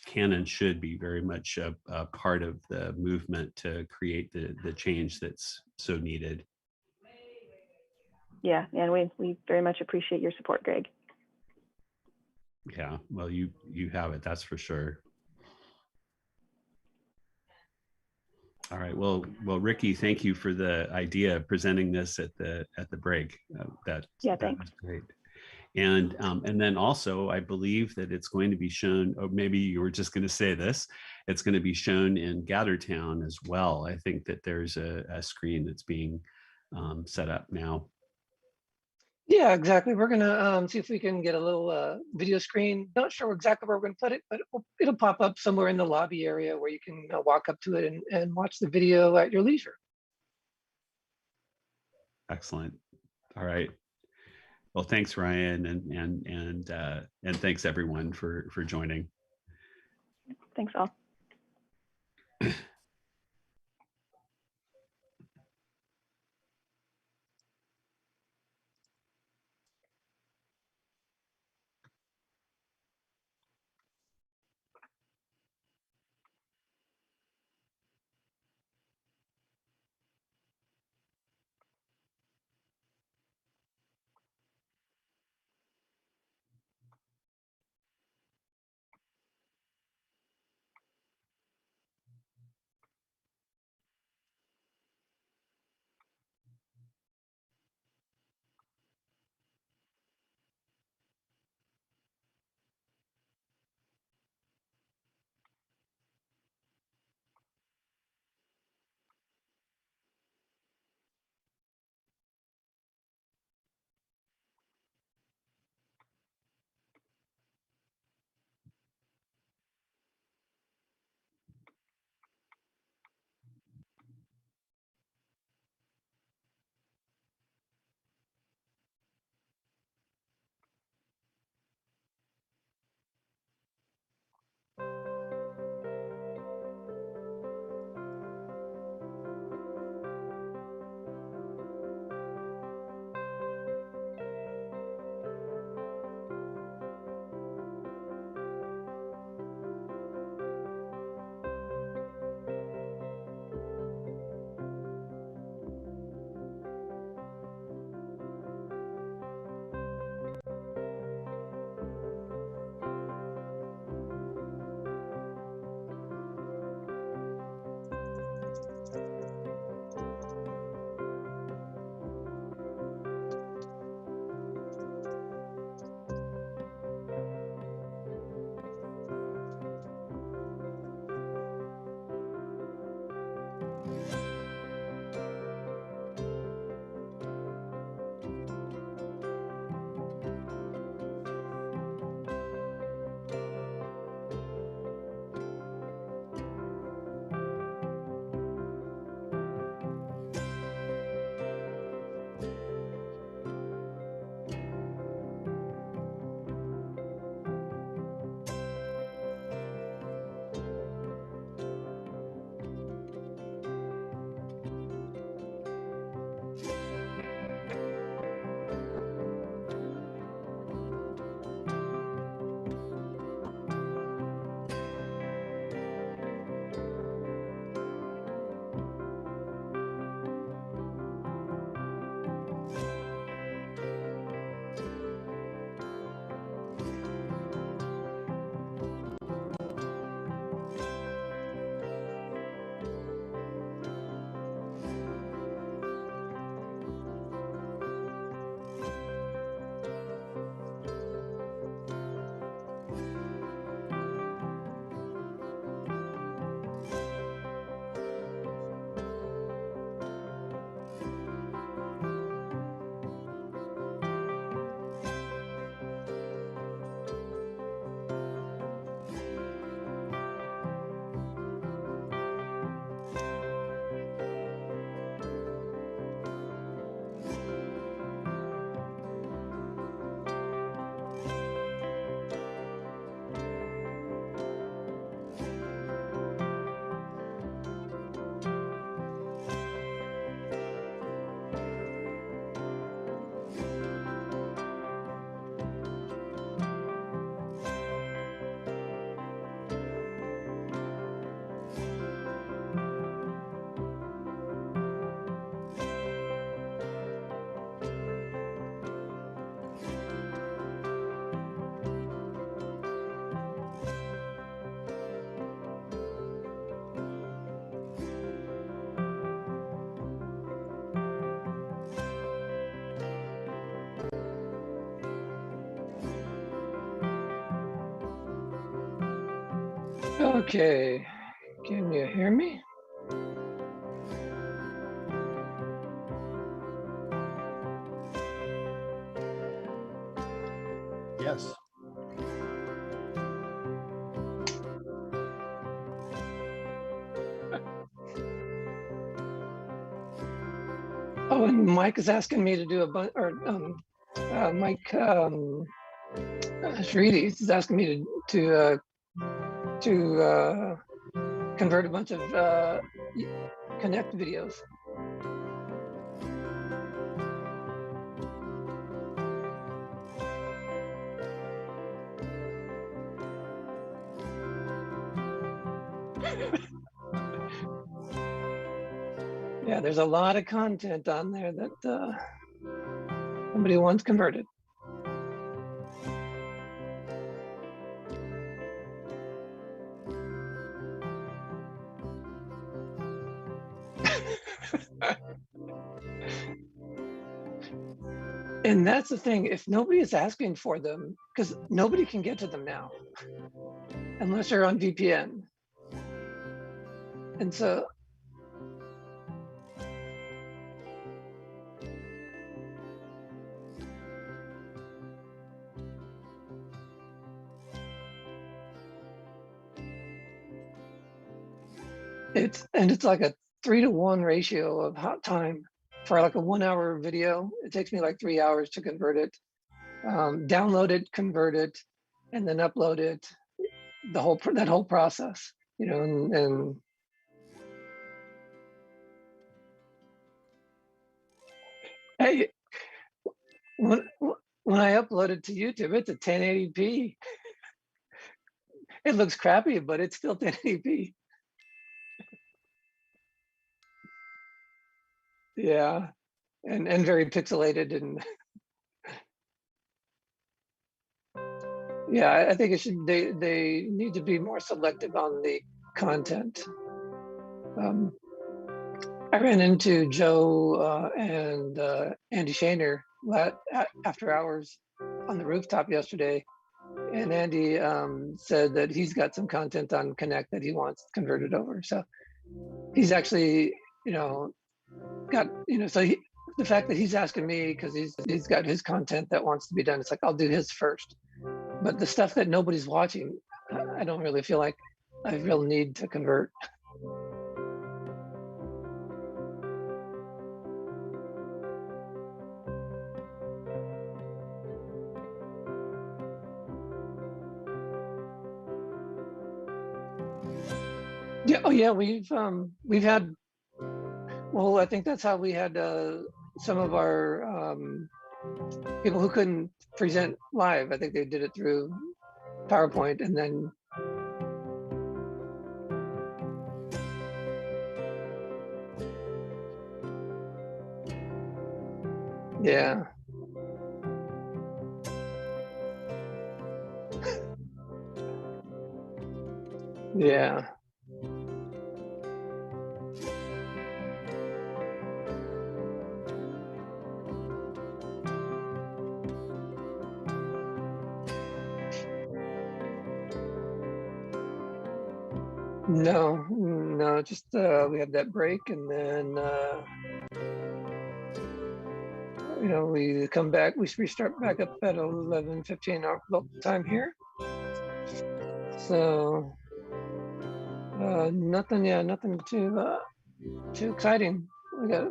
Speaker 2: can and should be very much a part of the movement to create the change that's so needed.
Speaker 6: Yeah, and we very much appreciate your support, Greg.
Speaker 2: Yeah, well, you have it, that's for sure. All right, well, Ricky, thank you for the idea of presenting this at the break. That was great. And then also, I believe that it's going to be shown, or maybe you were just going to say this, it's going to be shown in Gathertown as well. I think that there's a screen that's being set up now.
Speaker 1: Yeah, exactly. We're gonna see if we can get a little video screen. Not sure exactly where we're gonna put it, but it'll pop up somewhere in the lobby area where you can walk up to it and watch the video at your leisure.
Speaker 2: Excellent. All right. Well, thanks, Ryan, and thanks everyone for joining.
Speaker 6: Thanks all.
Speaker 1: Okay, can you hear me?
Speaker 3: Yes.
Speaker 1: Oh, and Mike is asking me to do a bunch, or Mike Shreedy is asking me to convert a bunch of Connect videos. Yeah, there's a lot of content on there that somebody wants converted. And that's the thing, if nobody is asking for them, because nobody can get to them now, unless you're on VPN. And so it's like a 3-to-1 ratio of hot time for like a 1-hour video. It takes me like 3 hours to convert it, download it, convert it, and then upload it. That whole process, you know, and hey, when I upload it to YouTube, it's a 1080p. It looks crappy, but it's still 1080p. Yeah, and very pixelated, and yeah, I think it should. They need to be more selective on the content. I ran into Joe and Andy Shaner after hours on the rooftop yesterday, and Andy said that he's got some content on Connect that he wants converted over. So he's actually, you know, got, you know, so the fact that he's asking me because he's got his content that wants to be done, it's like I'll do his first. But the stuff that nobody's watching, I don't really feel like I real need to convert. Yeah. Oh, yeah. We've had. Well, I think that's how we had some of our people who couldn't present live. I think they did it through PowerPoint, and then yeah. Yeah. No, just we had that break, and then you know, we come back, we restart back up at 11:15 our local time here. So nothing, yeah, nothing too exciting. We got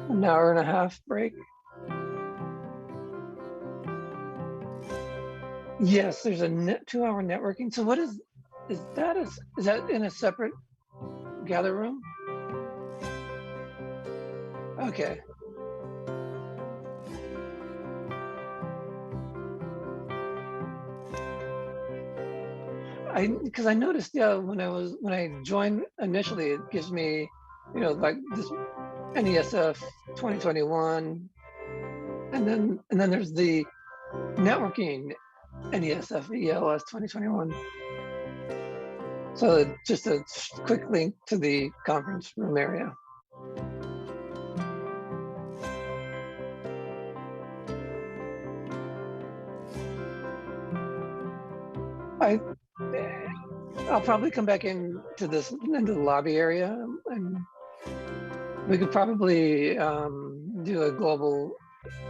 Speaker 1: an hour and a half break. Yes, there's a 2-hour networking. So what is that? Is that in a separate gather room? Okay. Because I noticed, yeah, when I joined initially, it gives me, you know, like this NESF 2021, and then there's the networking NESF ELS 2021. So just a quick link to the conference room area. I'll probably come back into the lobby area, and we could probably do a global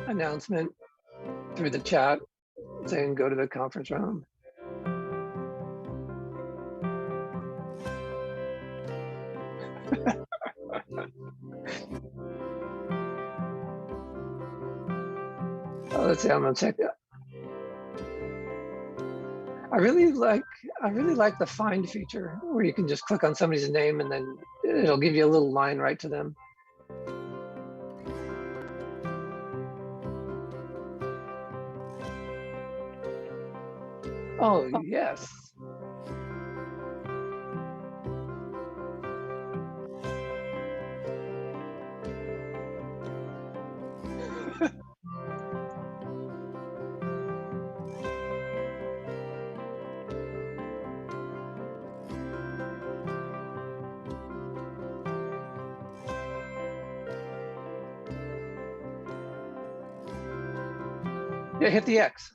Speaker 1: announcement through the chat saying go to the conference room. Oh, let's see, I'm gonna check that. I really like the find feature where you can just click on somebody's name and then it'll give you a little line right to them. Oh, yes. Yeah, hit the X.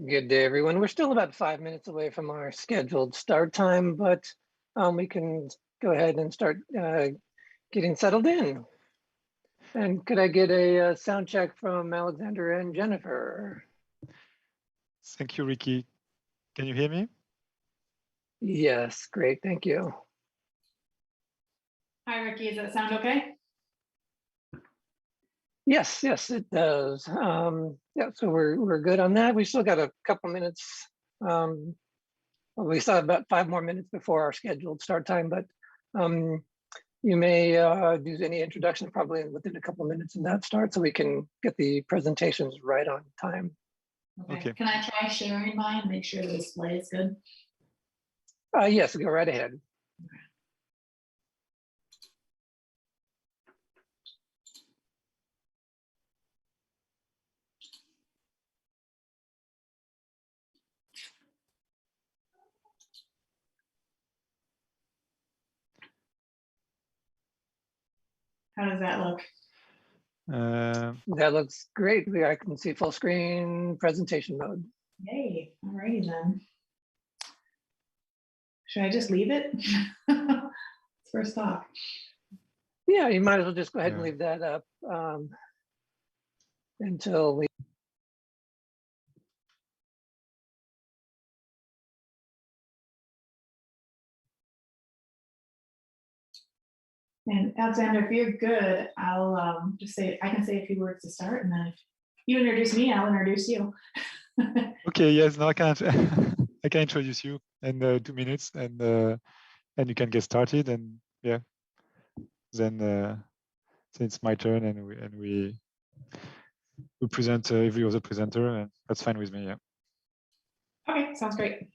Speaker 1: Good day, everyone. We're still about 5 minutes away from our scheduled start time, but we can go ahead and start getting settled in. And could I get a sound check from Alexander and Jennifer?
Speaker 3: Thank you, Ricky. Can you hear me?
Speaker 1: Yes, great, thank you.
Speaker 4: Hi, Ricky, does that sound okay?
Speaker 1: Yes, yes, it does. Yeah, so we're good on that. We still got a couple minutes. Well, we still have about 5 more minutes before our scheduled start time, but you may do any introduction probably within a couple minutes of that start so we can get the presentations right on time.
Speaker 4: Okay. Can I try sharing mine and make sure the display is good?
Speaker 1: Yes, go right ahead.
Speaker 4: How does that look?
Speaker 1: That looks great. I can see full screen presentation mode.
Speaker 4: Yay, alrighty then. Should I just leave it? First talk.
Speaker 1: Yeah, you might as well just go ahead and leave that up until we.
Speaker 4: And Alexander, if you're good, I'll just say, I can say a few words to start, and then if you introduce me, I'll introduce you.
Speaker 3: Okay, yes, now I can I can introduce you in 2 minutes, and you can get started, and yeah, then it's my turn, and we present every other presenter, and that's fine with me. Yeah.
Speaker 4: Okay, sounds great.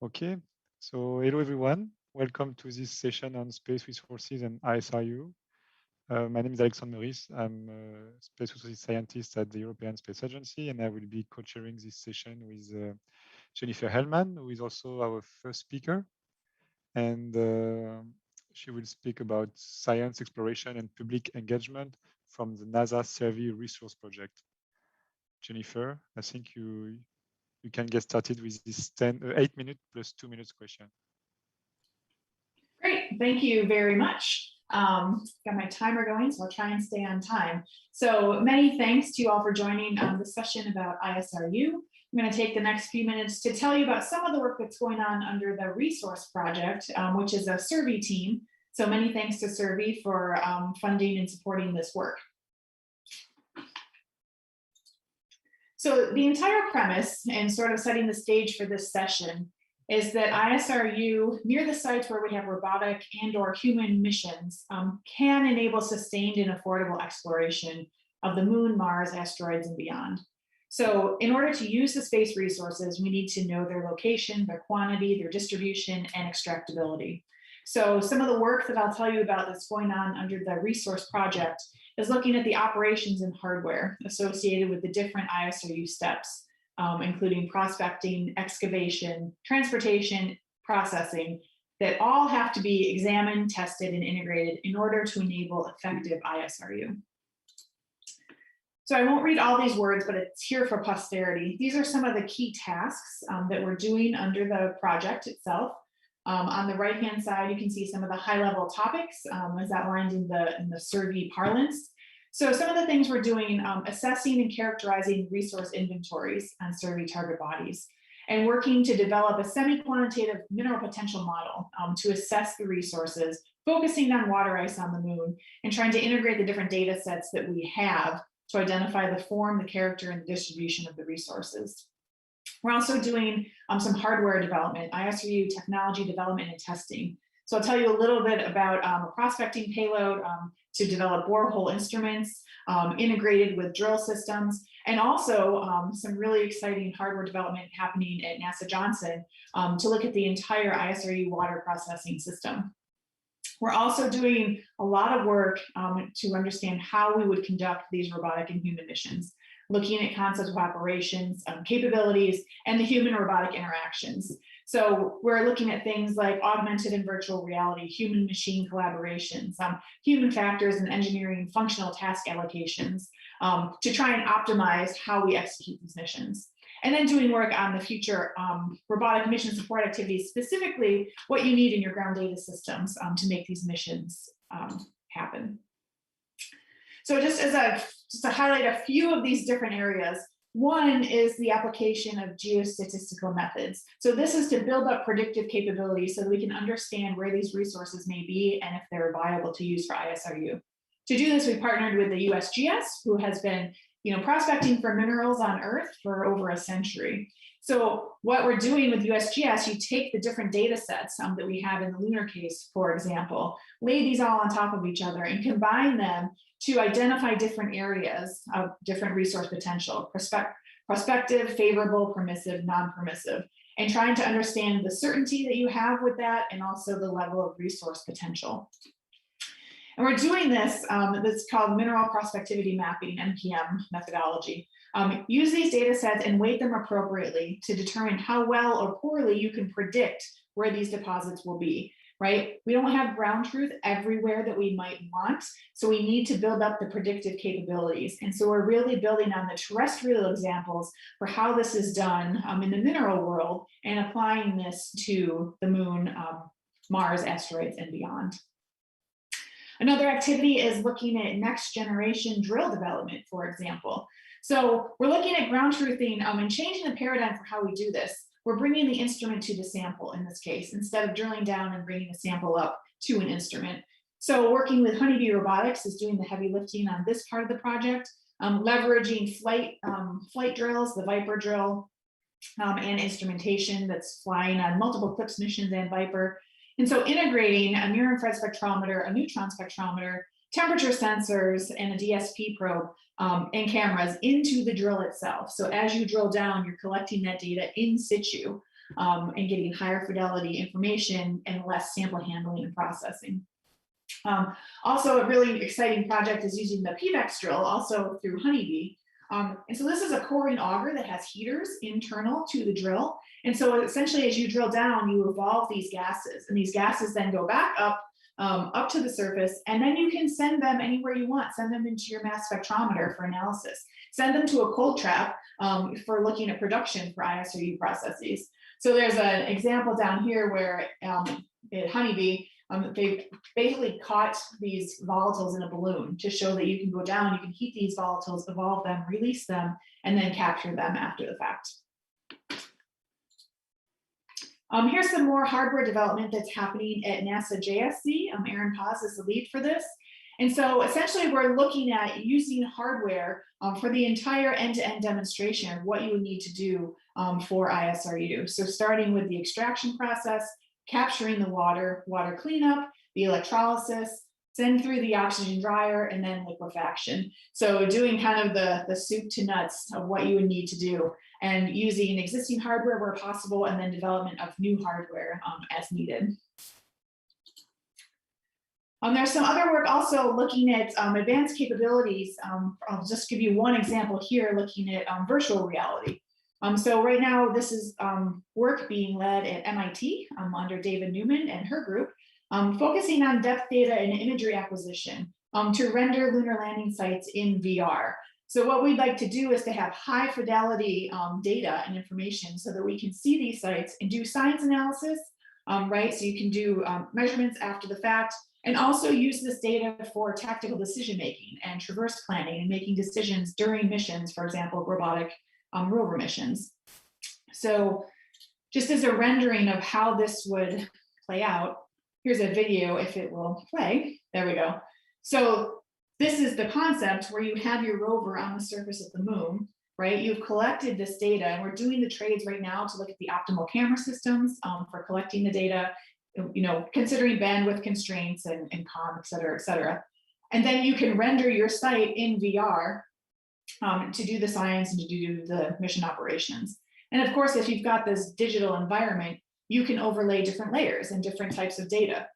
Speaker 3: Okay, so hello everyone. Welcome to this session on space resources and ISRU. My name is Alexandre Meurice. I'm a space resources scientist at the European Space Agency, and I will be co-chairing this session with Jennifer Hellman, who is also our first speaker. And she will speak about science exploration and public engagement from the NASA SSERVI resource project. Jennifer, I think you can get started with this 8 minutes plus 2 minutes question.
Speaker 4: Great, thank you very much. Got my timer going, so I'll try and stay on time. So many thanks to you all for joining this session about ISRU. I'm going to take the next few minutes to tell you about some of the work that's going on under the resource project, which is a SSERVI team. So many thanks to SSERVI for funding and supporting this work. So the entire premise and sort of setting the stage for this session is that ISRU, near the sites where we have robotic and/or human missions, can enable sustained and affordable exploration of the moon, Mars, asteroids, and beyond. So in order to use the space resources, we need to know their location, their quantity, their distribution, and extractability. So some of the work that I'll tell you about that's going on under the resource project is looking at the operations and hardware associated with the different ISRU steps, including prospecting, excavation, transportation, processing, that all have to be examined, tested, and integrated in order to enable effective ISRU. So I won't read all these words, but it's here for posterity. These are some of the key tasks that we're doing under the project itself. On the right-hand side, you can see some of the high-level topics as outlined in the SSERVI parlance. So some of the things we're doing, assessing and characterizing resource inventories on SSERVI target bodies, and working to develop a semi-quantitative mineral potential model to assess the resources, focusing on water ice on the moon, and trying to integrate the different data sets that we have to identify the form, the character, and the distribution of the resources. We're also doing some hardware development, ISRU technology development and testing. So I'll tell you a little bit about a prospecting payload to develop borehole instruments integrated with drill systems, and also some really exciting hardware development happening at NASA Johnson to look at the entire ISRU water processing system. We're also doing a lot of work to understand how we would conduct these robotic and human missions, looking at concepts of operations, capabilities, and the human-robotic interactions. So we're looking at things like augmented and virtual reality, human-machine collaborations, human factors and engineering functional task allocations to try and optimize how we execute these missions. And then doing work on the future robotic mission support activities, specifically what you need in your ground data systems to make these missions happen. So just to highlight a few of these different areas, one is the application of geostatistical methods. So this is to build up predictive capabilities so that we can understand where these resources may be and if they're viable to use for ISRU. To do this, we partnered with the USGS, who has been prospecting for minerals on Earth for over a century. So what we're doing with USGS, you take the different data sets that we have in the Lunar case, for example, lay these all on top of each other and combine them to identify different areas of different resource potential, prospective, favorable, permissive, non-permissive, and trying to understand the certainty that you have with that and also the level of resource potential. And we're doing this, that's called mineral prospectivity mapping, MPM methodology. Use these data sets and weight them appropriately to determine how well or poorly you can predict where these deposits will be, right? We don't have ground truth everywhere that we might want, so we need to build up the predictive capabilities. And so we're really building on the terrestrial examples for how this is done in the mineral world and applying this to the moon, Mars, asteroids, and beyond. Another activity is looking at next generation drill development, for example. So we're looking at ground truthing and changing the paradigm for how we do this. We're bringing the instrument to the sample in this case, instead of drilling down and bringing the sample up to an instrument. So working with Honeybee Robotics is doing the heavy lifting on this part of the project, leveraging flight drills, the Viper drill, and instrumentation that's flying on multiple CLIPS missions and Viper. And so integrating a near-infrared spectrometer, a neutron spectrometer, temperature sensors, and a DSP probe and cameras into the drill itself. So as you drill down, you're collecting that data in situ and getting higher fidelity information and less sample handling and processing. Also, a really exciting project is using the PVEX drill, also through Honeybee. And so this is a coring auger that has heaters internal to the drill. And so essentially, as you drill down, you evolve these gases, and these gases then go back up to the surface, and then you can send them anywhere you want. Send them into your mass spectrometer for analysis. Send them to a cold trap for looking at production for ISRU processes. So there's an example down here where at Honeybee, they basically caught these volatiles in a balloon to show that you can go down, you can heat these volatiles, evolve them, release them, and then capture them after the fact. Here's some more hardware development that's happening at NASA JSC. Aaron Paz is the lead for this. And so essentially we're looking at using hardware for the entire end-to-end demonstration of what you would need to do for ISRU. So starting with the extraction process, capturing the water cleanup, the electrolysis, send through the oxygen dryer, and then liquefaction. So doing kind of the soup to nuts of what you would need to do, and using existing hardware where possible, and then development of new hardware as needed. There's some other work also looking at advanced capabilities. I'll just give you one example here, looking at virtual reality. So right now, this is work being led at MIT under David Newman and her group, focusing on depth data and imagery acquisition to render lunar landing sites in VR. So what we'd like to do is to have high fidelity data and information so that we can see these sites and do science analysis, right? So you can do measurements after the fact, and also use this data for tactical decision-making and traverse planning and making decisions during missions, for example, robotic rover missions. So just as a rendering of how this would play out, here's a video if it will play. There we go. So this is the concept where you have your rover on the surface of the moon, right? You've collected this data, and we're doing the trades right now to look at the optimal camera systems for collecting the data, you know, considering bandwidth constraints and comm, et cetera, et cetera. And then you can render your site in VR to do the science and to do the mission operations. And of course, if you've got this digital environment, you can overlay different layers and different types of data.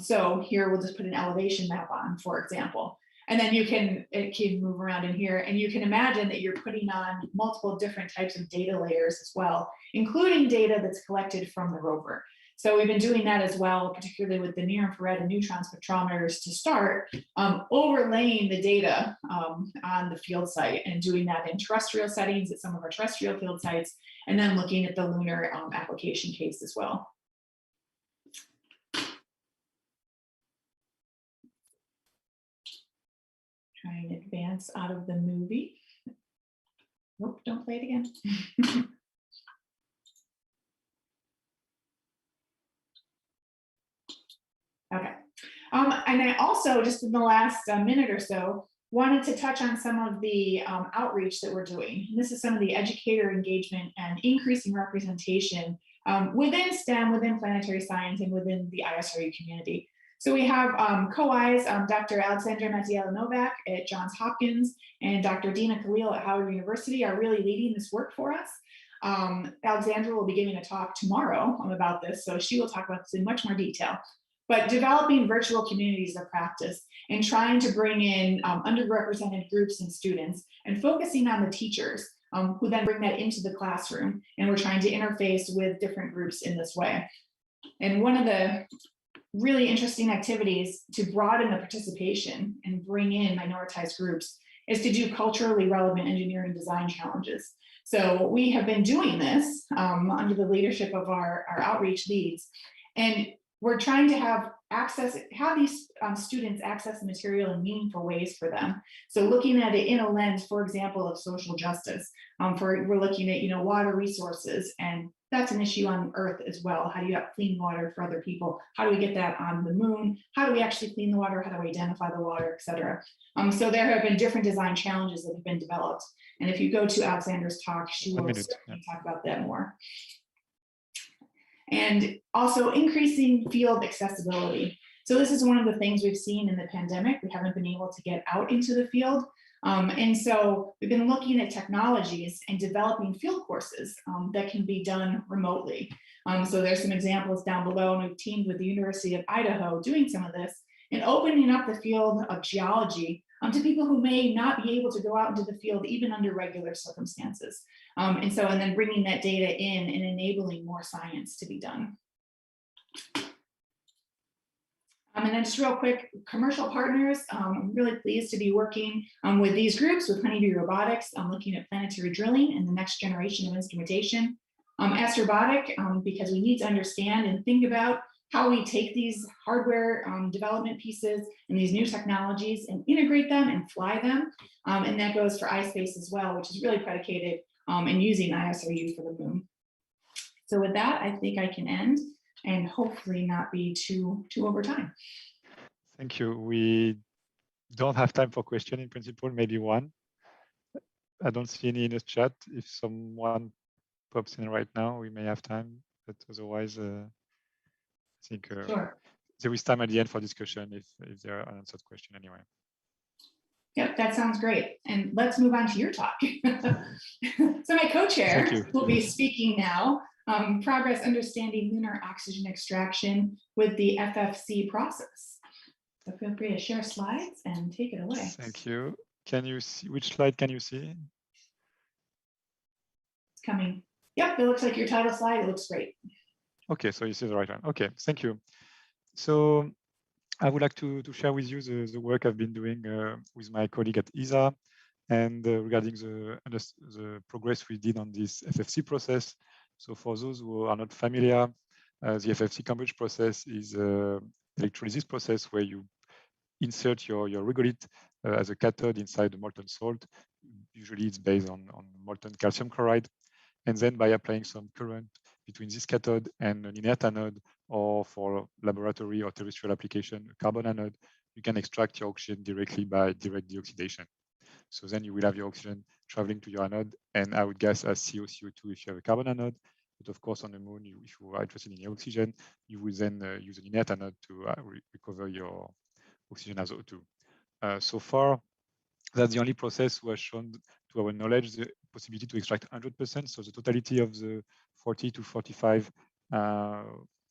Speaker 4: So here we'll just put an elevation map on, for example. And then it can move around in here, and you can imagine that you're putting on multiple different types of data layers as well, including data that's collected from the rover. So we've been doing that as well, particularly with the near infrared and neutron spectrometers to start overlaying the data on the field site, and doing that in terrestrial settings at some of our terrestrial field sites, and then looking at the lunar application case as well. Try and advance out of the movie. Nope, don't play it again. Okay. And I also, just in the last minute or so, wanted to touch on some of the outreach that we're doing. And this is some of the educator engagement and increasing representation within STEM, within planetary science, and within the ISRU community. So we have co-Is, Dr. Alexandra Maziela-Novak at Johns Hopkins and Dr. Dina Khalil at Howard University are really leading this work for us. Alexandra will be giving a talk tomorrow about this, so she will talk about this in much more detail. But developing virtual communities of practice and trying to bring in underrepresented groups and students, and focusing on the teachers who then bring that into the classroom. And we're trying to interface with different groups in this way. And one of the really interesting activities to broaden the participation and bring in minoritized groups is to do culturally relevant engineering design challenges. So we have been doing this under the leadership of our outreach leads. And we're trying to have these students access the material in meaningful ways for them. So looking at it in a lens, for example, of social justice. We're looking at water resources, and that's an issue on Earth as well. How do you have clean water for other people? How do we get that on the moon? How do we actually clean the water? How do we identify the water, et cetera? So there have been different design challenges that have been developed. And if you go to Alexandra's talk, she will certainly talk about that more. And also increasing field accessibility. So this is one of the things we've seen in the pandemic. We haven't been able to get out into the field. And so we've been looking at technologies and developing field courses that can be done remotely. So there's some examples down below, and we've teamed with the University of Idaho doing some of this and opening up the field of geology to people who may not be able to go out into the field even under regular circumstances. And then bringing that data in and enabling more science to be done. And then just real quick, commercial partners, I'm really pleased to be working with these groups, with Honeybee Robotics, looking at planetary drilling and the next generation of instrumentation. Astrobotic, because we need to understand and think about how we take these hardware development pieces and these new technologies and integrate them and fly them. And that goes for iSpace as well, which is really predicated in using ISRU for the moon. So with that, I think I can end and hopefully not be too over time.
Speaker 3: Thank you. We don't have time for question in principle, maybe one. I don't see any in the chat. If someone pops in right now, we may have time, but otherwise, I think
Speaker 4: Sure.
Speaker 3: there is time at the end for discussion if there are unanswered questions anyway.
Speaker 4: Yep, that sounds great. And let's move on to your talk. So my co-chair will be speaking now, progress understanding lunar oxygen extraction with the FFC process. So feel free to share slides and take it away.
Speaker 3: Thank you. Can you see, which slide can you see?
Speaker 4: It's coming. Yep, it looks like your title slide. It looks great.
Speaker 3: Okay, so you see the right one. Okay, thank you. So I would like to share with you the work I've been doing with my colleague at ESA and regarding the progress we did on this FFC process. So for those who are not familiar, the FFC Cambridge process is an electrolysis process where you insert your regolith as a cathode inside the molten salt. Usually it's based on molten calcium chloride. And then by applying some current between this cathode and an inert anode, or for laboratory or terrestrial application, a carbon anode, you can extract your oxygen directly by direct deoxidation. So then you will have your oxygen traveling to your anode and out gas as CO, CO2 if you have a carbon anode. But of course, on the moon, if you are interested in the oxygen, you will then use an inert anode to recover your oxygen as O2. So far, that's the only process who has shown, to our knowledge, the possibility to extract 100%. So the totality of the 40 to 45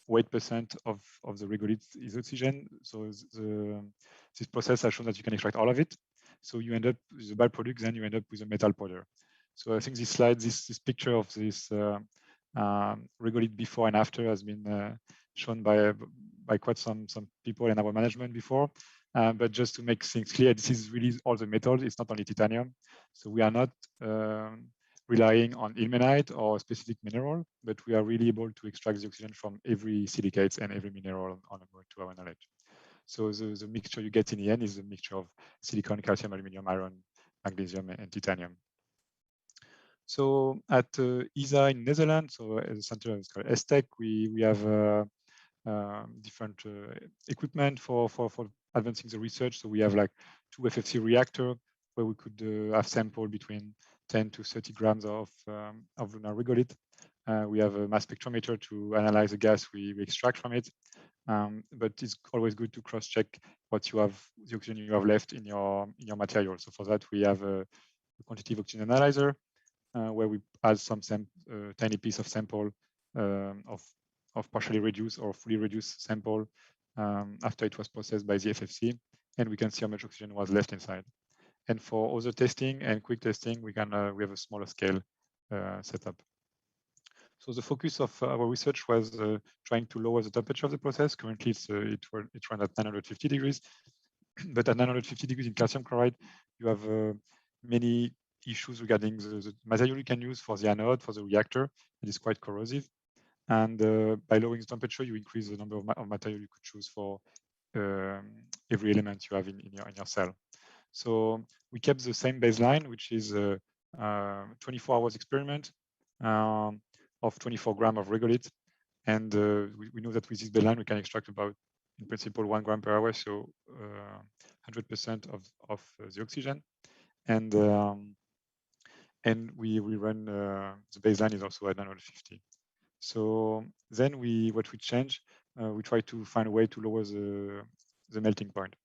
Speaker 3: weight percent of the regolith is oxygen. So this process has shown that you can extract all of it. So you end up with a byproduct, then you end up with a metal powder. So I think this slide, this picture of this regolith before and after has been shown by quite some people in our management before. But just to make things clear, this is really all the metals. It's not only titanium. So we are not relying on ilmenite or a specific mineral, but we are really able to extract the oxygen from every silicates and every mineral on the moon, to our knowledge. So the mixture you get in the end is a mixture of silicon, calcium, aluminum, iron, magnesium, and titanium. So at ESA in Netherlands, so at the center is called ESTEC, we have different equipment for advancing the research. So we have like 2 FFC reactor where we could have sample between 10 to 30 grams of lunar regolith. We have a mass spectrometer to analyze the gas we extract from it. But it's always good to cross-check what you have, the oxygen you have left in your material. So for that, we have a quantitative oxygen analyzer where we add some tiny piece of sample of partially reduced or fully reduced sample after it was processed by the FFC, and we can see how much oxygen was left inside. And for other testing and quick testing, we have a smaller scale setup. So the focus of our research was trying to lower the temperature of the process. Currently, it runs at 950 degrees. But at 950 degrees in calcium chloride, you have many issues regarding the material you can use for the anode, for the reactor. It is quite corrosive. And by lowering the temperature, you increase the number of material you could choose for every element you have in your cell. So we kept the same baseline, which is a 24 hours experiment of 24 grams of regolith. And we know that with this baseline, we can extract about, in principle, 1 gram per hour, so 100% of the oxygen. And we run, the baseline is also at 950. So then what we change, we try to find a way to lower the melting point.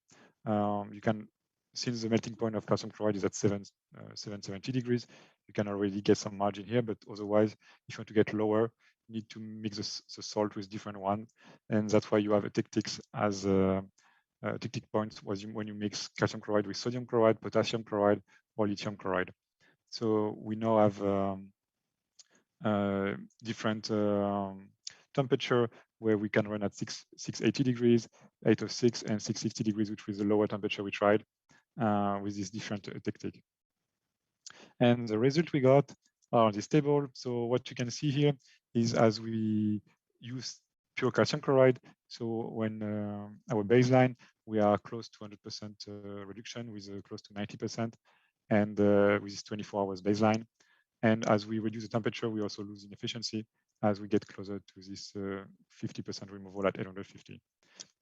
Speaker 3: You can, since the melting point of calcium chloride is at 770 degrees, you can already get some margin here, but otherwise, if you want to get lower, you need to mix the salt with different ones. And that's why you have ectics as ectic points when you mix calcium chloride with sodium chloride, potassium chloride, or lithium chloride. So we now have different temperature where we can run at 680 degrees, 806, and 660 degrees, which was the lower temperature we tried with this different technique. And the result we got are on this table. So what you can see here is as we use pure calcium chloride, so when our baseline, we are close to 100% reduction with close to 90%, and with this 24 hours baseline. And as we reduce the temperature, we also lose in efficiency as we get closer to this 50% removal at 850.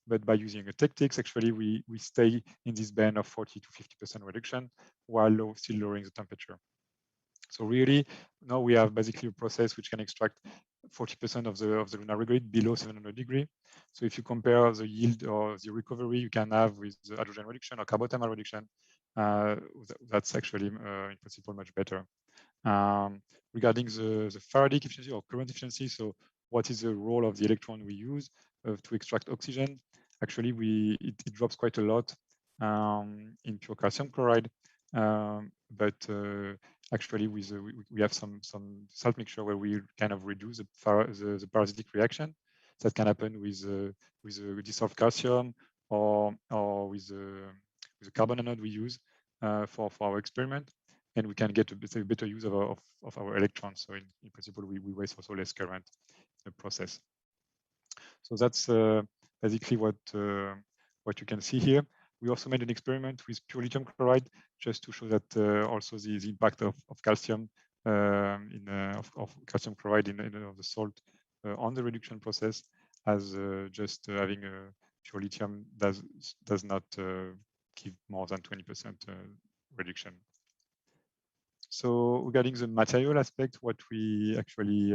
Speaker 3: But by using a tactics, actually, we stay in this band of 40 to 50% reduction while still lowering the temperature. So really, now we have basically a process which can extract 40% of the lunar regolith below 700 degrees. So if you compare the yield or the recovery you can have with the hydrogen reduction or carbothermal reduction, that's actually in principle much better. Regarding the Faradic efficiency or current efficiency, so what is the role of the electron we use to extract oxygen? Actually, it drops quite a lot in pure calcium chloride, but actually we have some salt mixture where we kind of reduce the parasitic reaction that can happen with dissolved calcium or with the carbon anode we use for our experiment, and we can get a better use of our electrons. So in principle, we waste also less current in the process. So that's basically what you can see here. We also made an experiment with pure lithium chloride just to show that also the impact of calcium of calcium chloride in the salt on the reduction process, as just having a pure lithium does not give more than 20% reduction. So regarding the material aspect, what we actually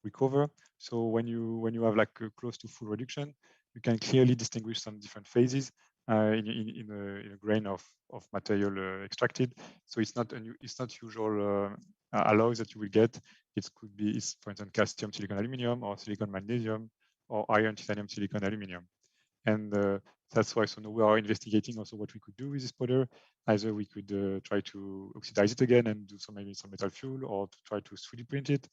Speaker 3: recover. So when you have like close to full reduction, you can clearly distinguish some different phases in a grain of material extracted. So it's not usual alloys that you will get. It could be, for instance, calcium, silicon, aluminum, or silicon, magnesium, or iron, titanium, silicon, aluminum. And that's why so now we are investigating also what we could do with this powder. Either we could try to oxidize it again and do maybe some metal fuel, or to try to 3D print it.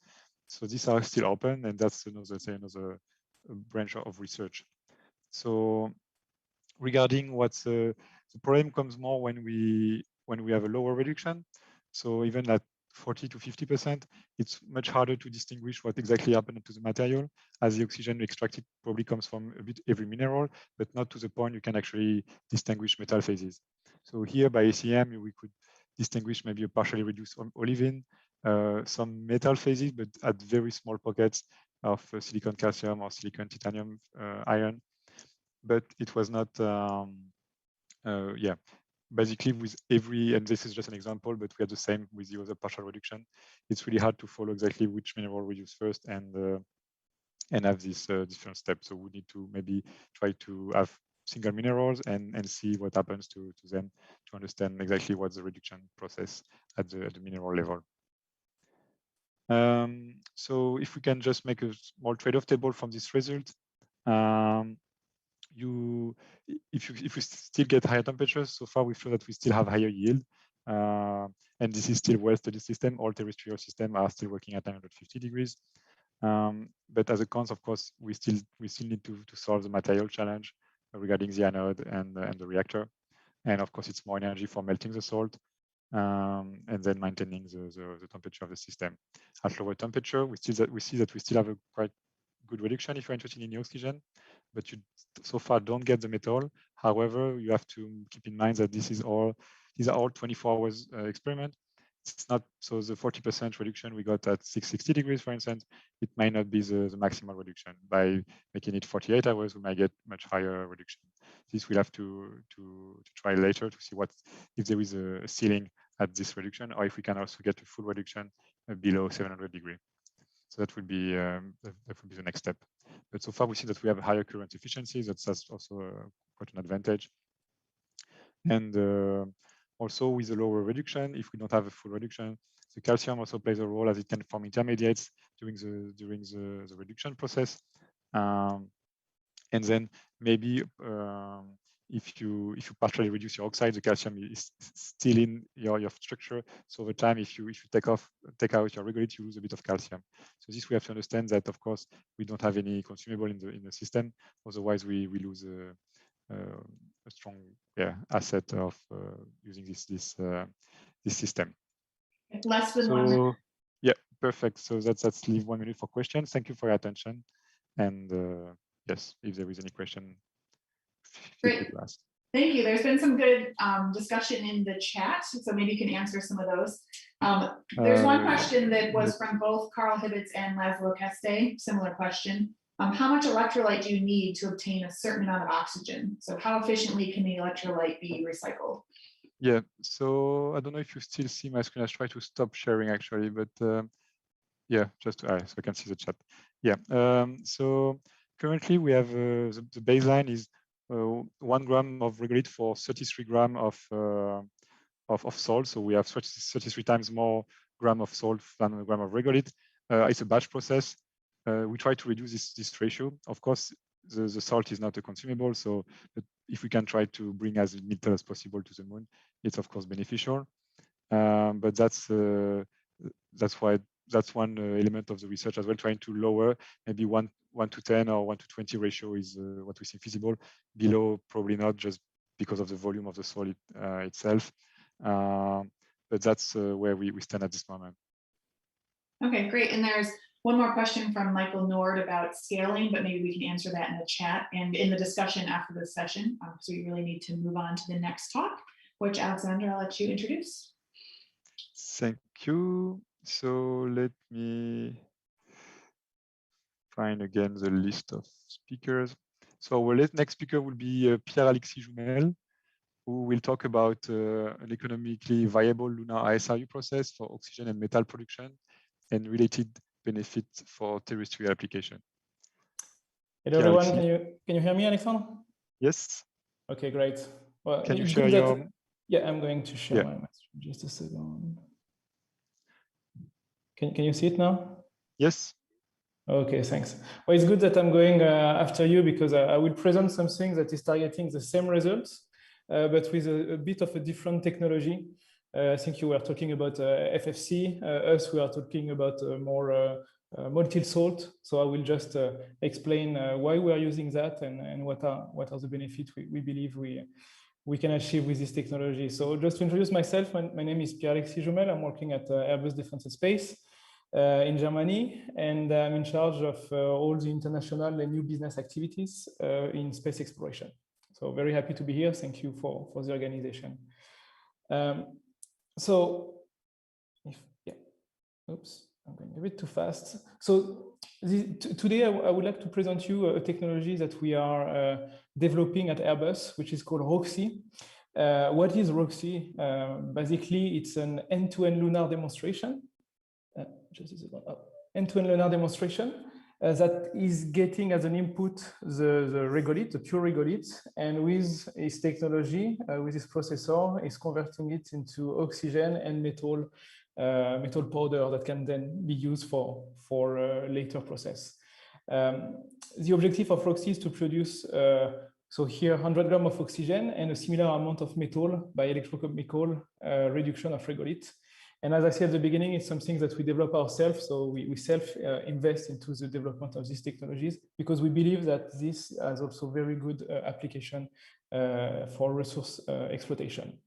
Speaker 3: So these are still open, and that's another branch of research. So regarding what's the problem comes more when we have a lower reduction. So even at 40 to 50%, it's much harder to distinguish what exactly happened to the material, as the oxygen extracted probably comes from a bit every mineral, but not to the point you can actually distinguish metal phases. So here by ACM, we could distinguish maybe a partially reduced olivine, some metal phases, but at very small pockets of silicon calcium or silicon titanium iron. But it was not, basically with every, and this is just an example, but we had the same with the other partial reduction. It's really hard to follow exactly which mineral we use first and have these different steps. So we need to maybe try to have single minerals and see what happens to them to understand exactly what's the reduction process at the mineral level. So if we can just make a small trade-off table from this result, if you still get higher temperatures, so far we feel that we still have higher yield, and this is still well-studied system. All terrestrial systems are still working at 950 degrees. But as a cons, of course, we still need to solve the material challenge regarding the anode and the reactor, and of course it's more energy for melting the salt and then maintaining the temperature of the system. At lower temperature, we see that we still have a quite good reduction if you're interested in the oxygen, but you so far don't get the metal. However, you have to keep in mind that these are all 24 hours experiment. It's not, so the 40% reduction we got at 660 degrees, for instance, it might not be the maximal reduction. By making it 48 hours, we might get much higher reduction. This we'll have to try later to see if there is a ceiling at this reduction, or if we can also get a full reduction below 700 degrees. So that would be the next step. But so far we see that we have higher current efficiency. That's also quite an advantage. And also with a lower reduction, if we don't have a full reduction, the calcium also plays a role, as it can form intermediates during the reduction process. And then maybe if you partially reduce your oxide, the calcium is still in your structure. So over time, if you take out your regolith, you lose a bit of calcium. So this we have to understand that, of course, we don't have any consumable in the system. Otherwise, we lose a strong asset of using this system.
Speaker 4: Less than 1 minute.
Speaker 3: Yeah, perfect. So let's leave 1 minute for questions. Thank you for your attention. And yes, if there is any question,
Speaker 4: great. Thank you. There's been some good discussion in the chat, so maybe you can answer some of those. There's one question that was from both Carl Hibbets and Laszlo Keste, similar question. how much electrolyte do you need to obtain a certain amount of oxygen? So how efficiently can the electrolyte be recycled?
Speaker 3: Yeah, so I don't know if you still see my screen. I try to stop sharing actually, but yeah, just so I can see the chat. Yeah, so currently we have the baseline is 1 gram of regolith for 33 gram of salt. So we have 33 times more gram of salt than a gram of regolith. It's a batch process. We try to reduce this ratio. Of course, the salt is not a consumable, so but if we can try to bring as little as possible to the moon, it's of course beneficial. But that's why that's one element of the research as well, trying to lower maybe 1 to 10 or 1 to 20 ratio is what we think feasible. Below, probably not, just because of the volume of the soil itself. But that's where we stand at this moment.
Speaker 4: Okay, great. And there's one more question from Michael Nord about scaling, but maybe we can answer that in the chat and in the discussion after this session. So we really need to move on to the next talk, which Alexander, I'll let you introduce.
Speaker 3: Thank you. So let me find again the list of speakers. So our next speaker will be Pierre-Alexis Joumel, who will talk about an economically viable lunar ISRU process for oxygen and metal production and related benefits for terrestrial application.
Speaker 5: Hello everyone, can you hear me, Alexandre?
Speaker 3: Yes.
Speaker 5: Okay, great. Well,
Speaker 3: can you share your?
Speaker 5: Yeah, I'm going to share my screen. Just a second. Can you see it now?
Speaker 3: Yes.
Speaker 5: Okay, thanks. Well, it's good that I'm going after you because I will present something that is targeting the same results, but with a bit of a different technology. I think you were talking about FFC. Us, we are talking about more molten salt. So I will just explain why we are using that and what are the benefits we believe we can achieve with this technology. So just to introduce myself, my name is Pierre-Alexis Joumel. I'm working at Airbus Defence and Space in Germany, and I'm in charge of all the international and new business activities in space exploration. So very happy to be here. Thank you for the organization. Oops, I'm going a bit too fast. So today I would like to present you a technology that we are developing at Airbus, which is called ROXY. What is ROXY? Basically, it's an end-to-end lunar demonstration. End-to-end lunar demonstration that is getting as an input the regolith, the pure regolith, and with its technology, with this processor, is converting it into oxygen and metal powder that can then be used for later process. The objective of ROXY is to produce so here 100 grams of oxygen and a similar amount of metal by electrochemical reduction of regolith. And as I said at the beginning, it's something that we develop ourselves. So we self-invest into the development of these technologies because we believe that this has also very good application for resource exploitation.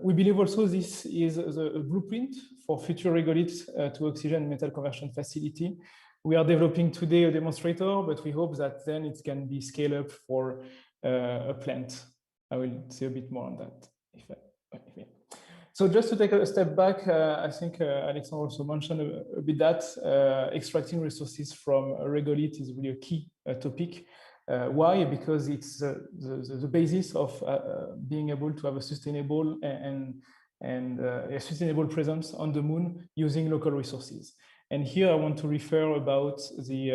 Speaker 5: We believe also this is a blueprint for future regolith to oxygen metal conversion facility. We are developing today a demonstrator, but we hope that then it can be scaled up for a plant. I will say a bit more on that. So just to take a step back, I think Alexandre also mentioned a bit that extracting resources from regolith is really a key topic. Why? Because it's the basis of being able to have a sustainable and a sustainable presence on the moon using local resources. And here I want to refer about the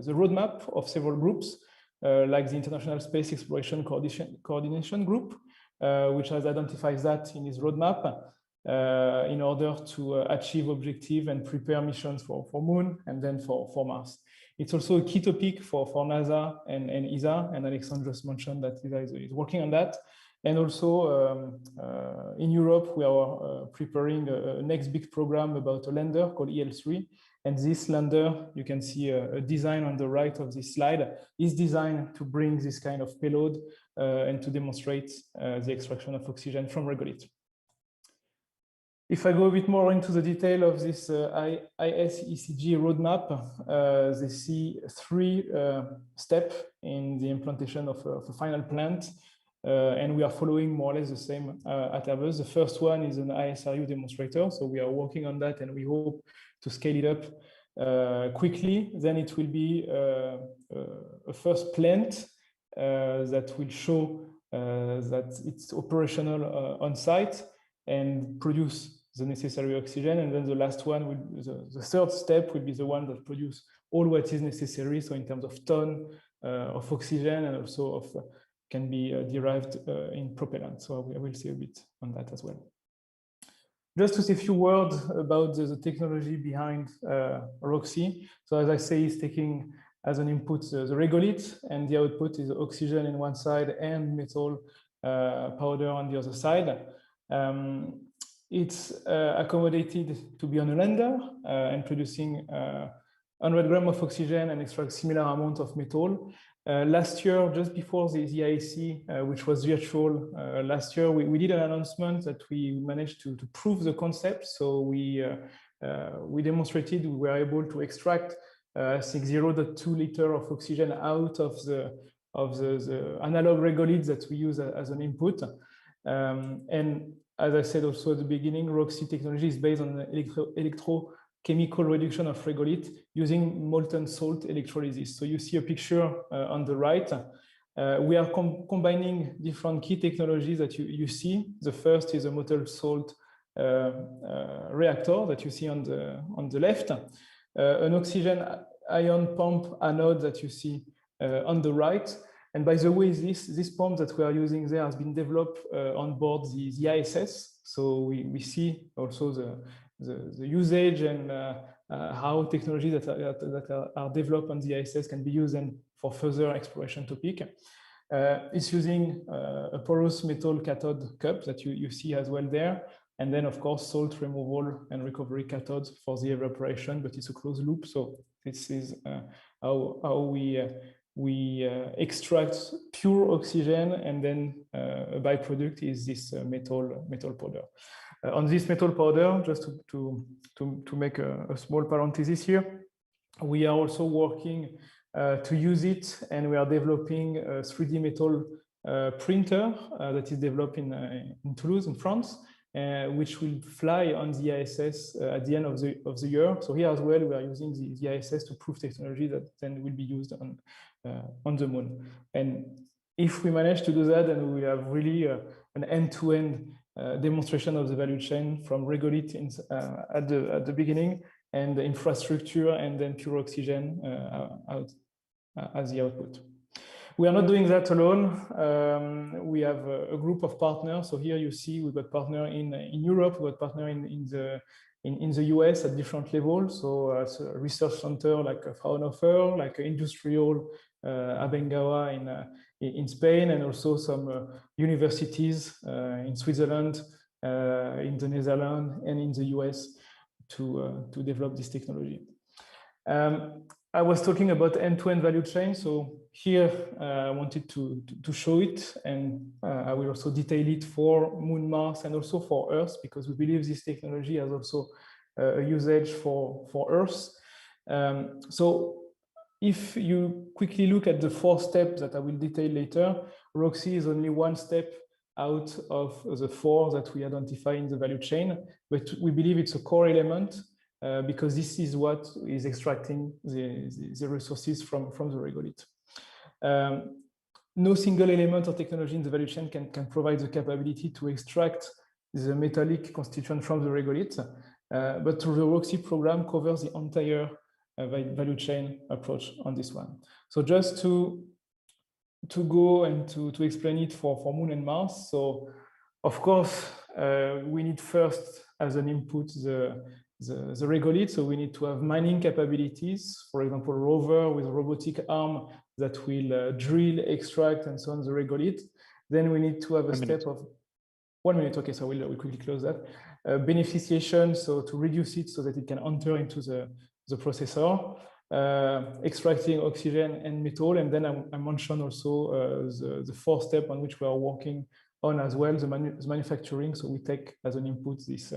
Speaker 5: roadmap of several groups, like the International Space Exploration Coordination Group, which has identified that in its roadmap in order to achieve objective and prepare missions for Moon and then for Mars. It's also a key topic for NASA and ESA, and Alexandre just mentioned that ESA is working on that. And also in Europe, we are preparing a next big program about a lander called EL3. And this lander, you can see a design on the right of this slide, is designed to bring this kind of payload and to demonstrate the extraction of oxygen from regolith. If I go a bit more into the detail of this ISECG roadmap, they see 3 steps in the implementation of a final plant. And we are following more or less the same at Airbus. The first one is an ISRU demonstrator. So we are working on that and we hope to scale it up quickly, then it will be a first plant that will show that it's operational on site and produce the necessary oxygen. And then the last one, the third step will be the one that produce all what is necessary. So in terms of ton of oxygen, and also of can be derived in propellant. So I will say a bit on that as well. Just to say a few words about the technology behind ROXY. So as I say, it's taking as an input the regolith, and the output is oxygen on one side and metal powder on the other side. It's accommodated to be on a lander and producing 100 grams of oxygen and extract similar amount of metal. Last year, just before the IAC, which was virtual last year, we did an announcement that we managed to prove the concept. So we demonstrated we were able to extract I think 0.2 liter of oxygen out of the analog regolith that we use as an input. And as I said also at the beginning, ROXY technology is based on electrochemical reduction of regolith using molten salt electrolysis. So you see a picture on the right. We are combining different key technologies that you see. The first is a molten salt reactor that you see on the left. An oxygen ion pump anode that you see on the right. And by the way, this pump that we are using there has been developed on board the ISS. So we see also the usage and how technology that are developed on the ISS can be used for further exploration topic. It's using a porous metal cathode cup that you see as well there. And then, of course, salt removal and recovery cathodes for the evaporation, but it's a closed loop. So this is how we extract pure oxygen, and then a byproduct is this metal powder. On this metal powder, just to make a small parenthesis here, we are also working to use it, and we are developing a 3D metal printer that is developed in Toulouse, in France. Which will fly on the ISS at the end of the year. So here as well, we are using the ISS to prove technology that then will be used on the moon. And if we manage to do that, then we have really an end-to-end demonstration of the value chain from regolith at the beginning, and the infrastructure, and then pure oxygen out as the output. We are not doing that alone. We have a group of partners. So here you see we've got partner in Europe, we've got partner in the US at different levels. So a research center like Fraunhofer, like industrial Abengoa in Spain, and also some universities in Switzerland, in the Netherlands, and in the US to develop this technology. I was talking about end-to-end value chain. So here I wanted to show it, and I will also detail it for Moon, Mars, and also for Earth, because we believe this technology has also a usage for Earth. So if you quickly look at the 4 steps that I will detail later, ROXY is only one step out of the 4 that we identify in the value chain, but we believe it's a core element because this is what is extracting the resources from the regolith. No single element or technology in the value chain can provide the capability to extract the metallic constituent from the regolith, but the ROXY program covers the entire value chain approach on this one. So just to go and to explain it for Moon and Mars. So of course, we need first as an input the regolith. So we need to have mining capabilities, for example, rover with a robotic arm that will drill, extract, and so on the regolith. Then we need to have a step of 1 minute. Okay, so we'll quickly close that. Beneficiation, so to reduce it so that it can enter into the processor, extracting oxygen and metal. And then I mentioned also the 4th step on which we are working on as well, the manufacturing. So we take as an input this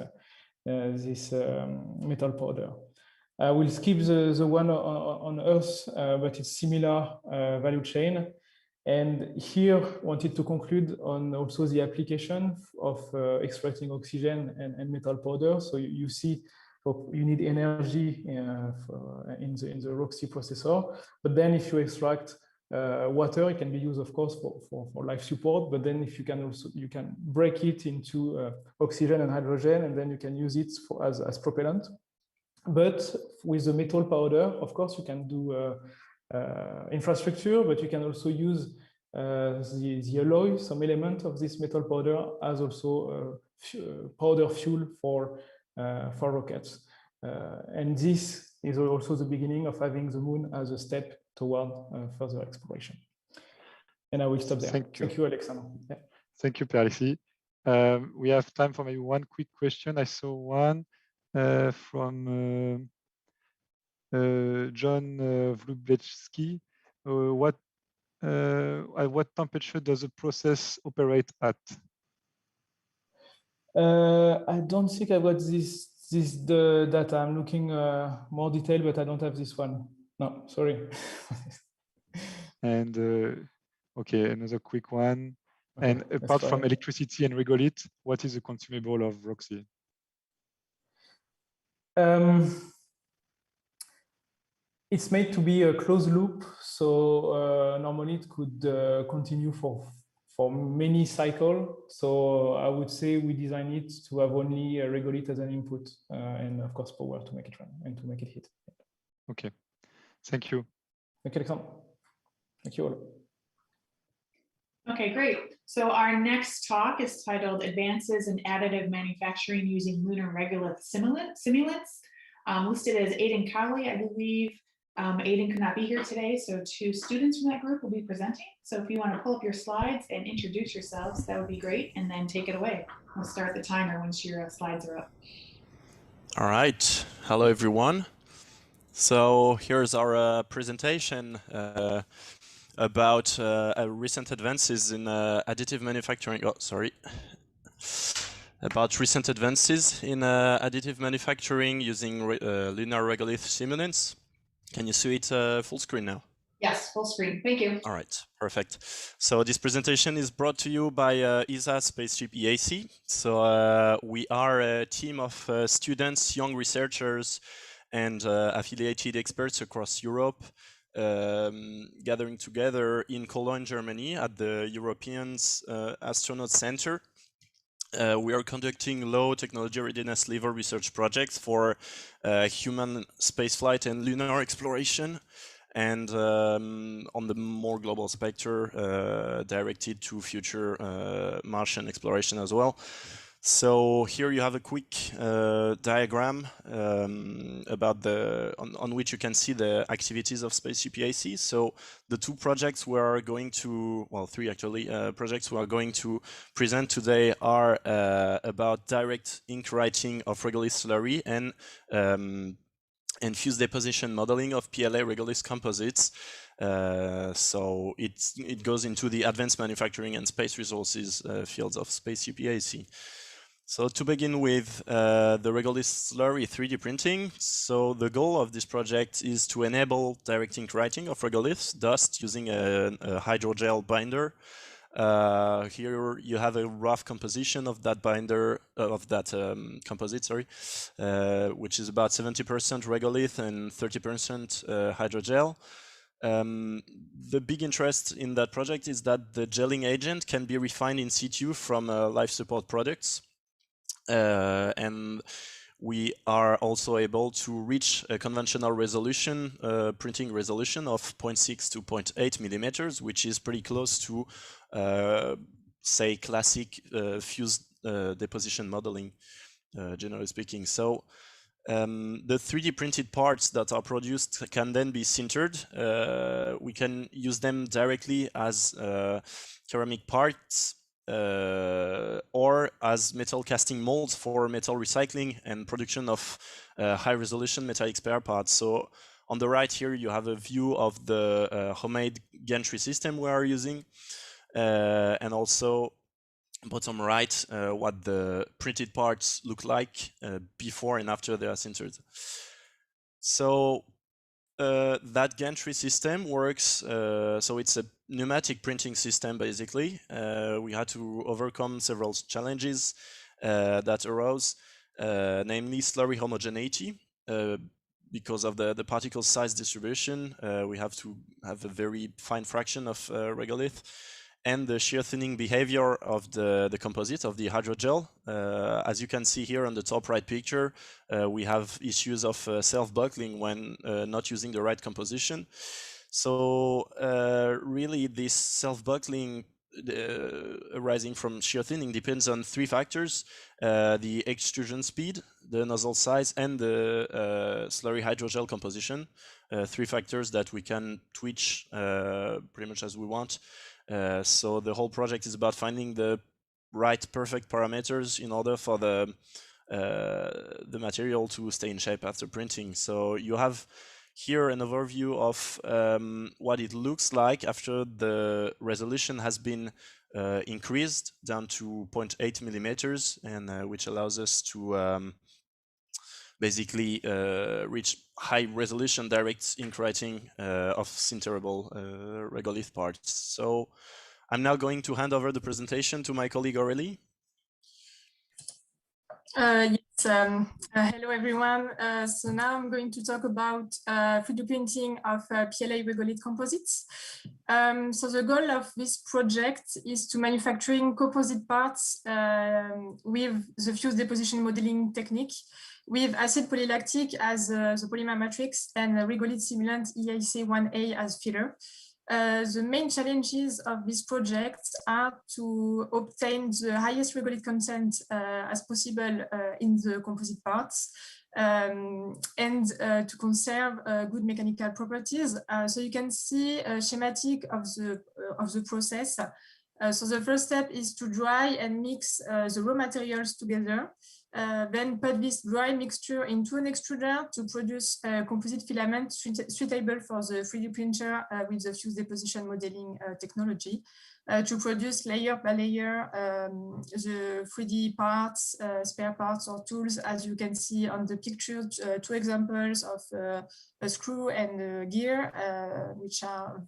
Speaker 5: metal powder. I will skip the one on Earth, but it's similar value chain. And here wanted to conclude on also the application of extracting oxygen and metal powder. So you see you need energy in the ROXY processor. But then if you extract water, it can be used, of course, for life support. But then if you can break it into oxygen and hydrogen, and then you can use it as propellant. But with the metal powder, of course, you can do infrastructure, but you can also use the alloy, some element of this metal powder, as also powder fuel for rockets. And this is also the beginning of having the moon as a step toward further exploration. And I will stop there. Thank you, Alexandre. Yeah.
Speaker 3: Thank you, Pierre-Alexis. We have time for maybe one quick question. I saw one from John Wlublewski. At what temperature does the process operate at?
Speaker 5: I don't think I got the data. I'm looking more detail, but I don't have this one. No, sorry.
Speaker 3: And okay, another quick one.
Speaker 5: Okay,
Speaker 3: and apart from electricity and regolith, what is the consumable of ROXY?
Speaker 5: It's made to be a closed loop, so normally it could continue for many cycles. So I would say we design it to have only a regolith as an input, and of course power to make it run and to make it hit.
Speaker 3: Okay, thank you.
Speaker 5: Thank you, Alexandre. Thank you all.
Speaker 4: Okay, great. So our next talk is titled Advances in Additive Manufacturing Using Lunar Regolith Simulants. Listed as Aidan Cowley, I believe. Aidan could not be here today, so 2 students from that group will be presenting. So if you want to pull up your slides and introduce yourselves, that would be great, and then take it away. We'll start the timer once your slides are up.
Speaker 7: All right. Hello, everyone. So here's our presentation about recent advances in additive manufacturing. Oh, sorry. About recent advances in additive manufacturing using lunar regolith simulants. Can you see it full screen now?
Speaker 4: Yes, full screen. Thank you.
Speaker 7: All right, perfect. So this presentation is brought to you by ESA Spaceship EAC. So we are a team of students, young researchers, and affiliated experts across Europe, gathering together in Cologne, Germany at the European Astronaut Center. We are conducting low technology readiness level research projects for human spaceflight and lunar exploration, and on the more global spectrum, directed to future Martian exploration as well. So here you have a quick diagram about on which you can see the activities of Spaceship EAC. So the 2 projects we are going to, well, 3 actually, projects we are going to present today are about direct ink writing of regolith slurry and fused deposition modeling of PLA regolith composites. So it goes into the advanced manufacturing and space resources fields of Spaceship EAC. So to begin with the regolith slurry 3D printing. So the goal of this project is to enable direct ink writing of regoliths dust using a hydrogel binder. Here you have a rough composition of that binder, composite, sorry, which is about 70% regolith and 30% hydrogel. The big interest in that project is that the gelling agent can be refined in situ from life support products. And we are also able to reach a conventional resolution, printing resolution of 0.6 to 0.8 millimeters, which is pretty close to, say, classic fused deposition modeling, generally speaking. So the 3D printed parts that are produced can then be sintered. We can use them directly as ceramic parts, or as metal casting molds for metal recycling and production of high-resolution metallic spare parts. So on the right here, you have a view of the homemade gantry system we are using, and also bottom right, what the printed parts look like before and after they are sintered. So that gantry system works, so it's a pneumatic printing system basically. We had to overcome several challenges that arose. namely slurry homogeneity. Because of the particle size distribution, we have to have a very fine fraction of regolith, and the shear thinning behavior of the composite of the hydrogel. As you can see here on the top right picture, we have issues of self-buckling when not using the right composition. So really this self-buckling arising from shear thinning depends on three factors: the extrusion speed, the nozzle size, and the slurry hydrogel composition. Three factors that we can twitch pretty much as we want. So the whole project is about finding the right perfect parameters in order for the material to stay in shape after printing. So you have here an overview of what it looks like after the resolution has been increased down to 0.8 millimeters, and which allows us to basically reach high resolution direct ink writing of sinterable regolith parts. So I'm now going to hand over the presentation to my colleague Aurélie.
Speaker 9: Yes, hello everyone. So now I'm going to talk about 3D printing of PLA regolith composites. So the goal of this project is to manufacturing composite parts with the fuse deposition modeling technique, with acid polylactic as the polymer matrix and regolith simulant EIC1A as filler. The main challenges of this project are to obtain the highest regolith content as possible in the composite parts, and to conserve good mechanical properties. So you can see a schematic of the process. So the first step is to dry and mix the raw materials together. Then put this dry mixture into an extruder to produce a composite filament suitable for the 3D printer with the fuse deposition modeling technology to produce layer by layer the 3D parts, spare parts or tools. As you can see on the picture, two examples of a screw and a gear, which are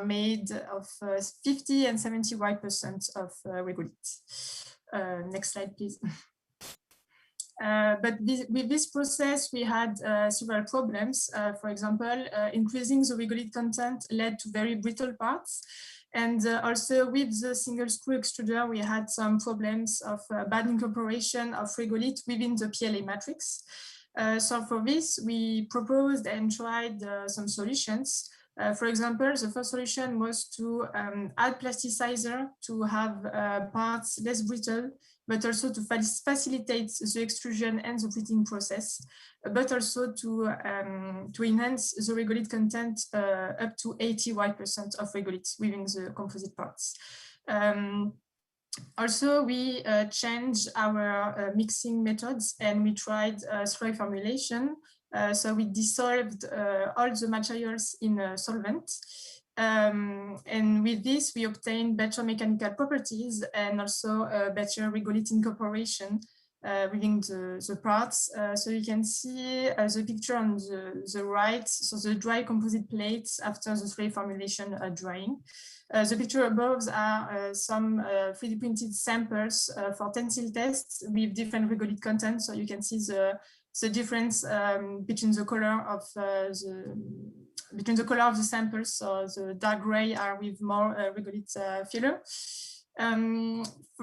Speaker 9: made of 50 and 75% of regolith. Next slide, please. But with this process, we had several problems. For example, increasing the regolith content led to very brittle parts. And also with the single screw extruder, we had some problems of bad incorporation of regolith within the PLA matrix. So for this, we proposed and tried some solutions. For example, the first solution was to add plasticizer to have parts less brittle, but also to facilitate the extrusion and the printing process, but also to enhance the regolith content up to 80% of regolith within the composite parts. Also, we changed our mixing methods and we tried slurry formulation. So we dissolved all the materials in a solvent. And with this, we obtained better mechanical properties and also better regolith incorporation within the parts. So you can see the picture on the right, so the dry composite plates after the slurry formulation drying. The picture above are some 3D printed samples for tensile tests with different regolith content. So you can see the difference between the color of the samples. So the dark gray are with more regolith filler.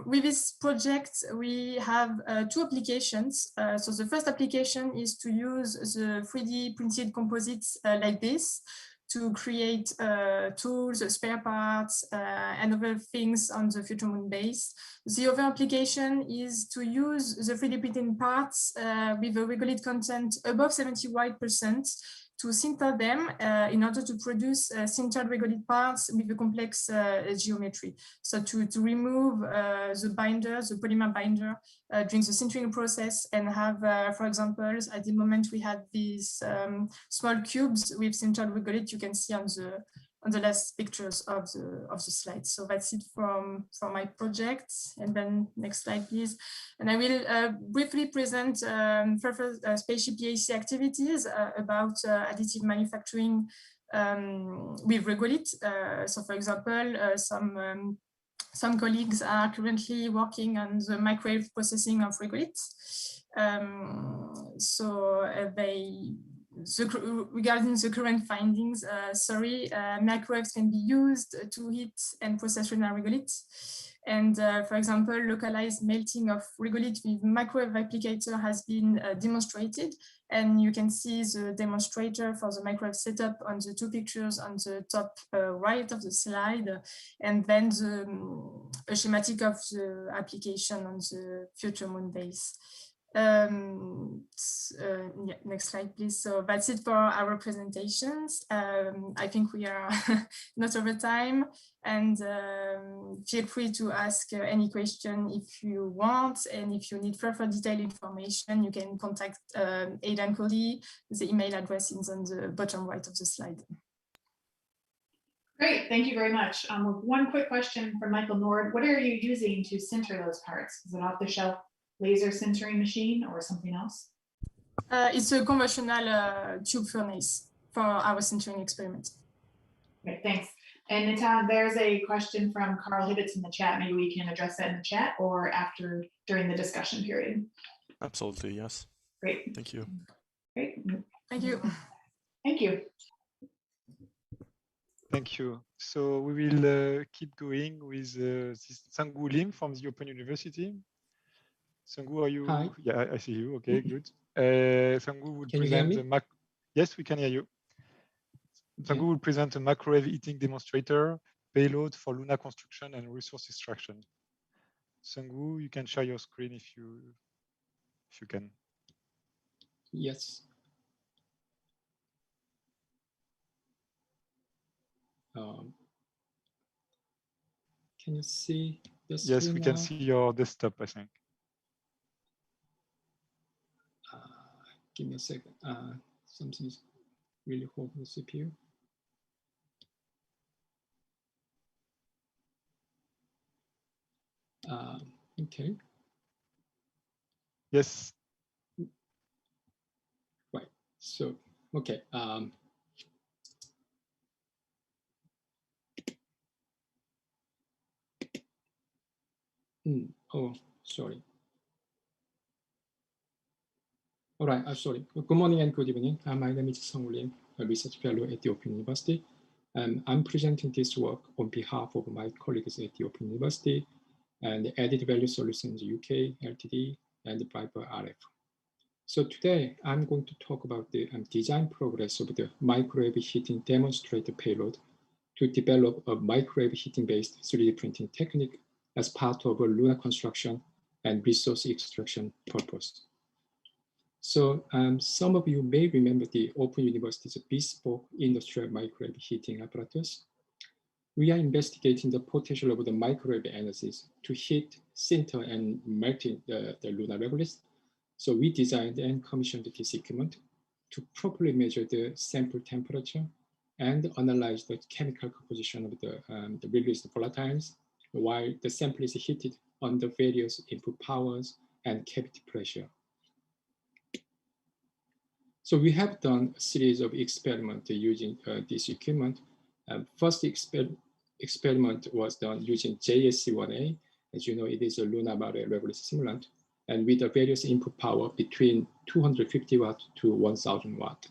Speaker 9: With this project, we have two applications. So the first application is to use the 3D printed composites like this to create tools, spare parts, and other things on the future moon base. The other application is to use the 3D printed parts with a regolith content above 70% to sinter them in order to produce sintered regolith parts with a complex geometry. So to remove the binder, the polymer binder during the sintering process and have, for example, at the moment we had these small cubes with sintered regolith. You can see on the last pictures of the slide. So that's it from my project. And then next slide, please. And I will briefly present further spaceship EAC activities about additive manufacturing with regolith. So for example, some some colleagues are currently working on the microwave processing of regolith. Regarding the current findings, microwaves can be used to heat and process lunar regolith. And for example, localized melting of regolith with microwave applicator has been demonstrated. And you can see the demonstrator for the microwave setup on the two pictures on the top right of the slide, and then a schematic of the application on the future moon base. Yeah, next slide, please. So that's it for our presentations. I think we are not over time, and feel free to ask any question if you want, and if you need further detailed information, you can contact Ada and Cody. The email address is on the bottom right of the slide.
Speaker 4: Great, thank you very much. One quick question from Michael Nord. What are you using to sinter those parts? Is it off-the-shelf laser sintering machine or something else?
Speaker 9: It's a conventional tube furnace for our sintering experiment.
Speaker 4: Okay, thanks. And Natan, there's a question from Carl Hibbets in the chat. Maybe we can address that in the chat or after, during the discussion period.
Speaker 7: Absolutely, yes.
Speaker 4: Great.
Speaker 7: Thank you.
Speaker 4: Great.
Speaker 9: Thank you.
Speaker 4: Thank you.
Speaker 3: Thank you. So we will keep going with this Sang-Woo Lim from the Open University. Sang-Woo, are you?
Speaker 10: Hi.
Speaker 3: Yeah, I see you. Okay, good. Sang-Woo will
Speaker 10: Can present
Speaker 3: the Yes, we can hear you. Sang-Woo will present a microwave heating demonstrator payload for lunar construction and resource extraction. Sang-Woo, you can share your screen if you can.
Speaker 10: Yes. Can you see the screen?
Speaker 3: Yes, we can see your desktop, I think.
Speaker 10: Give me a second. Something is really hot on the CPU. Okay.
Speaker 3: Yes.
Speaker 10: Right. So, okay. Oh, sorry. All right, sorry. Good morning and good evening. My name is Sang-Woo Lim, a research fellow at the Open University. I'm presenting this work on behalf of my colleagues at the Open University and Added Value Solutions UK, Ltd, and Viper RF. So today, I'm going to talk about the design progress of the microwave heating demonstrator payload to develop a microwave heating-based 3D printing technique as part of a lunar construction and resource extraction purpose. So some of you may remember the Open University's bespoke industrial microwave heating apparatus. We are investigating the potential of the microwave energies to heat, sinter, and melt the lunar regolith. So we designed and commissioned this equipment to properly measure the sample temperature and analyze the chemical composition of the released volatiles while the sample is heated under various input powers and cavity pressure. So we have done a series of experiments using this equipment. First experiment was done using JSC1A. As you know, it is a lunar regolith simulant, and with a various input power between 250 watt to 1000 watt.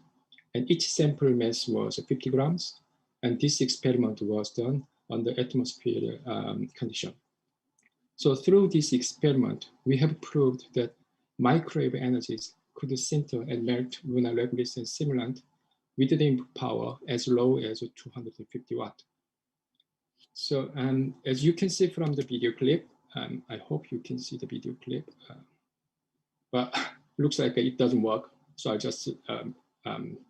Speaker 10: And each sample mass was 50 grams. And this experiment was done under atmosphere condition. So through this experiment, we have proved that microwave energies could sinter and melt lunar regolith and simulant with the input power as low as 250 watt. So as you can see from the video clip, I hope you can see the video clip, but looks like it doesn't work. So I'll just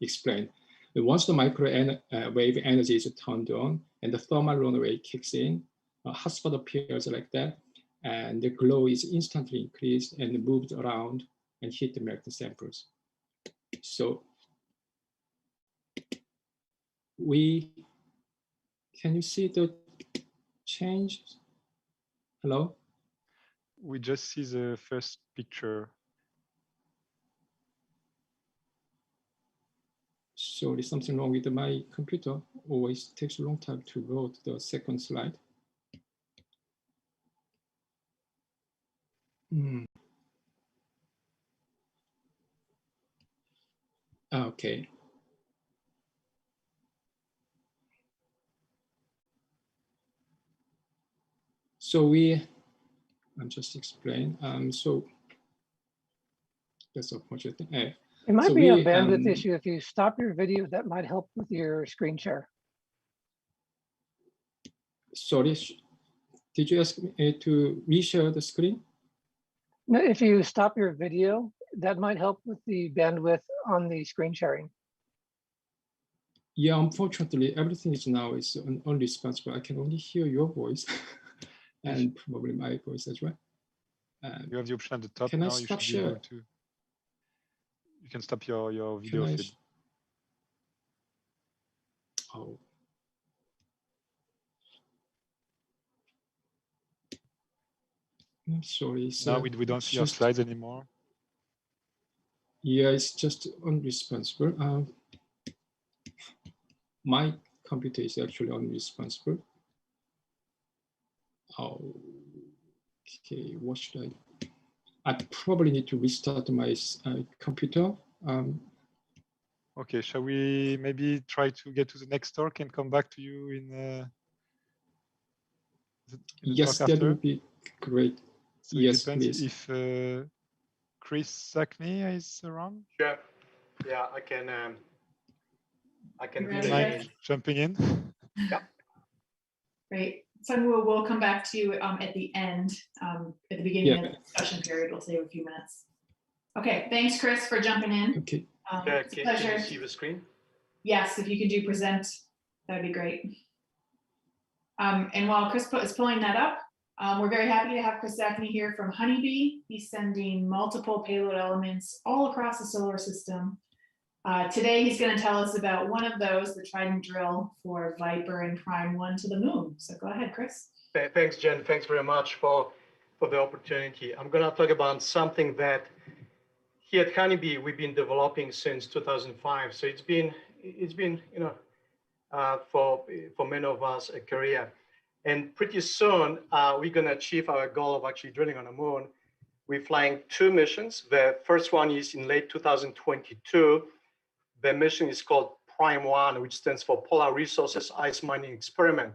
Speaker 10: explain. And once the microwave energy is turned on and the thermal runaway kicks in, a hotspot appears like that, and the glow is instantly increased and moved around and heat the melted samples. So can you see the change? Hello?
Speaker 3: We just see the first picture.
Speaker 10: So there's something wrong with my computer. Always takes a long time to load the second slide. Mm. Okay. So I'm just explain. So that's a project.
Speaker 1: It might
Speaker 10: So
Speaker 1: be a bandwidth issue. If you stop your video, that might help with your screen share.
Speaker 10: Sorry, did you ask me to reshare the screen?
Speaker 1: No, if you stop your video, that might help with the bandwidth on the screen sharing.
Speaker 10: Yeah, unfortunately, everything is now is unresponsive. I can only hear your voice and probably my voice as well.
Speaker 3: You have the option at the top
Speaker 10: can
Speaker 3: now.
Speaker 10: I stop
Speaker 3: You should be able
Speaker 10: share?
Speaker 3: to. You can stop your video feed.
Speaker 10: Oh. I'm sorry.
Speaker 3: Now we don't see our slides anymore.
Speaker 10: Yeah, it's just unresponsive. My computer is actually unresponsive. Okay, what should I probably need to restart my computer.
Speaker 3: Okay, shall we maybe try to get to the next talk and come back to you in the
Speaker 10: yes,
Speaker 3: talk
Speaker 10: that
Speaker 3: after?
Speaker 10: would be great.
Speaker 3: So
Speaker 10: yes,
Speaker 3: it depends
Speaker 10: please.
Speaker 3: if Chris Sackney is around.
Speaker 11: Sure. Yeah, I can do
Speaker 3: Mike jumping in.
Speaker 11: Yep.
Speaker 4: Great. So we'll come back to you at the end, at the beginning of the discussion period. We'll save a few minutes. Okay, thanks, Chris, for jumping in.
Speaker 10: Okay.
Speaker 4: It's a pleasure.
Speaker 11: Can you see the screen?
Speaker 4: Yes, if you could do present, that'd be great. And while Chris is pulling that up, we're very happy to have Chris Sackney here from Honeybee. He's sending multiple payload elements all across the solar system. Today, he's going to tell us about one of those, the Trident drill for Viper and Prime 1 to the moon. So go ahead, Chris.
Speaker 11: Thanks, Jen. Thanks very much for the opportunity. I'm going to talk about something that here at Honeybee we've been developing since 2005. So it's been for many of us a career. And pretty soon we're going to achieve our goal of actually drilling on the moon. We're flying 2 missions. The first one is in late 2022. The mission is called Prime 1, which stands for Polar Resources Ice Mining Experiment.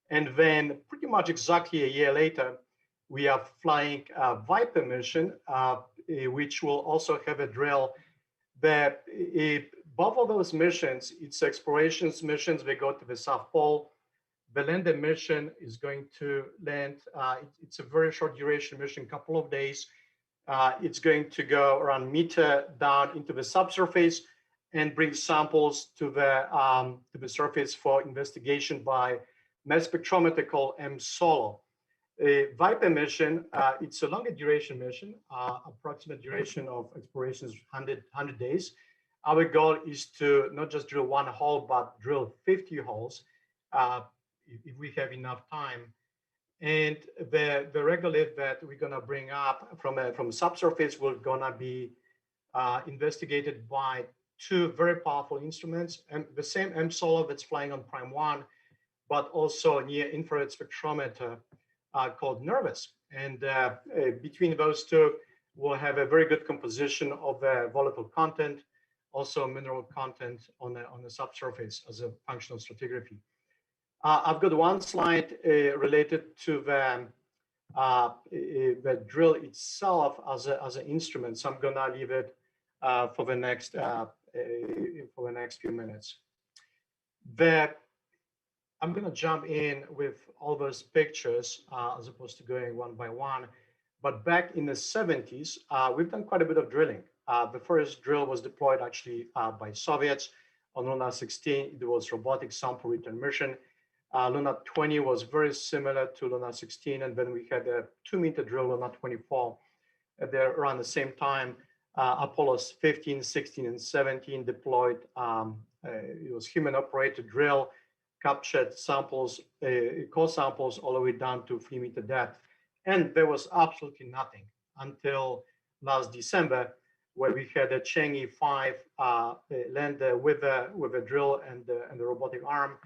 Speaker 11: And then pretty much exactly a year later, we are flying a Viper mission, which will also have a drill. Both of those missions, it's exploration missions. They go to the South Pole. The lander mission is going to land. It's a very short duration mission, couple of days. It's going to go around 1 meter down into the subsurface and bring samples to the surface for investigation by mass spectrometer called M-SOLO. A Viper mission, it's a longer duration mission, approximate duration of exploration is 100 days. Our goal is to not just drill 1 hole, but drill 50 holes if we have enough time. And the regolith that we're gonna bring up from subsurface will gonna be investigated by 2 very powerful instruments, and the same M-SOLO that's flying on Prime 1, but also near infrared spectrometer called NERVIS. And between those 2, we'll have a very good composition of volatile content, also mineral content on the subsurface as a functional stratigraphy. I've got one slide related to the drill itself as an instrument, so I'm gonna leave it for the next few minutes. I'm gonna jump in with all those pictures as opposed to going one by one. But back in the 70s, we've done quite a bit of drilling. The first drill was deployed actually by Soviets on Lunar 16. It was robotic sample return mission. Lunar 20 was very similar to Lunar 16, and then we had a 2-meter drill, Lunar 24. They're around the same time. Apollos 15, 16, and 17 deployed. It was human-operated drill, captured samples, core samples all the way down to 3-meter depth. And there was absolutely nothing until last December, where we had a Chang'e 5 lander with a drill and the robotic arm.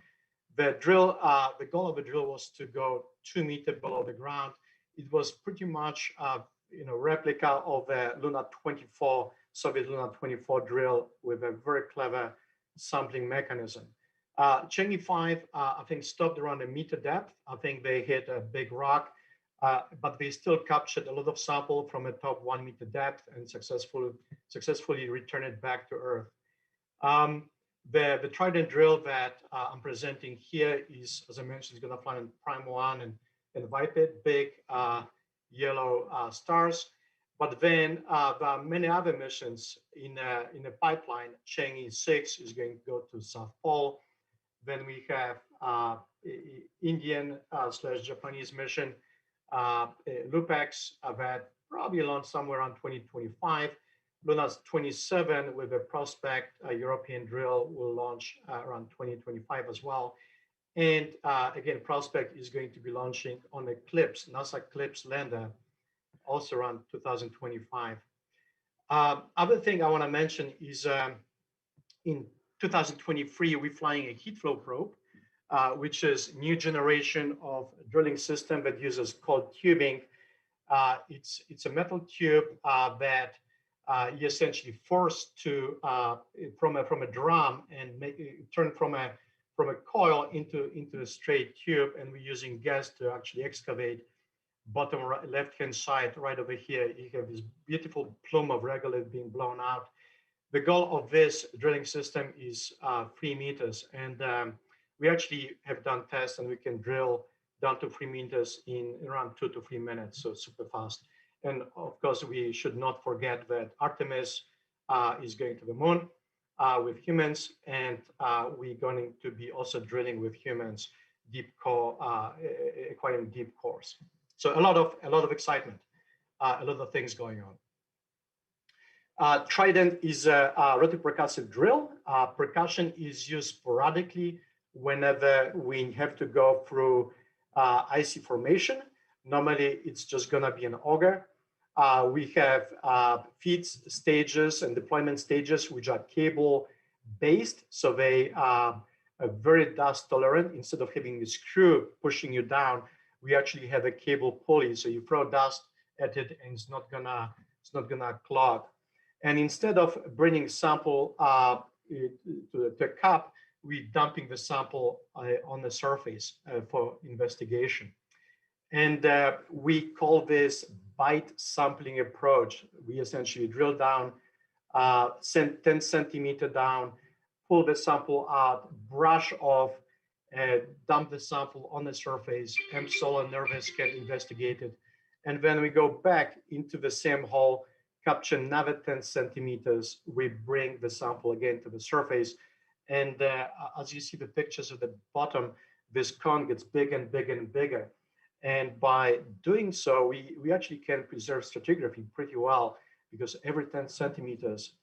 Speaker 11: The drill, the goal of the drill was to go 2 meters below the ground. It was pretty much replica of a Lunar 24, Soviet Lunar 24 drill with a very clever sampling mechanism. Chang'e 5, I think, stopped around a meter depth. I think they hit a big rock, but they still captured a lot of sample from a top 1 meter depth and successfully returned it back to Earth. The Trident drill that I'm presenting here is, as I mentioned, is going to fly in Prime 1 and Vipid, big yellow stars. But then there are many other missions in a pipeline. Chang'e 6 is going to go to South Pole. Then we have Indian / Japanese mission, Lupex, that probably launch somewhere around 2025. Lunar 27 with a Prospect European drill will launch around 2025 as well. And again, Prospect is going to be launching on a CLIPS, NASA CLIPS lander, also around 2025. Other thing I want to mention is in 2023, we're flying a heat flow probe, which is new generation of drilling system that uses cold tubing. It's a metal tube that you essentially forced to from a drum and turn from a coil into a straight tube, and we're using gas to actually excavate. Bottom left-hand side, right over here, you have this beautiful plume of regolith being blown out. The goal of this drilling system is 3 meters, and we actually have done tests, and we can drill down to 3 meters in around 2 to 3 minutes, so super fast. And of course, we should not forget that Artemis is going to the moon with humans, and we're going to be also drilling with humans, deep core, acquiring deep cores. So a lot of excitement, a lot of things going on. Trident is a rotopercussive drill. Percussion is used sporadically whenever we have to go through icy formation. Normally, it's just going to be an auger. We have feed stages and deployment stages, which are cable-based, so they are very dust tolerant. Instead of having a screw pushing you down, we actually have a cable pulley, so you throw dust at it, and it's not gonna clog. And instead of bringing sample to a cup, we're dumping the sample on the surface for investigation. And we call this bite sampling approach. We essentially drill down 10 centimeter down, pull the sample out, brush off, dump the sample on the surface, solar nervous can investigate it. And then we go back into the same hole, capture another 10 centimeters, we bring the sample again to the surface. And as you see the pictures at the bottom, this cone gets bigger and bigger and bigger. And by doing so, we actually can preserve stratigraphy pretty well, because every 10 centimeters,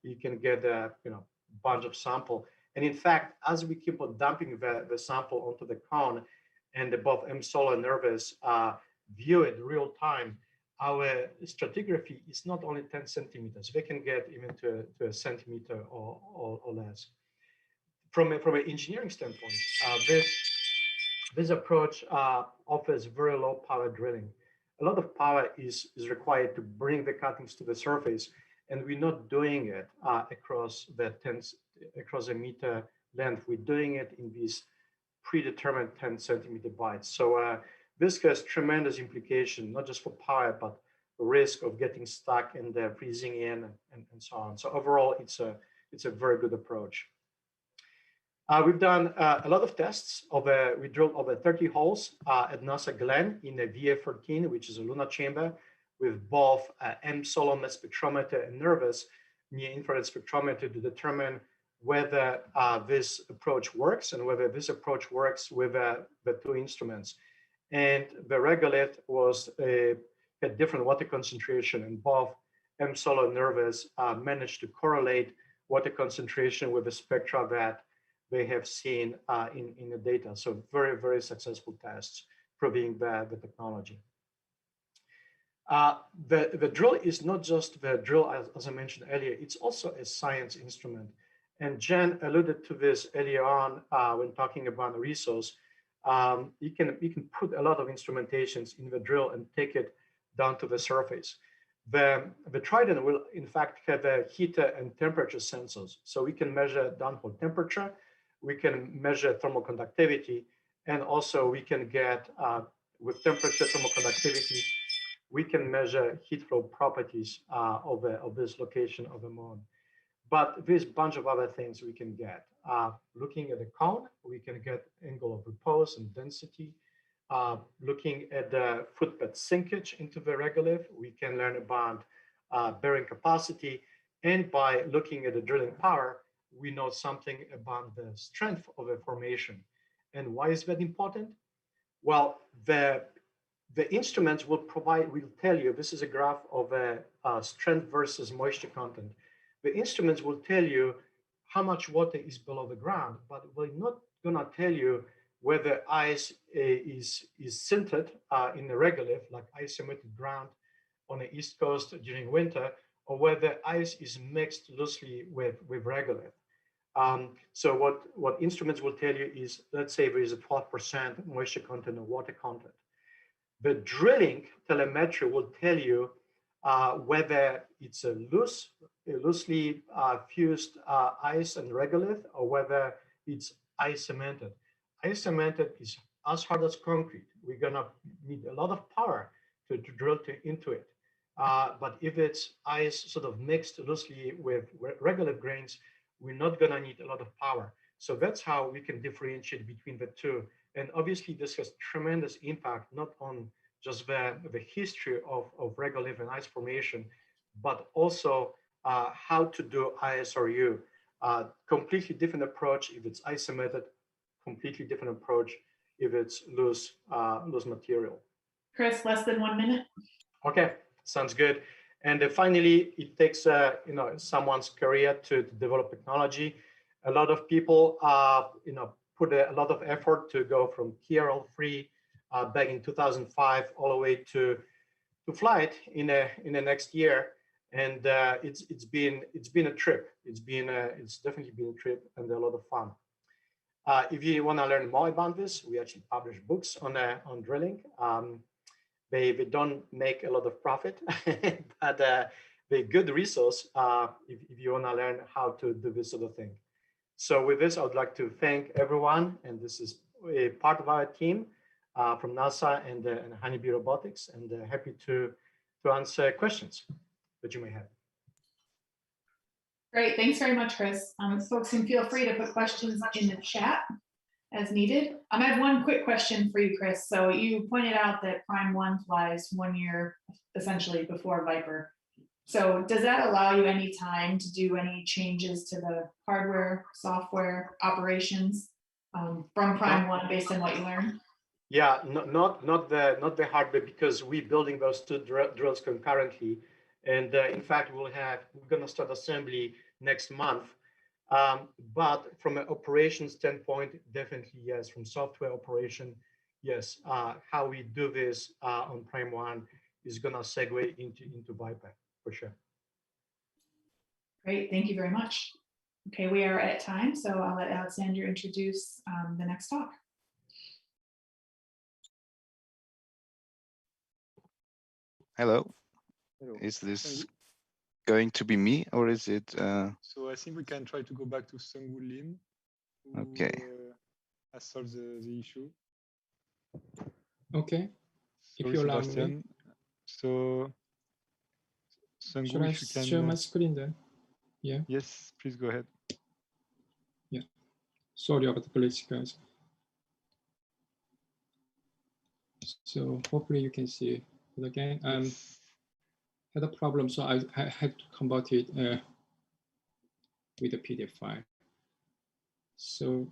Speaker 11: you can get a bunch of sample. And in fact, as we keep on dumping the sample onto the cone, and above solar nervous view it real time, our stratigraphy is not only 10 centimeters, we can get even to a centimeter or less. From an engineering standpoint, this approach offers very low power drilling. A lot of power is required to bring the cuttings to the surface, and we're not doing it across a meter length. We're doing it in these predetermined 10 centimeter bites. So this has tremendous implication, not just for power, but the risk of getting stuck and freezing in and so on. So overall, it's a very good approach. We've done a lot of tests. We drilled over 30 holes at NASA Glenn in the VA13, which is a lunar chamber, with both solar mass spectrometer and NERVIS, near-infrared spectrometer, to determine whether this approach works and whether this approach works with the 2 instruments. And the regolith was at different water concentration, and both solar and NERVIS managed to correlate water concentration with the spectra that they have seen in the data. So very, very successful tests proving the technology. The drill is not just the drill, as I mentioned earlier, it's also a science instrument. And Jen alluded to this earlier on when talking about the resource. You can put a lot of instrumentations in the drill and take it down to the surface. The Trident will in fact have a heat and temperature sensors. So we can measure downhole temperature, we can measure thermal conductivity, and also we can get, with temperature, thermal conductivity, we can measure heat flow properties of this location of the moon. But there's a bunch of other things we can get. Looking at the cone, we can get angle of repose and density. Looking at the footbed sinkage into the regolith, we can learn about bearing capacity. And by looking at the drilling power, we know something about the strength of a formation. And why is that important? Well, the instruments will tell you, this is a graph of strength versus moisture content. The instruments will tell you how much water is below the ground, but we're not gonna tell you whether ice is sintered in the regolith, like ice-emitted ground on the East Coast during winter, or whether ice is mixed loosely with regolith. So what instruments will tell you is, let's say there is a 12% moisture content or water content. The drilling telemetry will tell you whether it's a loosely fused ice and regolith, or whether it's ice cemented. Ice cemented is as hard as concrete. We're gonna need a lot of power to drill into it. But if it's ice sort of mixed loosely with regolith grains, we're not gonna need a lot of power. So that's how we can differentiate between the two. And obviously this has tremendous impact, not on just the history of regolith and ice formation, but also how to do ISRU. Completely different approach if it's ice cemented, completely different approach if it's loose material.
Speaker 4: Chris, less than 1 minute.
Speaker 11: Okay, sounds good. And finally, it takes someone's career to develop technology. A lot of people put a lot of effort to go from TRL-free back in 2005 all the way to flight in the next year. And it's been a trip. It's definitely been a trip and a lot of fun. If you want to learn more about this, we actually publish books on drilling. They don't make a lot of profit, but they're good resource if you want to learn how to do this sort of thing. So with this, I would like to thank everyone, and this is a part of our team from NASA and Honeybee Robotics, and happy to answer questions that you may have.
Speaker 4: Great, thanks very much, Chris. Folks can feel free to put questions in the chat as needed. I have one quick question for you, Chris. So you pointed out that Prime 1 flies 1 year essentially before Viper. So does that allow you any time to do any changes to the hardware, software, operations from Prime 1 based on what you learned?
Speaker 11: Yeah, not the hardware, because we're building those two drills concurrently. And in fact, we're going to start assembly next month. But from an operation standpoint, definitely yes. From software operation, yes. How we do this on Prime 1 is going to segue into Viper for sure.
Speaker 4: Great, thank you very much. Okay, we are at time, so I'll let Alexander introduce the next talk.
Speaker 12: Hello. Is this going to be me, or is it?
Speaker 3: So I think we can try to go back to Sung-Woo Lim, who has solved the issue.
Speaker 10: Okay.
Speaker 3: So
Speaker 10: if you allow
Speaker 3: Sebastian,
Speaker 10: me.
Speaker 3: So Sung-Woo,
Speaker 10: should I
Speaker 3: if you can
Speaker 10: share my screen then? Yeah.
Speaker 3: Yes, please go ahead.
Speaker 10: Yeah. Sorry about the glitch, guys. So hopefully you can see it again. Had a problem, so I had to convert it with a PDF file. So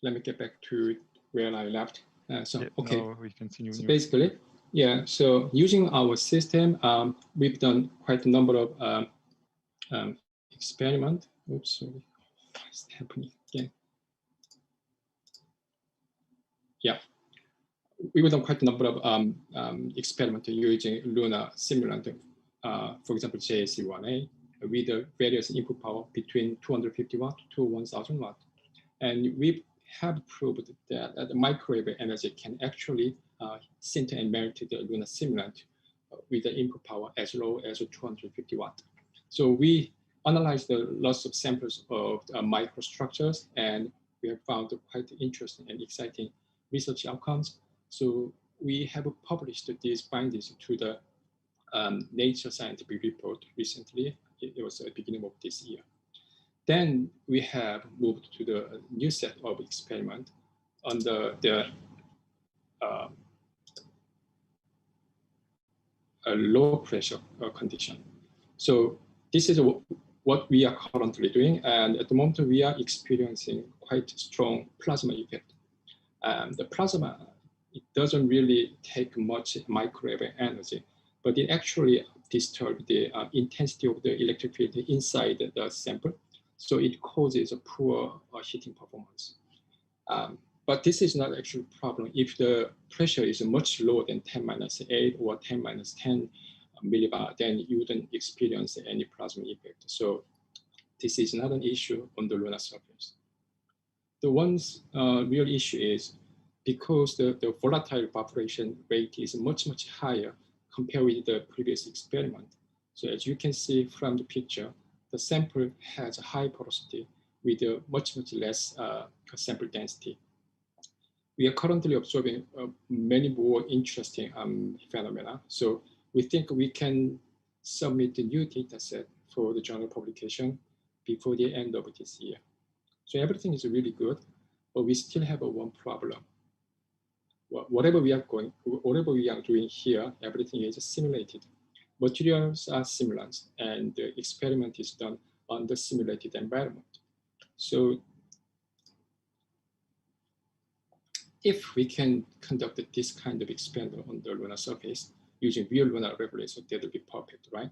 Speaker 10: let me get back to where I left. Okay.
Speaker 3: Now we continue.
Speaker 10: So basically, yeah. So using our system, we've done quite a number of experiments. Oops, sorry. What's happening again? Yeah. We've done quite a number of experiments using Lunar simulant, for example, JSC1A, with various input power between 250 watt to 1000 watt. And we have proved that the microwave energy can actually sinter and melted lunar simulant with the input power as low as 250 watts. So we analyzed lots of samples of microstructures, and we have found quite interesting and exciting research outcomes. So we have published these findings to the Nature Scientific Report recently. It was at the beginning of this year. Then we have moved to the new set of experiment under the low pressure condition. So this is what we are currently doing, and at the moment we are experiencing quite strong plasma effect. The plasma, it doesn't really take much microwave energy, but it actually disturbs the intensity of the electric field inside the sample, so it causes a poor heating performance. But this is not actually a problem if the pressure is much lower than 10-8 or 10-10 millibar, then you wouldn't experience any plasma effect. So this is not an issue on the lunar surface. The one real issue is because the volatile evaporation rate is much, much higher compared with the previous experiment. So as you can see from the picture, the sample has a high porosity with a much, much less sample density. We are currently observing many more interesting phenomena. So we think we can submit a new data set for the journal publication before the end of this year. So everything is really good, but we still have one problem. Whatever we are doing here, everything is simulated. Materials are simulants, and the experiment is done on the simulated environment. So if we can conduct this kind of experiment on the lunar surface using real lunar regoliths, that would be perfect, right?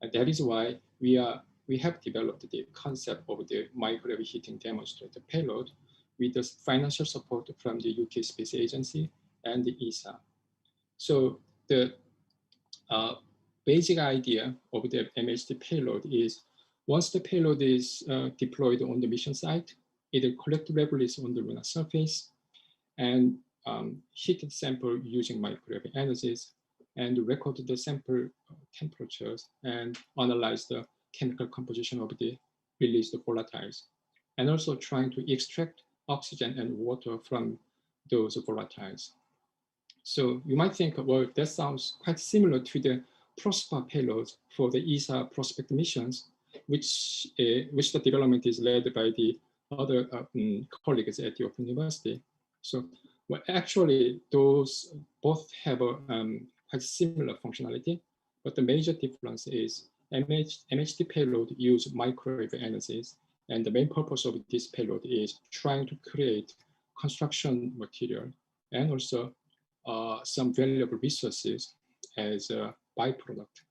Speaker 10: And that is why we have developed the concept of the microwave heating demonstrator payload with the financial support from the UK Space Agency and the ESA. So the basic idea of the MHD payload is once the payload is deployed on the mission site, it will collect regoliths on the lunar surface and heat the sample using microwave energies and record the sample temperatures and analyze the chemical composition of the released volatiles, and also trying to extract oxygen and water from those volatiles. So you might think, well, that sounds quite similar to the PROSPER payloads for the ESA prospect missions, which the development is led by the other colleagues at the Open University. So well, actually, those both have a quite similar functionality, but the major difference is MHD payload use microwave energies, and the main purpose of this payload is trying to create construction material and also some valuable resources as a byproduct,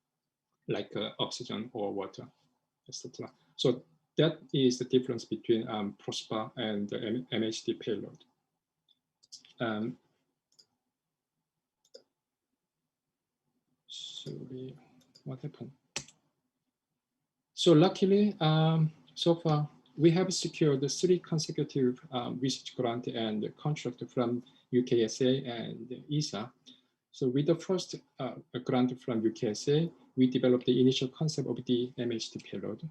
Speaker 10: like oxygen or water, etc. So that is the difference between PROSPER and the MHD payload. Sorry, what happened? So luckily, so far, we have secured 3 consecutive research grant and contract from UKSA and ESA. So with the first grant from UKSA, we developed the initial concept of the MHD payload.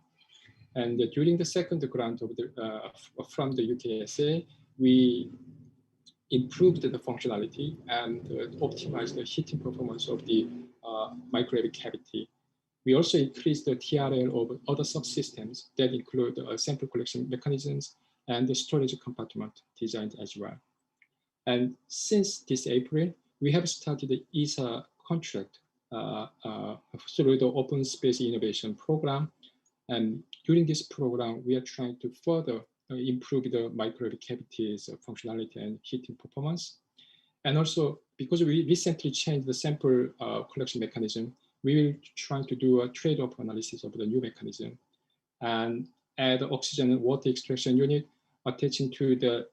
Speaker 10: And during the second grant of from the UKSA, we improved the functionality and optimized the heating performance of the microwave cavity. We also increased the TRL of other subsystems that include sample collection mechanisms and the storage compartment designed as well. And since this April, we have started the ESA contract through the Open Space Innovation Program. And during this program, we are trying to further improve the microwave cavity's functionality and heating performance. And also, because we recently changed the sample collection mechanism, we will try to do a trade-off analysis of the new mechanism and add oxygen and water extraction unit attaching to the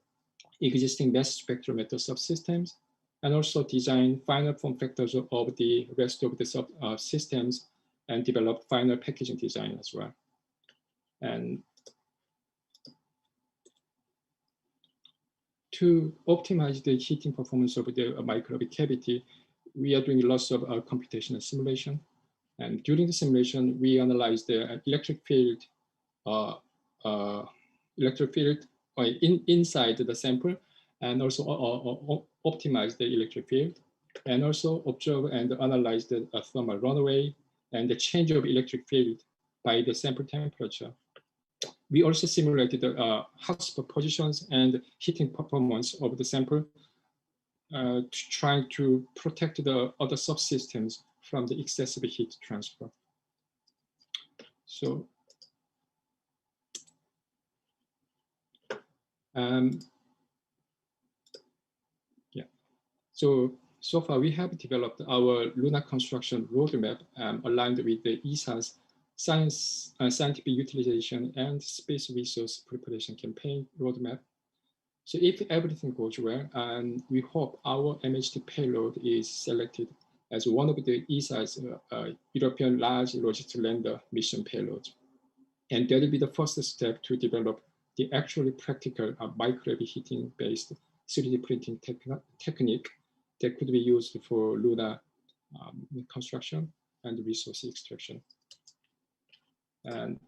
Speaker 10: existing mass spectrometer subsystems, and also design final form factors of the rest of the subsystems and develop final packaging design as well. And to optimize the heating performance of the microwave cavity, we are doing lots of computational simulation. And during the simulation, we analyze the electric field inside the sample, and also optimize the electric field, and also observe and analyze the thermal runaway and the change of electric field by the sample temperature. We also simulated the hotspot positions and heating performance of the sample, trying to protect the other subsystems from the excessive heat transfer. So, so far we have developed our lunar construction roadmap aligned with the ESA's scientific utilization and space resource preparation campaign roadmap. So if everything goes well, we hope our MHD payload is selected as one of the ESA's European Large Logistic Lander mission payloads. And that will be the first step to develop the actually practical microwave heating-based 3D printing technique that could be used for lunar construction and resource extraction. And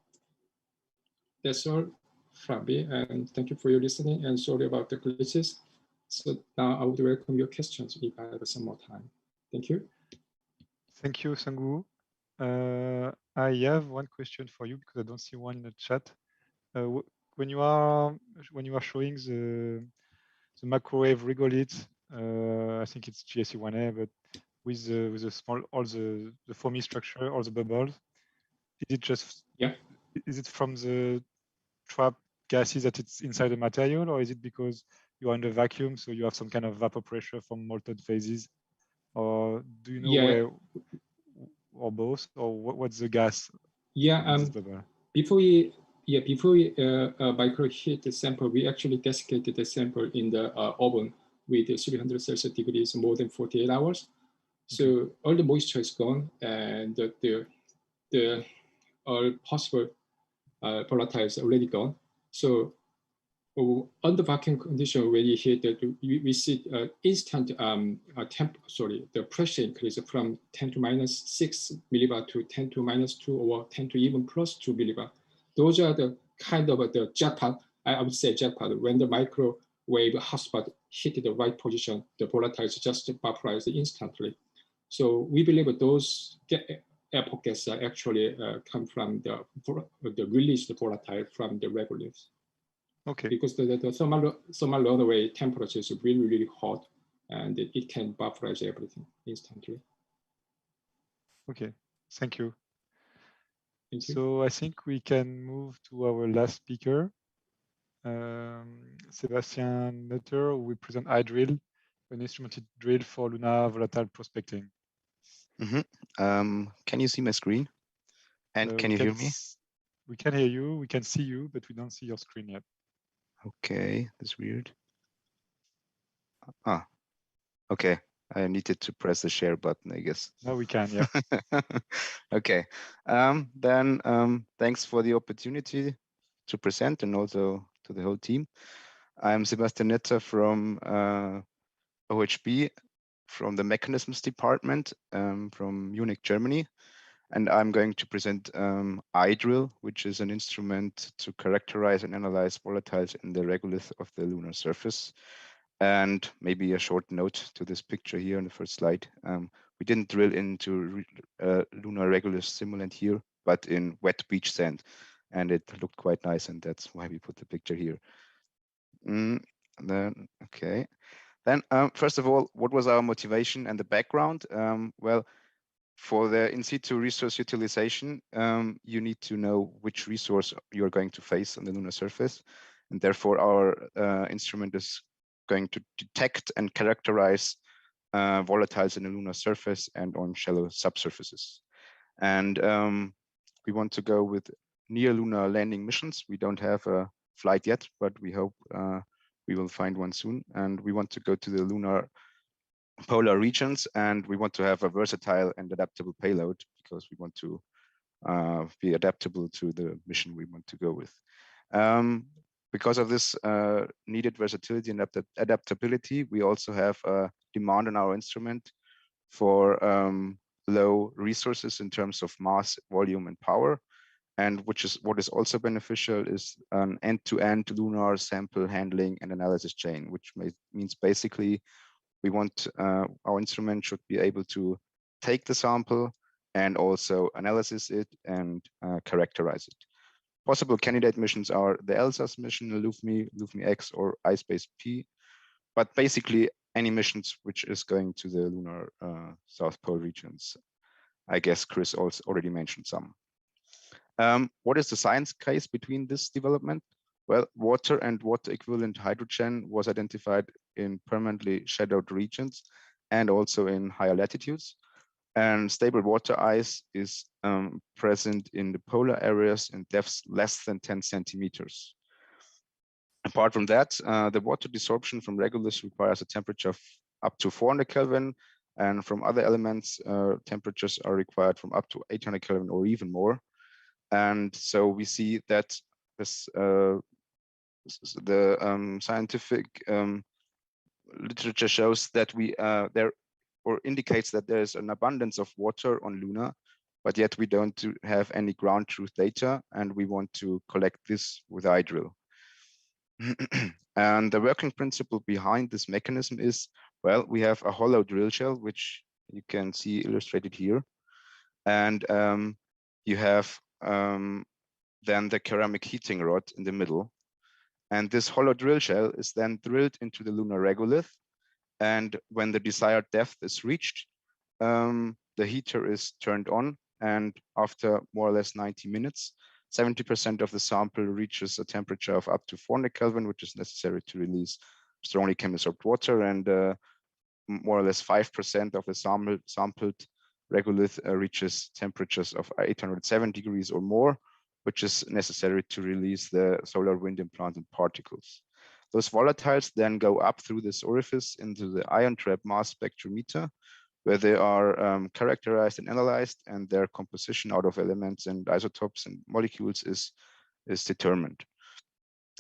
Speaker 10: that's all from me, and thank you for your listening, and sorry about the glitches. So now I would welcome your questions if I have some more time. Thank you.
Speaker 3: Thank you, Sang-Woo. I have one question for you because I don't see one in the chat. When you are showing the microwave regolith, I think it's GSE1A, but with the small, all the foamy structure, all the bubbles, is it just, is it from the trap gases that it's inside the material, or is it because you are in the vacuum, so you have some kind of vapor pressure from molten phases? Or do you know where, or both, or what's the gas?
Speaker 10: Before we microheat the sample, we actually desiccated the sample in the oven with 300 Celsius degrees more than 48 hours. So all the moisture is gone, and the all possible volatiles already gone. So under vacuum condition, when you heat that, we see instant the pressure increase from 10 to minus 6 millibar to 10 to minus 2 or 10 to even plus 2 millibar. Those are the kind of the jackpot, I would say jackpot, when the microwave hotspot hit the right position, the volatiles just vaporize instantly. So we believe that those air pockets actually come from the released volatile from the regoliths.
Speaker 3: Okay.
Speaker 10: Because the thermal runaway temperature is really, really hot, and it can vaporize everything instantly.
Speaker 3: Okay, thank you.
Speaker 10: Thank you.
Speaker 3: So I think we can move to our last speaker, Sebastian Nutter, who will present iDrill, an instrumented drill for lunar volatile prospecting.
Speaker 12: Can you see my screen? And can you hear me?
Speaker 3: We can hear you, we can see you, but we don't see your screen yet.
Speaker 12: Okay, that's weird. Ah, okay. I needed to press the share button, I guess.
Speaker 3: Now we can, yeah.
Speaker 12: Okay. Then thanks for the opportunity to present, and also to the whole team. I'm Sebastian Netzer from OHB, from the Mechanisms Department from Munich, Germany. And I'm going to present iDrill, which is an instrument to characterize and analyze volatiles in the regolith of the lunar surface. And maybe a short note to this picture here on the first slide. We didn't drill into lunar regolith simulant here, but in wet beach sand. And it looked quite nice, and that's why we put the picture here. Then, first of all, what was our motivation and the background? Well, for the in situ resource utilization, you need to know which resource you're going to face on the lunar surface. And therefore, our instrument is going to detect and characterize volatiles in the lunar surface and on shallow subsurfaces. And we want to go with near lunar landing missions. We don't have a flight yet, but we hope we will find one soon. And we want to go to the lunar polar regions, and we want to have a versatile and adaptable payload because we want to be adaptable to the mission we want to go with. Because of this needed versatility and adaptability, we also have a demand on our instrument for low resources in terms of mass, volume, and power. And what is also beneficial is an end-to-end lunar sample handling and analysis chain, which means basically we want our instrument should be able to take the sample and also analyze it and characterize it. Possible candidate missions are the LSAS mission, LUFMI, LUFMI-X, or iSpace-P, but basically any missions which is going to the lunar South Pole regions. I guess Chris also already mentioned some. What is the science case between this development? Well, water and water equivalent hydrogen was identified in permanently shadowed regions and also in higher latitudes. And stable water ice is present in the polar areas in depths less than 10 centimeters. Apart from that, the water desorption from regolith requires a temperature of up to 400 Kelvin, and from other elements, temperatures are required from up to 800 Kelvin or even more. And so we see that this, the scientific literature shows that there or indicates that there is an abundance of water on Luna, but yet we don't have any ground truth data, and we want to collect this with iDrill. And the working principle behind this mechanism is, well, we have a hollow drill shell, which you can see illustrated here. And you have then the ceramic heating rod in the middle. And this hollow drill shell is then drilled into the lunar regolith. And when the desired depth is reached, the heater is turned on. And after more or less 90 minutes, 70% of the sample reaches a temperature of up to 400 Kelvin, which is necessary to release strongly chemisorpted water. And more or less 5% of the sampled regolith reaches temperatures of 807 degrees or more, which is necessary to release the solar wind implanted particles. Those volatiles then go up through this orifice into the ion trap mass spectrometer, where they are characterized and analyzed, and their composition out of elements and isotopes and molecules is determined.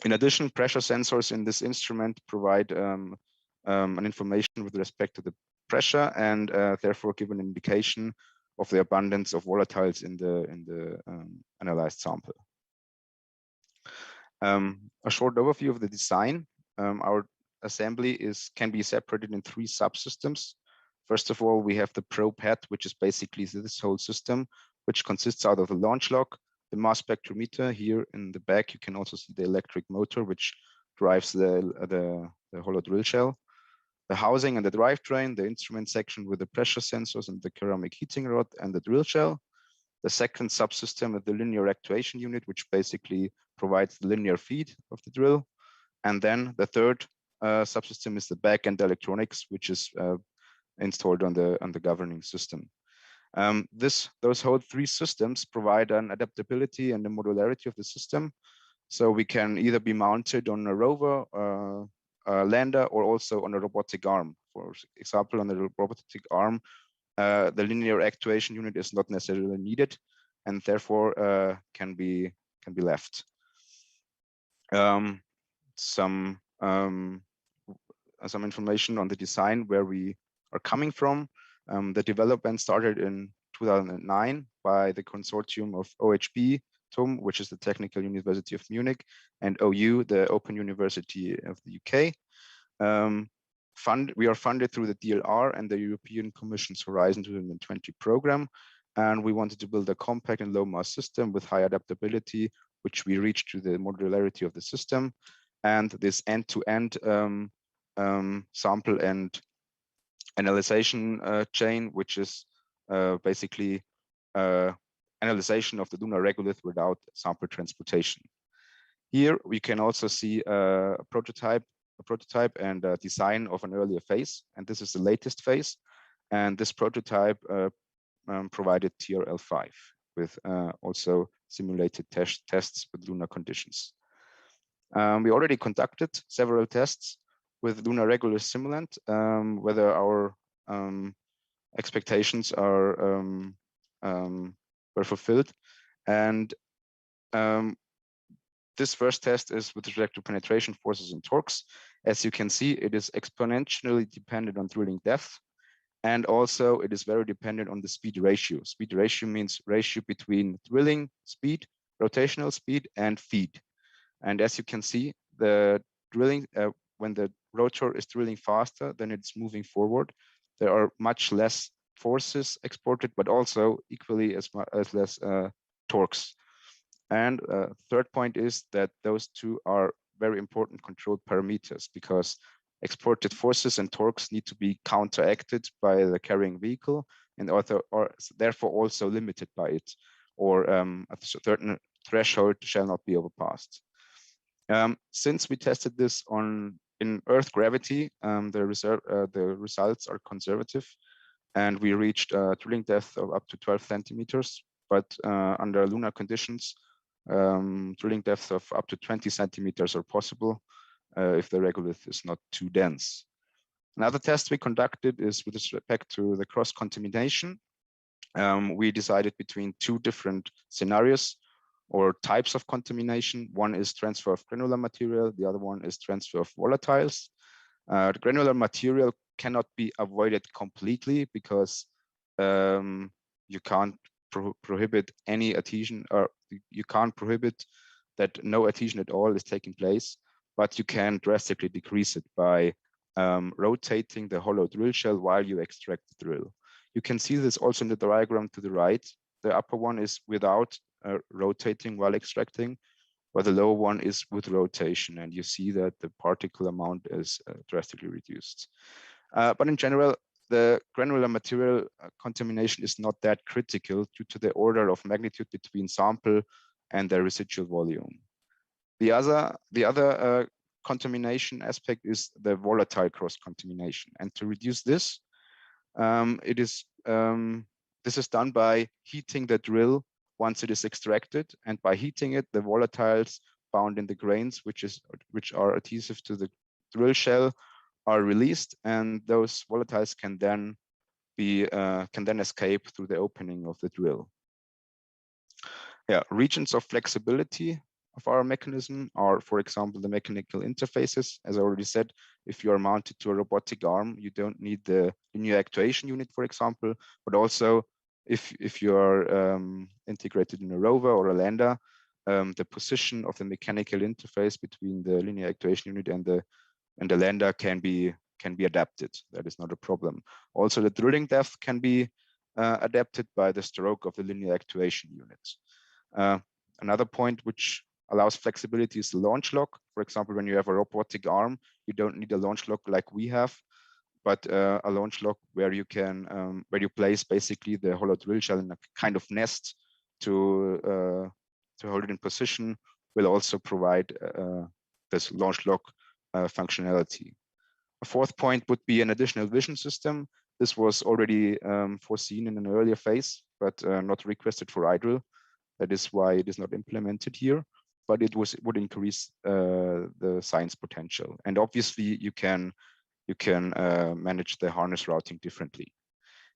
Speaker 12: In addition, pressure sensors in this instrument provide an information with respect to the pressure and therefore give an indication of the abundance of volatiles in the analyzed sample. A short overview of the design. Our assembly can be separated in 3 subsystems. First of all, we have the probe head, which is basically this whole system, which consists out of a launch lock, the mass spectrometer. Here in the back, you can also see the electric motor, which drives the hollow drill shell. The housing and the drivetrain, the instrument section with the pressure sensors and the ceramic heating rod and the drill shell. The second subsystem is the linear actuation unit, which basically provides the linear feed of the drill. And then the third subsystem is the back-end electronics, which is installed on the governing system. Those whole 3 systems provide an adaptability and the modularity of the system. So we can either be mounted on a rover, a lander, or also on a robotic arm. For example, on the robotic arm, the linear actuation unit is not necessarily needed, and therefore can be left. Some information on the design, where we are coming from. The development started in 2009 by the consortium of OHB, TUM, which is the Technical University of Munich, and OU, the Open University of the UK. We are funded through the DLR and the European Commission's Horizon 2020 program. And we wanted to build a compact and low mass system with high adaptability, which we reached through the modularity of the system. And this end-to-end sample and analyzation chain, which is basically analyzation of the lunar regolith without sample transportation. Here we can also see a prototype and a design of an earlier phase, and this is the latest phase. And this prototype provided TRL5 with also simulated tests with lunar conditions. We already conducted several tests with lunar regolith simulant, whether our expectations were fulfilled. And this first test is with respect to penetration forces and torques. As you can see, it is exponentially dependent on drilling depth. And also it is very dependent on the speed ratio. Speed ratio means ratio between drilling speed, rotational speed, and feed. And as you can see, the drilling, when the rotor is drilling faster, then it's moving forward. There are much less forces exported, but also equally as less torques. And third point is that those two are very important control parameters, because exported forces and torques need to be counteracted by the carrying vehicle and are therefore also limited by it, or a certain threshold shall not be overpassed. Since we tested this in Earth gravity, the results are conservative, and we reached a drilling depth of up to 12 centimeters. But under lunar conditions, drilling depths of up to 20 centimeters are possible if the regolith is not too dense. Another test we conducted is with respect to the cross-contamination. We decided between two different scenarios or types of contamination. One is transfer of granular material, the other one is transfer of volatiles. The granular material cannot be avoided completely, because you can't prohibit any adhesion, or you can't prohibit that no adhesion at all is taking place, but you can drastically decrease it by rotating the hollow drill shell while you extract the drill. You can see this also in the diagram to the right. The upper one is without rotating while extracting, while the lower one is with rotation, and you see that the particle amount is drastically reduced. But in general, the granular material contamination is not that critical due to the order of magnitude between sample and the residual volume. The other contamination aspect is the volatile cross-contamination, and to reduce this, this is done by heating the drill once it is extracted, and by heating it, the volatiles found in the grains, which are adhesive to the drill shell, are released, and those volatiles can then escape through the opening of the drill. Yeah, regions of flexibility of our mechanism are, for example, the mechanical interfaces. As I already said, if you are mounted to a robotic arm, you don't need the linear actuation unit, for example, but also if you are integrated in a rover or a lander, the position of the mechanical interface between the linear actuation unit and the lander can be adapted. That is not a problem. Also, the drilling depth can be adapted by the stroke of the linear actuation unit. Another point which allows flexibility is the launch lock. For example, when you have a robotic arm, you don't need a launch lock like we have, but a launch lock where you can where you place basically the hollow drill shell in a kind of nest to hold it in position will also provide this launch lock functionality. A fourth point would be an additional vision system. This was already foreseen in an earlier phase, but not requested for idle. That is why it is not implemented here, but it would increase the science potential. And obviously you can manage the harness routing differently.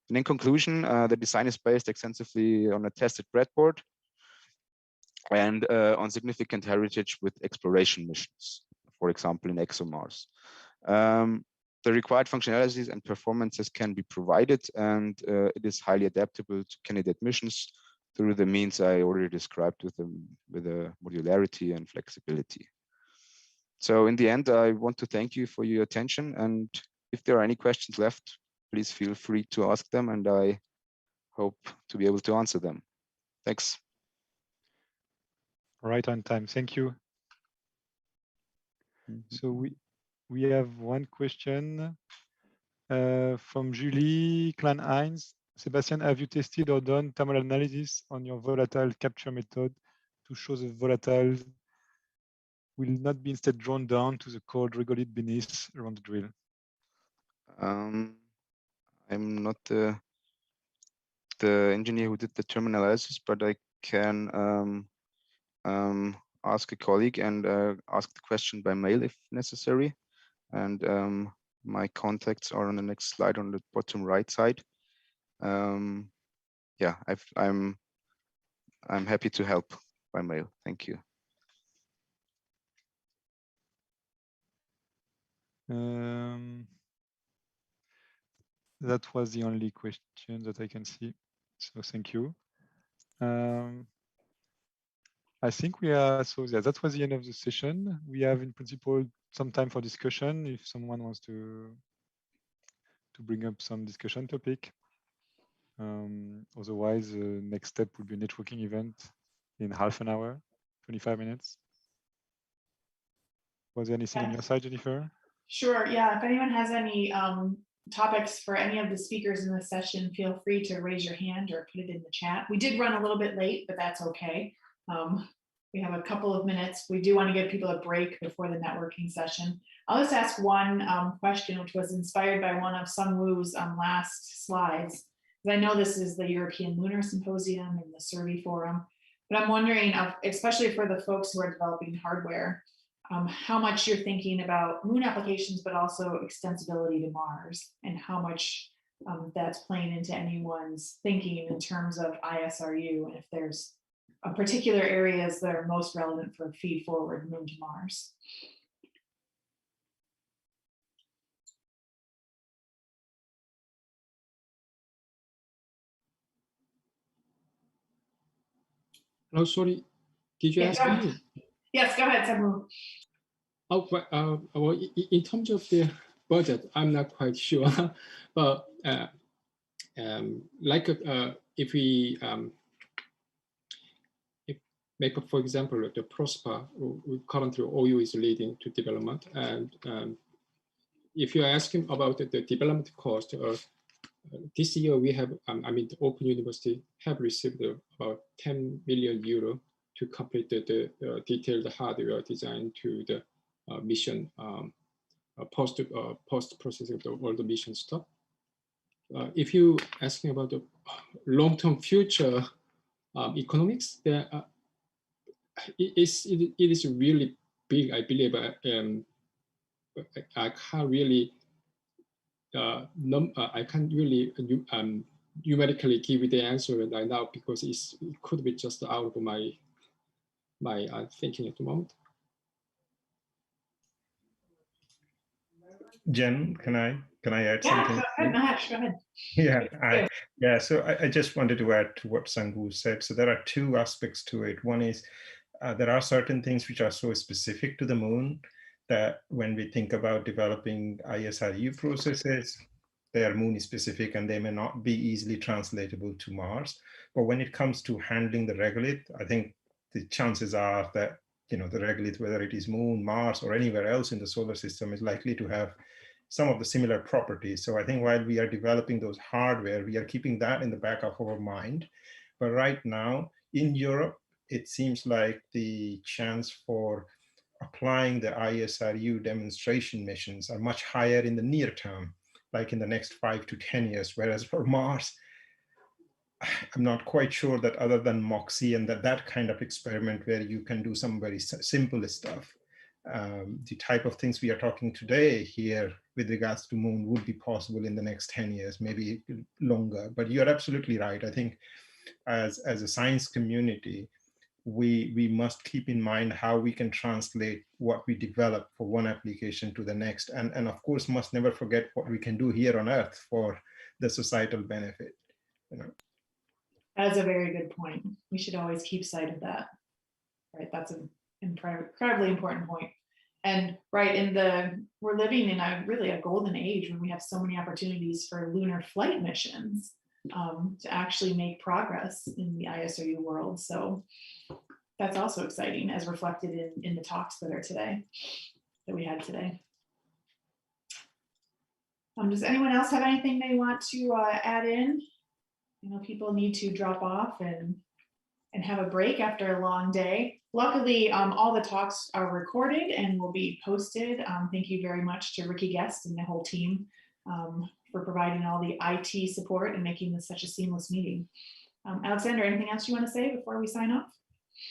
Speaker 12: And in conclusion, the design is based extensively on a tested breadboard and on significant heritage with exploration missions, for example, in ExoMars. The required functionalities and performances can be provided, and it is highly adaptable to candidate missions through the means I already described with the modularity and flexibility. So in the end, I want to thank you for your attention, and if there are any questions left, please feel free to ask them, and I hope to be able to answer them. Thanks.
Speaker 3: Right on time. Thank you. So we have one question from Julie Klein-Heinz. Sebastian, have you tested or done thermal analysis on your volatile capture method to show the volatiles will not be instead drawn down to the cold regolith beneath around the drill?
Speaker 12: I'm not the engineer who did the thermal analysis, but I can ask a colleague and ask the question by mail if necessary. And my contacts are on the next slide on the bottom right side. Yeah, I'm happy to help by mail. Thank you.
Speaker 3: That was the only question that I can see. So thank you. I think we are, so yeah, that was the end of the session. We have in principle some time for discussion if someone wants to bring up some discussion topic. Otherwise, the next step would be a networking event in half an hour, 25 minutes. Was there anything on your side, Jennifer?
Speaker 4: Sure, yeah, if anyone has any topics for any of the speakers in this session, feel free to raise your hand or put it in the chat. We did run a little bit late, but that's okay. We have a couple of minutes. We do want to give people a break before the networking session. I'll just ask one question, which was inspired by one of Sung Woo's last slides. I know this is the European Lunar Symposium and the SSERVI Forum, but I'm wondering, especially for the folks who are developing hardware, how much you're thinking about moon applications, but also extensibility to Mars, and how much that's playing into anyone's thinking in terms of ISRU, and if there's particular areas that are most relevant for feed forward moon to Mars.
Speaker 10: Oh, sorry, did you ask me?
Speaker 4: Yes, go ahead, Samu.
Speaker 10: Oh, well, in terms of the budget, I'm not quite sure, but like if we make up, for example, the PROSPER, currently OU is leading to development, and if you're asking about the development cost, this year we have, I mean, the Open University have received about 10 million euro to complete the detailed hardware design to the mission post processing of all the mission stuff. If you asking about the long-term future economics, there it is really big. I believe I can't really I can't really numerically give you the answer right now because it could be just out of my thinking at the moment.
Speaker 8: Jen, can I add something?
Speaker 4: Go ahead, Mahesh, go ahead.
Speaker 8: Yeah, so I just wanted to add to what Sangwoo said. So there are two aspects to it. One is there are certain things which are so specific to the moon that when we think about developing ISRU processes, they are moon specific and they may not be easily translatable to Mars. But when it comes to handling the regolith, I think the chances are that the regolith, whether it is moon, Mars, or anywhere else in the solar system, is likely to have some of the similar properties. So I think while we are developing those hardware, we are keeping that in the back of our mind. But right now in Europe, it seems like the chance for applying the ISRU demonstration missions are much higher in the near term, like in the next 5 to 10 years. Whereas for Mars, I'm not quite sure that other than MOXIE and that kind of experiment where you can do some very simple stuff, the type of things we are talking today here with regards to moon would be possible in the next 10 years, maybe longer. But you're absolutely right. I think as a science community, we must keep in mind how we can translate what we develop for one application to the next. And of course, must never forget what we can do here on Earth for the societal benefit.
Speaker 4: That's a very good point. We should always keep sight of that. Right, that's an incredibly important point. And right, we're living in really a golden age when we have so many opportunities for lunar flight missions to actually make progress in the ISRU world. So that's also exciting, as reflected in the talks that we had today. Does anyone else have anything they want to add in? People need to drop off and have a break after a long day. Luckily, all the talks are recorded and will be posted. Thank you very much to Ricky Guest and the whole team for providing all the IT support and making this such a seamless meeting. Alexander, anything else you want to say before we sign off?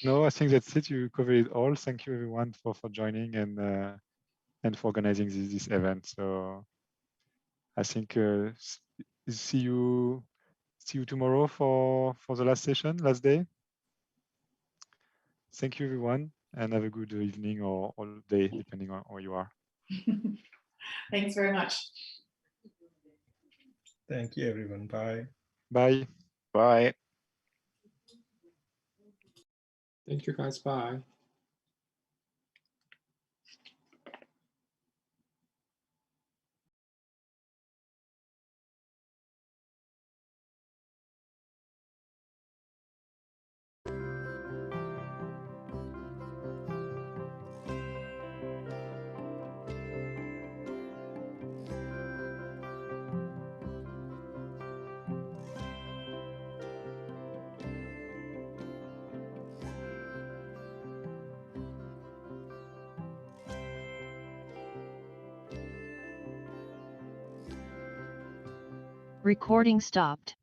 Speaker 3: No, I think that's it. You covered it all. Thank you everyone for joining and for organizing this event. So I think see you tomorrow for the last session, last day. Thank you everyone, and have a good evening or day, depending on where you are.
Speaker 4: Thanks very much.
Speaker 8: Thank you, everyone. Bye.
Speaker 3: Bye.
Speaker 12: Bye.
Speaker 10: Thank you, guys. Bye.
Speaker 13: Recording stopped.